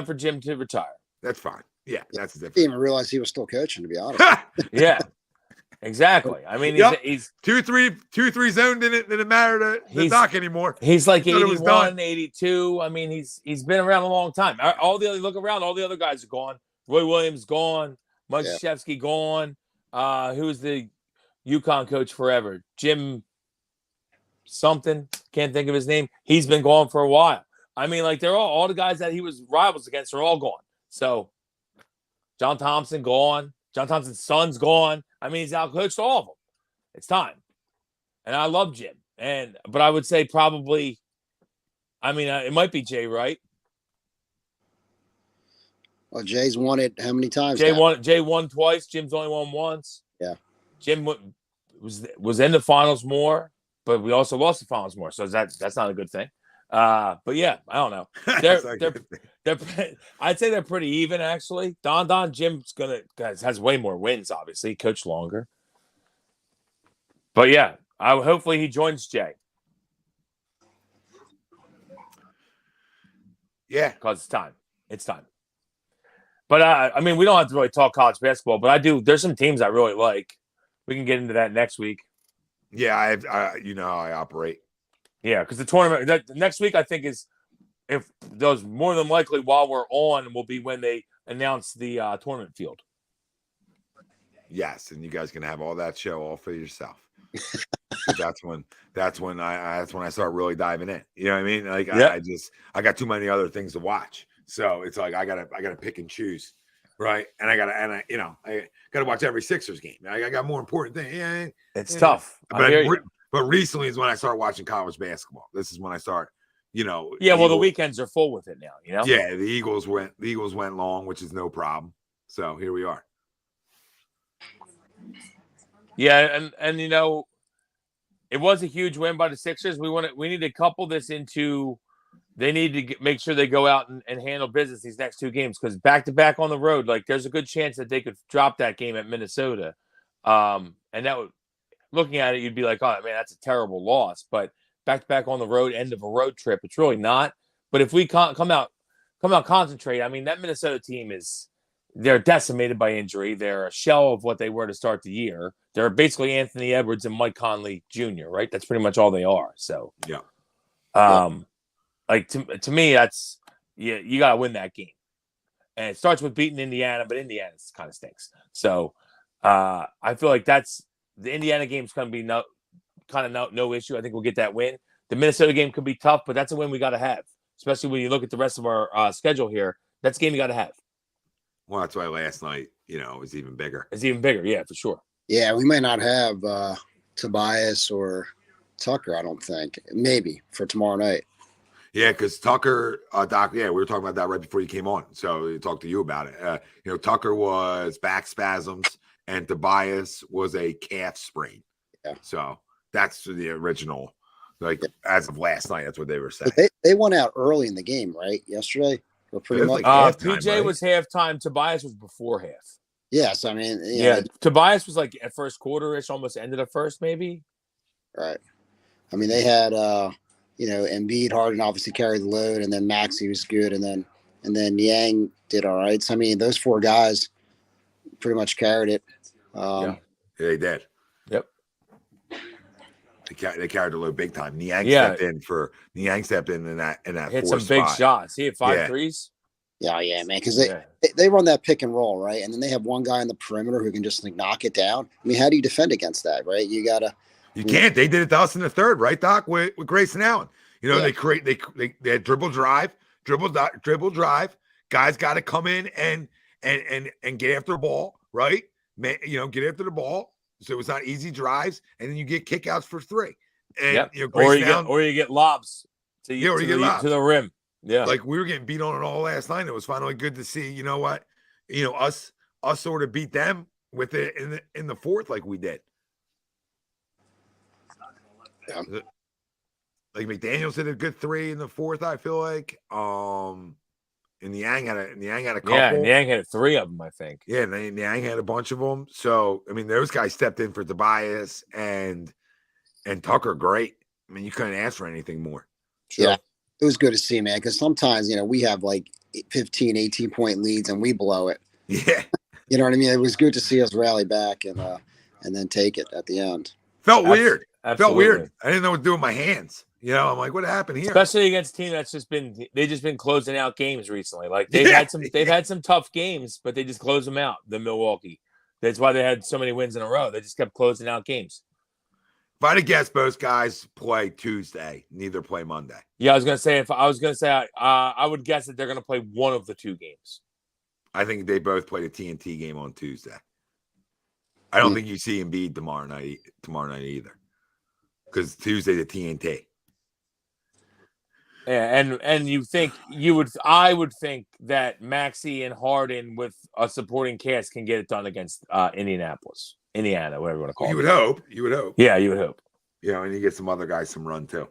[SPEAKER 3] for Jim to retire.
[SPEAKER 1] That's fine. Yeah, that's different.
[SPEAKER 4] I didn't even realize he was still coaching, to be honest.
[SPEAKER 3] Yeah, exactly. I mean, he's
[SPEAKER 1] 2-3 zone didn't matter to the doc anymore.
[SPEAKER 3] He's like 81, 82. I mean, he's been around a long time. Look around, all the other guys are gone. Roy Williams gone. Mike Krzyzewski gone. Who was the UConn coach forever? Jim something. Can't think of his name. He's been gone for a while. I mean, like they're all the guys that he was rivals against are all gone. So John Thompson gone. John Thompson's son's gone. I mean, he's outcoached all of them. It's time. And I love Jim. But I would say probably, I mean, it might be Jay, right?
[SPEAKER 4] Well, Jay's won it how many times?
[SPEAKER 3] Jay won twice. Jim's only won once.
[SPEAKER 4] Yeah.
[SPEAKER 3] Jim was in the finals more, but we also lost the finals more. So that's not a good thing. But yeah, I don't know. I'd say they're pretty even actually. Don Jim's has way more wins. Obviously, he coached longer. But yeah, hopefully he joins Jay.
[SPEAKER 1] Yeah,
[SPEAKER 3] because it's time. It's time. But I mean, we don't have to really talk college basketball, but I do. There's some teams I really like. We can get into that next week.
[SPEAKER 1] Yeah, I how I operate.
[SPEAKER 3] Yeah, because the tournament next week I think is if those more than likely while we're on will be when they announce the tournament field.
[SPEAKER 1] Yes, and you guys can have all that show all for yourself. that's when I start really diving in. You know what I mean? Like I got too many other things to watch. So it's like I gotta pick and choose, right? And I gotta watch every Sixers game. I got more important things. Yeah,
[SPEAKER 3] it's tough.
[SPEAKER 1] But recently is when I start watching college basketball. This is when I start,
[SPEAKER 3] Yeah, well, the weekends are full with it now.
[SPEAKER 1] Yeah, the Eagles went long, which is no problem. So here we are.
[SPEAKER 3] Yeah, and It was a huge win by the Sixers. We need to couple this into. They need to make sure they go out and handle business these next 2 games, because back-to-back on the road, like there's a good chance that they could drop that game at Minnesota. And that would, looking at it, you'd be like, oh, man, that's a terrible loss. But back-to-back on the road, end of a road trip, it's really not. But if we come out concentrate, I mean, that Minnesota team they're decimated by injury. They're a shell of what they were to start the year. They're basically Anthony Edwards and Mike Conley Jr., right? That's pretty much all they are. So,
[SPEAKER 1] yeah.
[SPEAKER 3] Like to me, that's you got to win that game, and it starts with beating Indiana, but Indiana kind of stinks. So I feel like that's the Indiana game's going to be no issue. I think we'll get that win. The Minnesota game could be tough, but that's a win we got to have, especially when you look at the rest of our schedule here. That's a game you got to have.
[SPEAKER 1] Well, that's why last night, was even bigger.
[SPEAKER 3] It's even bigger, yeah, for sure.
[SPEAKER 4] Yeah, we may not have Tobias or Tucker. I don't think. Maybe for tomorrow night.
[SPEAKER 1] Yeah, because Tucker, Doc, we were talking about that right before you came on. So he talked to you about it. Tucker was back spasms and Tobias was a calf sprain.
[SPEAKER 4] Yeah.
[SPEAKER 1] So that's the original, as of last night, that's what they were saying.
[SPEAKER 4] They went out early in the game, right? Yesterday? Or pretty much.
[SPEAKER 1] Halftime,
[SPEAKER 3] PJ was halftime. Tobias was before half.
[SPEAKER 4] Yes, I mean.
[SPEAKER 3] Tobias was like at first quarter-ish, almost ended at first, maybe.
[SPEAKER 4] Right. I mean, they had Embiid, Harden obviously carried the load, and then Maxey was good, and then Yang did all right. So I mean, those 4 guys pretty much carried it.
[SPEAKER 1] Yeah, they did.
[SPEAKER 3] Yep.
[SPEAKER 1] They carried the load big time. Niang stepped in that
[SPEAKER 3] hit some big shots. He had 5 threes.
[SPEAKER 4] Yeah, man, because they run that pick and roll, right, and then they have one guy in the perimeter who can just knock it down. I mean, how do you defend against that, right? You can't. They
[SPEAKER 1] did it to us in the third, right, Doc? With Grayson Allen. They had dribble drive. Guys got to come in and get after the ball, right? Get after the ball. So it's not easy drives, and then you get kickouts for 3. And
[SPEAKER 3] or you get lobs to the rim. Yeah,
[SPEAKER 1] like we were getting beat on it all last night. It was finally good to see. You know what? Us sort of beat them with it in the fourth, like we did.
[SPEAKER 4] Yeah.
[SPEAKER 1] Like McDaniels hit a good 3 in the fourth, I feel like. And Niang had a couple.
[SPEAKER 3] Yeah, Niang had 3 of them, I think.
[SPEAKER 1] Yeah, and Niang had a bunch of them. So I mean, those guys stepped in for Tobias and Tucker. Great. I mean, you couldn't ask for anything more.
[SPEAKER 4] Sure. Yeah, it was good to see, man. Because sometimes we have like 15, 18-point leads and we blow it.
[SPEAKER 1] Yeah.
[SPEAKER 4] You know what I mean? It was good to see us rally back and then take it at the end.
[SPEAKER 1] Felt weird.
[SPEAKER 3] Absolutely.
[SPEAKER 1] Felt weird. I didn't know what to do with my hands. I'm like, what happened here?
[SPEAKER 3] Especially against a team that's just been closing out games recently. Like they've had some tough games, but they just close them out. The Milwaukee. That's why they had so many wins in a row. They just kept closing out games.
[SPEAKER 1] If I had to guess, both guys play Tuesday. Neither play Monday.
[SPEAKER 3] Yeah, I was gonna say I would guess that they're gonna play one of the 2 games.
[SPEAKER 1] I think they both play the TNT game on Tuesday. I don't think you see Embiid tomorrow night either, because Tuesday the TNT.
[SPEAKER 3] Yeah, and I would think that Maxey and Harden with a supporting cast can get it done against Indiana, whatever you want to call it.
[SPEAKER 1] You would hope.
[SPEAKER 3] Yeah, you would hope.
[SPEAKER 1] And you get some other guys some run too.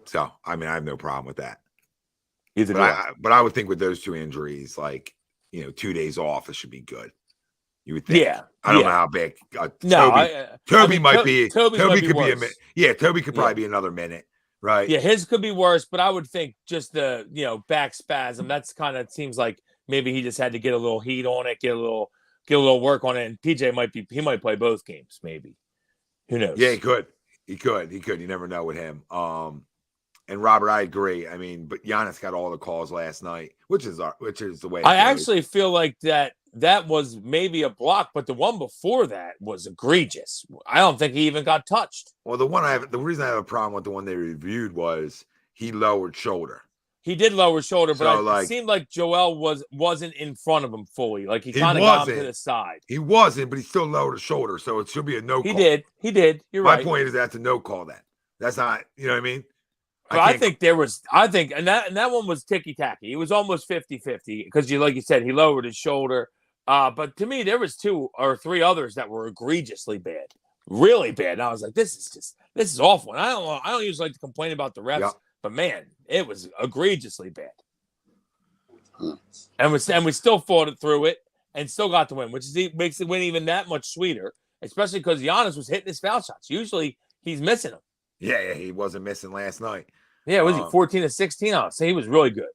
[SPEAKER 1] So I mean, I have no problem with that. But I would think with those 2 injuries, 2 days off, it should be good. You would think. Yeah. I don't know how big. Toby could be a minute. Yeah, Toby could probably be another minute. Right.
[SPEAKER 3] Yeah, his could be worse, but I would think just the back spasm. That's kind of seems like maybe he just had to get a little heat on it, get a little work on it. And PJ might play both games, maybe. Who knows?
[SPEAKER 1] Yeah, he could. You never know with him. And Robert, I agree. I mean, but Giannis got all the calls last night, which is the way.
[SPEAKER 3] I actually feel like that was maybe a block, but the one before that was egregious. I don't think he even got touched.
[SPEAKER 1] Well, the reason I have a problem with the one they reviewed was he lowered shoulder.
[SPEAKER 3] He did lower shoulder, but it seemed like Joel wasn't in front of him fully. Like he kind of got him to the side.
[SPEAKER 1] He wasn't, but he still lowered the shoulder, so it should be a no call.
[SPEAKER 3] He did. You're right.
[SPEAKER 1] My point is that's a no call then. That's not, you know what I mean?
[SPEAKER 3] But I think that one was ticky-tacky. It was almost 50-50 because like you said, he lowered his shoulder. But to me, there was 2 or 3 others that were egregiously bad. really bad. And I was like, this is awful. And I don't usually like to complain about the refs,
[SPEAKER 1] Yep.
[SPEAKER 3] but man, it was egregiously bad. And we still fought through it and still got the win, which makes the win even that much sweeter, especially because Giannis was hitting his foul shots. Usually he's missing them.
[SPEAKER 1] Yeah, he wasn't missing last night.
[SPEAKER 3] Yeah, was he 14 to 16? I would say he was really good.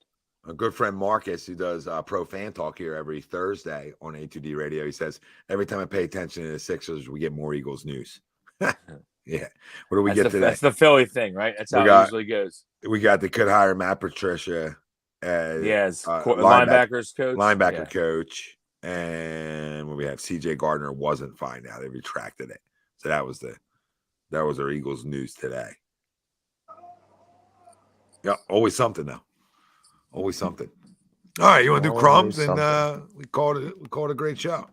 [SPEAKER 1] A good friend Marcus, who does Pro Fan Talk here every Thursday on A2D Radio, he says, every time I pay attention to the Sixers, we get more Eagles news. Yeah. What do we get today?
[SPEAKER 3] That's the Philly thing, right? That's how it usually goes.
[SPEAKER 1] We got the could hire Matt Patricia as
[SPEAKER 3] linebackers coach.
[SPEAKER 1] Linebacker coach. And when we have CJ Gardner wasn't fine now. They retracted it. So that was our Eagles news today. Yeah, always something though. Always something. All right, you want to do crumbs, and we called it a great show.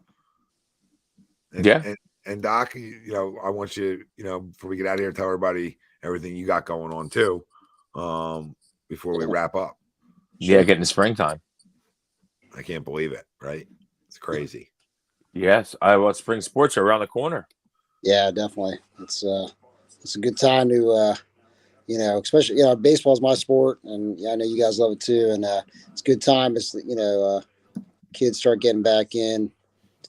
[SPEAKER 1] And Doc, I want you, before we get out of here, tell everybody everything you got going on too, before we wrap up.
[SPEAKER 3] Yeah, getting to springtime.
[SPEAKER 1] I can't believe it. Right? It's crazy.
[SPEAKER 3] Yes, spring sports are around the corner.
[SPEAKER 4] Yeah, definitely. It's a good time to. Especially, baseball is my sport, and I know you guys love it too. And it's a good time as, kids start getting back in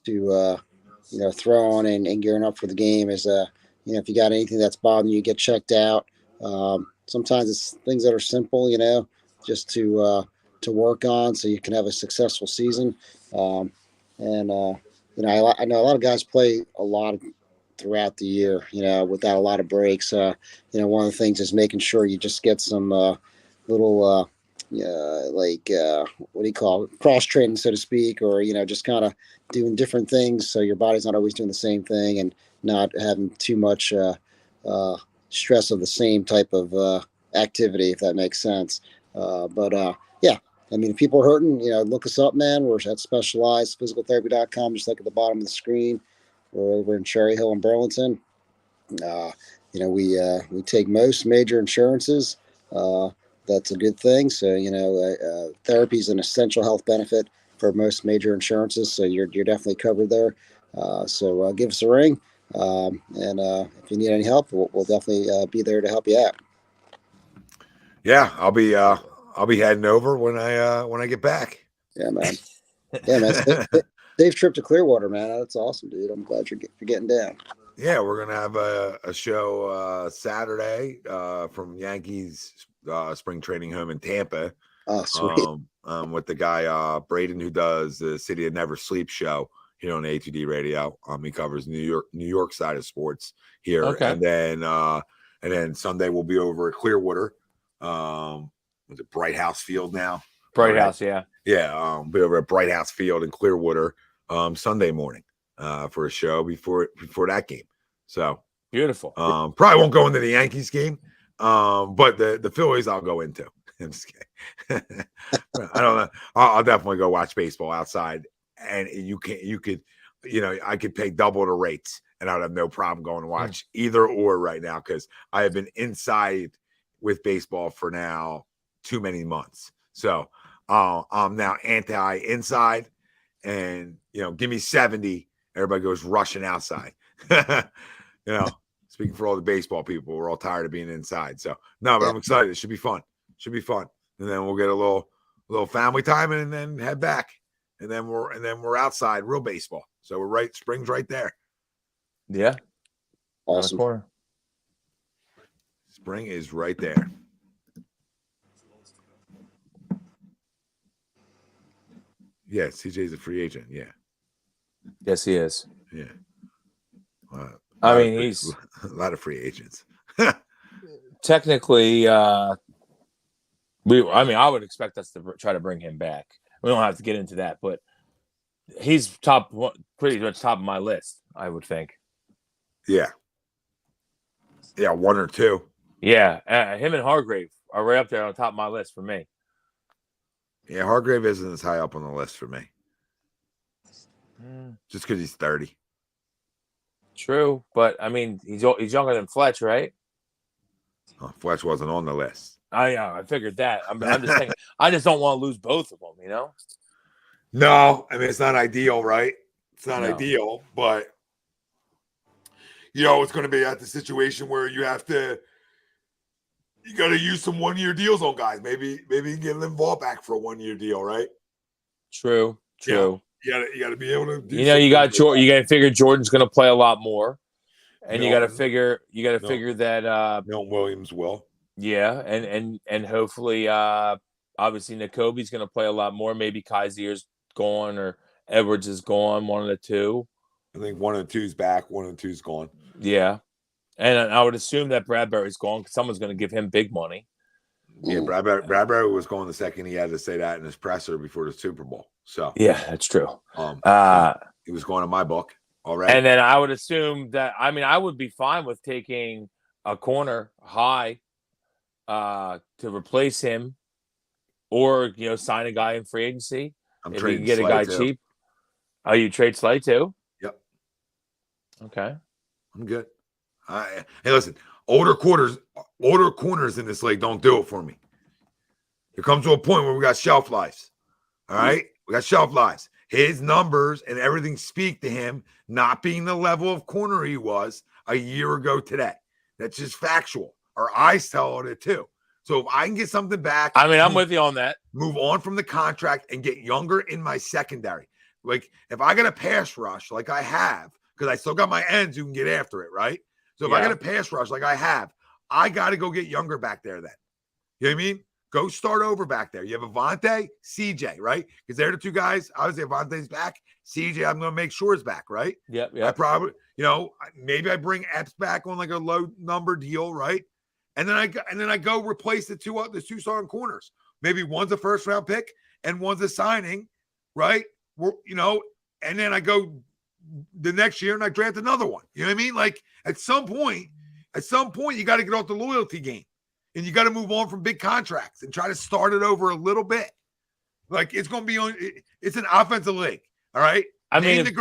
[SPEAKER 4] to, throwing and gearing up for the game. Is, if you got anything that's bothering you, get checked out. Sometimes it's things that are simple, just to work on so you can have a successful season. I know a lot of guys play a lot throughout the year, without a lot of breaks. One of the things is making sure you just get some little, what do you call it? Cross training, so to speak, or, just kind of doing different things so your body's not always doing the same thing and not having too much stress of the same type of activity, if that makes sense. If people are hurting, look us up, man. We're at specializedphysicaltherapy.com. Just look at the bottom of the screen. We're over in Cherry Hill in Burlington. We take most major insurances. That's a good thing. So, therapy is an essential health benefit for most major insurances. So you're definitely covered there. So give us a ring. And if you need any help, we'll definitely be there to help you out.
[SPEAKER 1] Yeah, I'll be heading over when I get back.
[SPEAKER 4] Yeah, man. Yeah, man. Safe trip to Clearwater, man. That's awesome, dude. I'm glad you're getting down.
[SPEAKER 1] Yeah, we're gonna have a show Saturday from Yankees spring training home in Tampa.
[SPEAKER 4] Oh, sweet.
[SPEAKER 1] With the guy Braden, who does the City of Never Sleep show here on A2D Radio. He covers New York side of sports here.
[SPEAKER 3] Okay.
[SPEAKER 1] And then Sunday we'll be over at Clearwater. Was it Bright House Field now?
[SPEAKER 3] Bright House, yeah.
[SPEAKER 1] Yeah, be over at Bright House Field in Clearwater Sunday morning for a show before that game. So
[SPEAKER 3] beautiful.
[SPEAKER 1] Probably won't go into the Yankees game, but the Phillies I'll go into. I'm just kidding. I don't know. I'll definitely go watch baseball outside, and I could pay double the rates, and I'd have no problem going to watch either or right now because I have been inside with baseball for now too many months. So I'm now anti-inside, and give me 70. Everybody goes rushing outside. Speaking for all the baseball people, we're all tired of being inside. So no, but I'm excited. It should be fun. And then we'll get a little family time, and then head back. And then we're outside real baseball. So we're spring's right there.
[SPEAKER 3] Yeah,
[SPEAKER 4] awesome.
[SPEAKER 3] Corner.
[SPEAKER 1] Spring is right there. Yeah, CJ's a free agent. Yeah.
[SPEAKER 3] Yes, he is.
[SPEAKER 1] Yeah.
[SPEAKER 3] He's
[SPEAKER 1] a lot of free agents.
[SPEAKER 3] Technically, I would expect us to try to bring him back. We don't have to get into that, but he's pretty much top of my list, I would think.
[SPEAKER 1] Yeah. Yeah, one or two.
[SPEAKER 3] Yeah, him and Hargrave are right up there on top of my list for me.
[SPEAKER 1] Yeah, Hargrave isn't as high up on the list for me. Just because he's 30.
[SPEAKER 3] True, but he's younger than Fletch, right?
[SPEAKER 1] Oh, Fletch wasn't on the list.
[SPEAKER 3] I figured that. I'm just thinking. I just don't want to lose both of them.
[SPEAKER 1] No, it's not ideal, right? It's not ideal, but it's going to be at the situation where you got to use some 1-year deals on guys. Maybe get Linval back for a 1-year deal, right?
[SPEAKER 3] True.
[SPEAKER 1] You got to be able to do
[SPEAKER 3] you got to figure Jordan's going to play a lot more. And you got to figure that
[SPEAKER 1] Milton Williams will.
[SPEAKER 3] Yeah, and hopefully obviously Nakobe's going to play a lot more. Maybe Kazier's gone or Edwards is gone, one of the two.
[SPEAKER 1] I think one of the two's back, one of the two's gone.
[SPEAKER 3] Yeah. And I would assume that Bradbury's gone because someone's going to give him big money.
[SPEAKER 1] Yeah, Bradbury was gone the second he had to say that in his presser before the Super Bowl. So
[SPEAKER 3] yeah, that's true.
[SPEAKER 1] He was going in my book already.
[SPEAKER 3] And then I would assume that I would be fine with taking a corner high to replace him, or sign a guy in free agency if you can get a guy cheap. Oh, you trade Slay too?
[SPEAKER 1] Yep.
[SPEAKER 3] Okay.
[SPEAKER 1] I'm good. Hey, listen, older corners in this league don't do it for me. There comes to a point where we got shelf lives. All right? We got shelf lives. His numbers and everything speak to him not being the level of corner he was a year ago today. That's just factual. Our eyes tell it too. So if I can get something back,
[SPEAKER 3] I'm with you on that.
[SPEAKER 1] Move on from the contract and get younger in my secondary. Like if I got a pass rush like I have, because I still got my ends who can get after it, right? So if I got a pass rush like I have, I got to go get younger back there then. You know what I mean? Go start over back there. You have Avante, CJ, right? Because they're the two guys. Obviously, Avante's back. CJ, I'm going to make sure is back, right?
[SPEAKER 3] Yep.
[SPEAKER 1] I probably, maybe I bring Epps back on like a low number deal, right? And then I go replace the two starting corners. Maybe one's a first round pick and one's a signing, right? And then I go the next year and I draft another one. You know what I mean? Like at some point, you got to get off the loyalty game and you got to move on from big contracts and try to start it over a little bit. Like it's going to be it's an offensive league. All right. Name the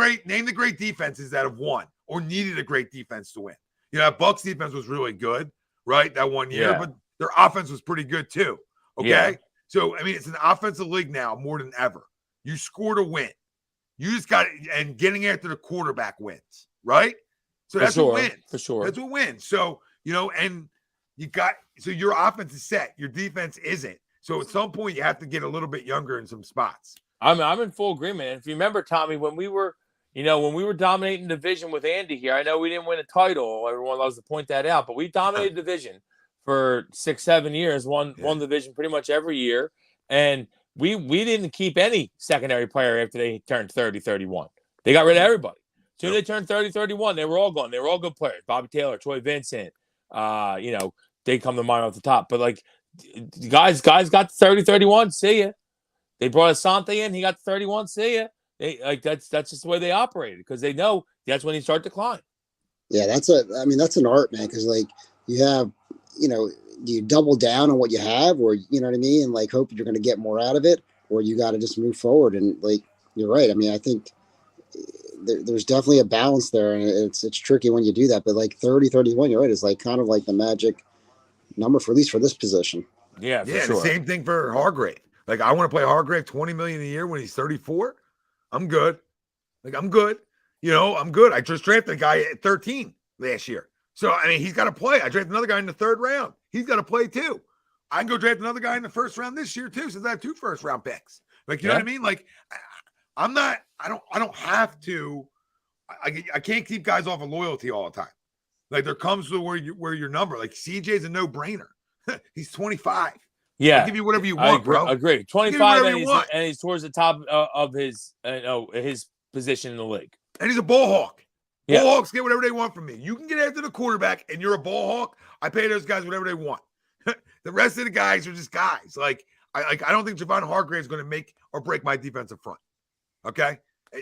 [SPEAKER 1] great defenses that have won or needed a great defense to win. That Bucks defense was really good, right? That 1 year, but their offense was pretty good too. Okay. Yeah. So, it's an offensive league now more than ever. You score to win. You just got it, and getting after the quarterback wins, right? So that's what wins.
[SPEAKER 3] For sure.
[SPEAKER 1] That's what wins. So, and so your offense is set. Your defense isn't. So at some point you have to get a little bit younger in some spots.
[SPEAKER 3] I'm in full agreement. If you remember, Tommy, when we were dominating division with Andy here, I know we didn't win a title. Everyone loves to point that out, but we dominated division for 6-7 years, won division pretty much every year. And we didn't keep any secondary player after they turned 30, 31. They got rid of everybody. Soon they turned 30, 31, they were all gone. They were all good players. Bobby Taylor, Troy Vincent, they come to mind off the top. But like guys got 30, 31, see ya. They brought Asante in, he got 31, see ya. That's just the way they operated because they know that's when he start to climb.
[SPEAKER 4] Yeah, that's an art, man, because like you have, do you double down on what you have, or you know what I mean, and like hope you're going to get more out of it, or you got to just move forward. And like you're right. I think there's definitely a balance there, and it's tricky when you do that. But like 30, 31, you're right, is like kind of like the magic number for at least for this position.
[SPEAKER 3] Yeah, for
[SPEAKER 1] sure. The same thing for Hargrave. Like I want to play Hargrave $20 million a year when he's 34. I'm good. I'm good. I'm good. I just drafted a guy at 13 last year. So, he's got to play. I drafted another guy in the third round. He's got to play too. I can go draft another guy in the first round this year too, since I have 2 first-round picks. Like, you know what I mean? Like, I don't have to. I can't keep guys off of loyalty all the time. Like, there comes to where your number. Like, CJ's a no-brainer. He's 25.
[SPEAKER 3] Yeah,
[SPEAKER 1] I'll give you whatever you want, bro.
[SPEAKER 3] Agree. 25, and he's towards the top of his position in the league.
[SPEAKER 1] And he's a ball hawk. Ball hawks get whatever they want from me. You can get after the quarterback, and you're a ball hawk. I pay those guys whatever they want. The rest of the guys are just guys. Like I don't think Javon Hargrave is going to make or break my defensive front. Okay,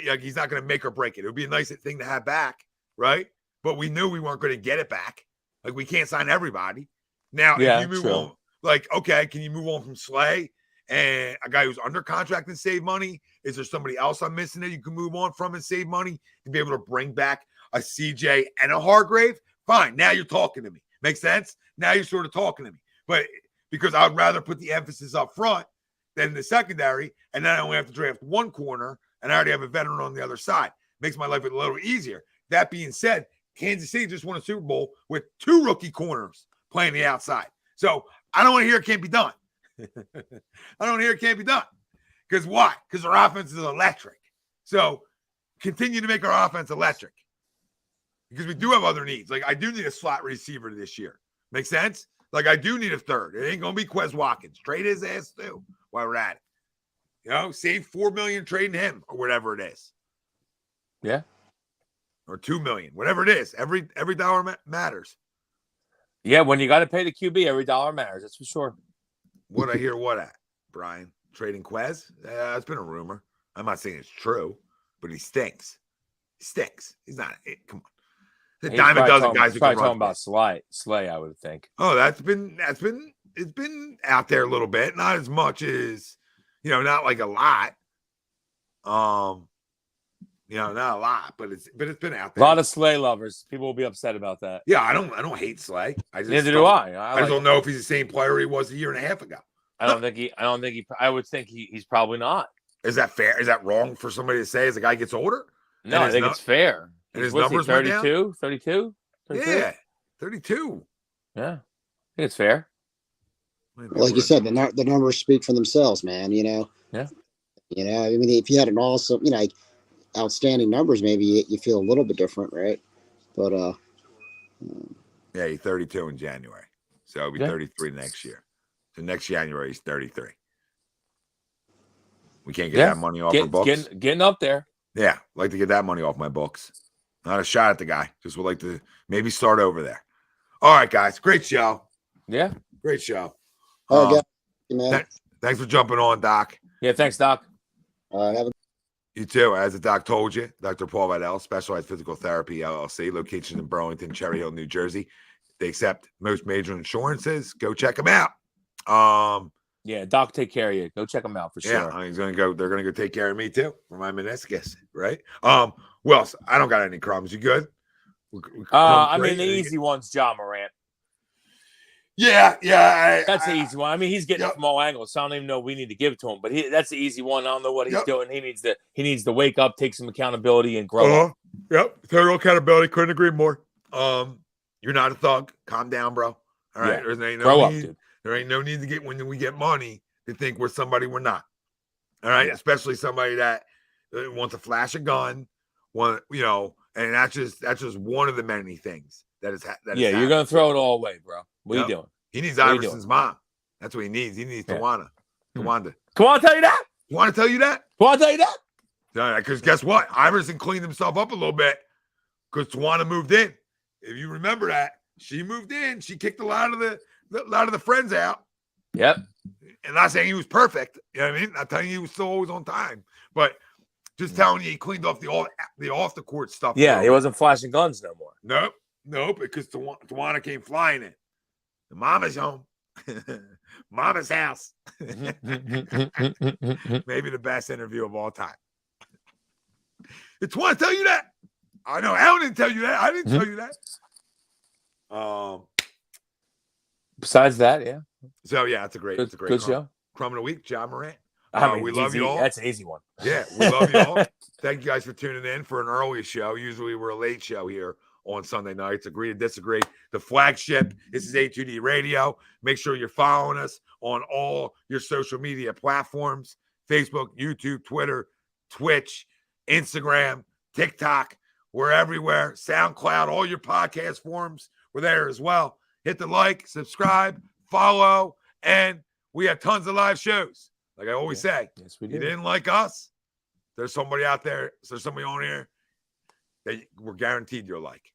[SPEAKER 1] like he's not going to make or break it. It would be a nice thing to have back, right? But we knew we weren't going to get it back. Like we can't sign everybody. Now, if you move on, like okay, can you move on from Slay and a guy who's under contract and save money? Is there somebody else I'm missing that you can move on from and save money to be able to bring back a CJ and a Hargrave? Fine. Now you're talking to me. Make sense? Now you're sort of talking to me. But because I would rather put the emphasis up front than the secondary, and then I only have to draft one corner, and I already have a veteran on the other side. Makes my life a little easier. That being said, Kansas City just won a Super Bowl with 2 rookie corners playing the outside. So I don't want to hear it can't be done. I don't want to hear it can't be done. Because why? Because our offense is electric. So continue to make our offense electric. Because we do have other needs. Like, I do need a slot receiver this year. Make sense? Like, I do need a third. It ain't going to be Quez Watkins. Trade his ass too while we're at it. Save $4 million trading him or whatever it is.
[SPEAKER 3] Yeah.
[SPEAKER 1] Or $2 million, whatever it is. Every dollar matters.
[SPEAKER 3] Yeah, when you got to pay the QB, every dollar matters. That's for sure.
[SPEAKER 1] What I hear what at, Brian? Trading Quez? It's been a rumor. I'm not saying it's true, but he stinks. He stinks. He's not. Come on. The dime a dozen guys who can
[SPEAKER 3] probably
[SPEAKER 1] run.
[SPEAKER 3] talking about Slay, I would think.
[SPEAKER 1] Oh, it's been out there a little bit. Not as much as, not like a lot. Not a lot, but it's been out there.
[SPEAKER 3] A lot of Slay lovers. People will be upset about that.
[SPEAKER 1] Yeah, I don't hate Slay.
[SPEAKER 3] Neither do I.
[SPEAKER 1] I just don't know if he's the same player he was a year and a half ago.
[SPEAKER 3] I would think he's probably not.
[SPEAKER 1] Is that fair? Is that wrong for somebody to say as a guy gets older?
[SPEAKER 3] No, I think it's fair.
[SPEAKER 1] And his numbers went down?
[SPEAKER 3] 32?
[SPEAKER 1] Yeah, 32.
[SPEAKER 3] Yeah, I think it's fair.
[SPEAKER 4] Like you said, the numbers speak for themselves, man.
[SPEAKER 3] Yeah.
[SPEAKER 4] I mean, if you had an awesome, like outstanding numbers, maybe you feel a little bit different, right? But
[SPEAKER 1] yeah, he's 32 in January, so he'll be 33 next year. So next January he's 33. We can't get that money off our books.
[SPEAKER 3] Getting up there.
[SPEAKER 1] Yeah, like to get that money off my books. Not a shot at the guy. Just would like to maybe start over there. All right, guys. Great show.
[SPEAKER 3] Yeah.
[SPEAKER 1] Great show.
[SPEAKER 4] all right, man.
[SPEAKER 1] Thanks for jumping on, Doc.
[SPEAKER 3] Yeah, thanks, Doc.
[SPEAKER 4] Have a
[SPEAKER 1] You too. As the doc told you, Dr. Paul Vidal, Specialized Physical Therapy, LLC, location in Burlington, Cherry Hill, New Jersey. They accept most major insurances. Go check them out.
[SPEAKER 3] Yeah, Doc, take care of you. Go check them out for sure.
[SPEAKER 1] Yeah, he's gonna go. They're gonna go take care of me too for my meniscus, right? Well, I don't got any crumbs. You good?
[SPEAKER 3] I mean, the easy one's John Morant.
[SPEAKER 1] Yeah.
[SPEAKER 3] That's the easy one. I mean, he's getting it from all angles, so I don't even know we need to give it to him. But that's the easy one. I don't know what he's doing. He needs to wake up, take some accountability, and grow up.
[SPEAKER 1] Yep, total accountability. Couldn't agree more. You're not a thug. Calm down, bro. All right,
[SPEAKER 3] yeah. Grow up, dude.
[SPEAKER 1] There ain't no need to get when we get money to think we're somebody we're not. All right, especially somebody that wants to flash a gun, and that's just one of the many things that is.
[SPEAKER 3] You're gonna throw it all away, bro. What are you doing?
[SPEAKER 1] He needs Iverson's mom. That's what he needs. He needs Tawanda.
[SPEAKER 3] Tawanda, tell you that.
[SPEAKER 1] You want to tell you that?
[SPEAKER 3] Want to tell you that?
[SPEAKER 1] No, because guess what? Iverson cleaned himself up a little bit because Tawanda moved in. If you remember that, she moved in. She kicked a lot of the friends out.
[SPEAKER 3] Yep.
[SPEAKER 1] And not saying he was perfect. You know what I mean? Not telling you he was still always on time, but just telling you he cleaned off the off the court stuff.
[SPEAKER 3] Yeah, he wasn't flashing guns no more.
[SPEAKER 1] Nope. Because Tawana came flying in. The mama's home. Mama's house. Maybe the best interview of all time. Did Tawana tell you that? I know Alan didn't tell you that. I didn't tell you that.
[SPEAKER 3] Besides that, yeah.
[SPEAKER 1] So yeah, it's a great
[SPEAKER 3] show.
[SPEAKER 1] Crumb of the week, John Morant.
[SPEAKER 3] We
[SPEAKER 1] love you all.
[SPEAKER 3] That's an easy one.
[SPEAKER 1] Yeah, we love you all. Thank you guys for tuning in for an early show. Usually we're a late show here on Sunday nights. Agree to disagree. The flagship. This is A2D Radio. Make sure you're following us on all your social media platforms: Facebook, YouTube, Twitter, Twitch, Instagram, TikTok. We're everywhere. SoundCloud, all your podcast forms. We're there as well. Hit the like, subscribe, follow, and we have tons of live shows. Like I always say,
[SPEAKER 3] yes, we do.
[SPEAKER 1] You didn't like us, there's somebody out there, there's somebody on here that we're guaranteed you'll like.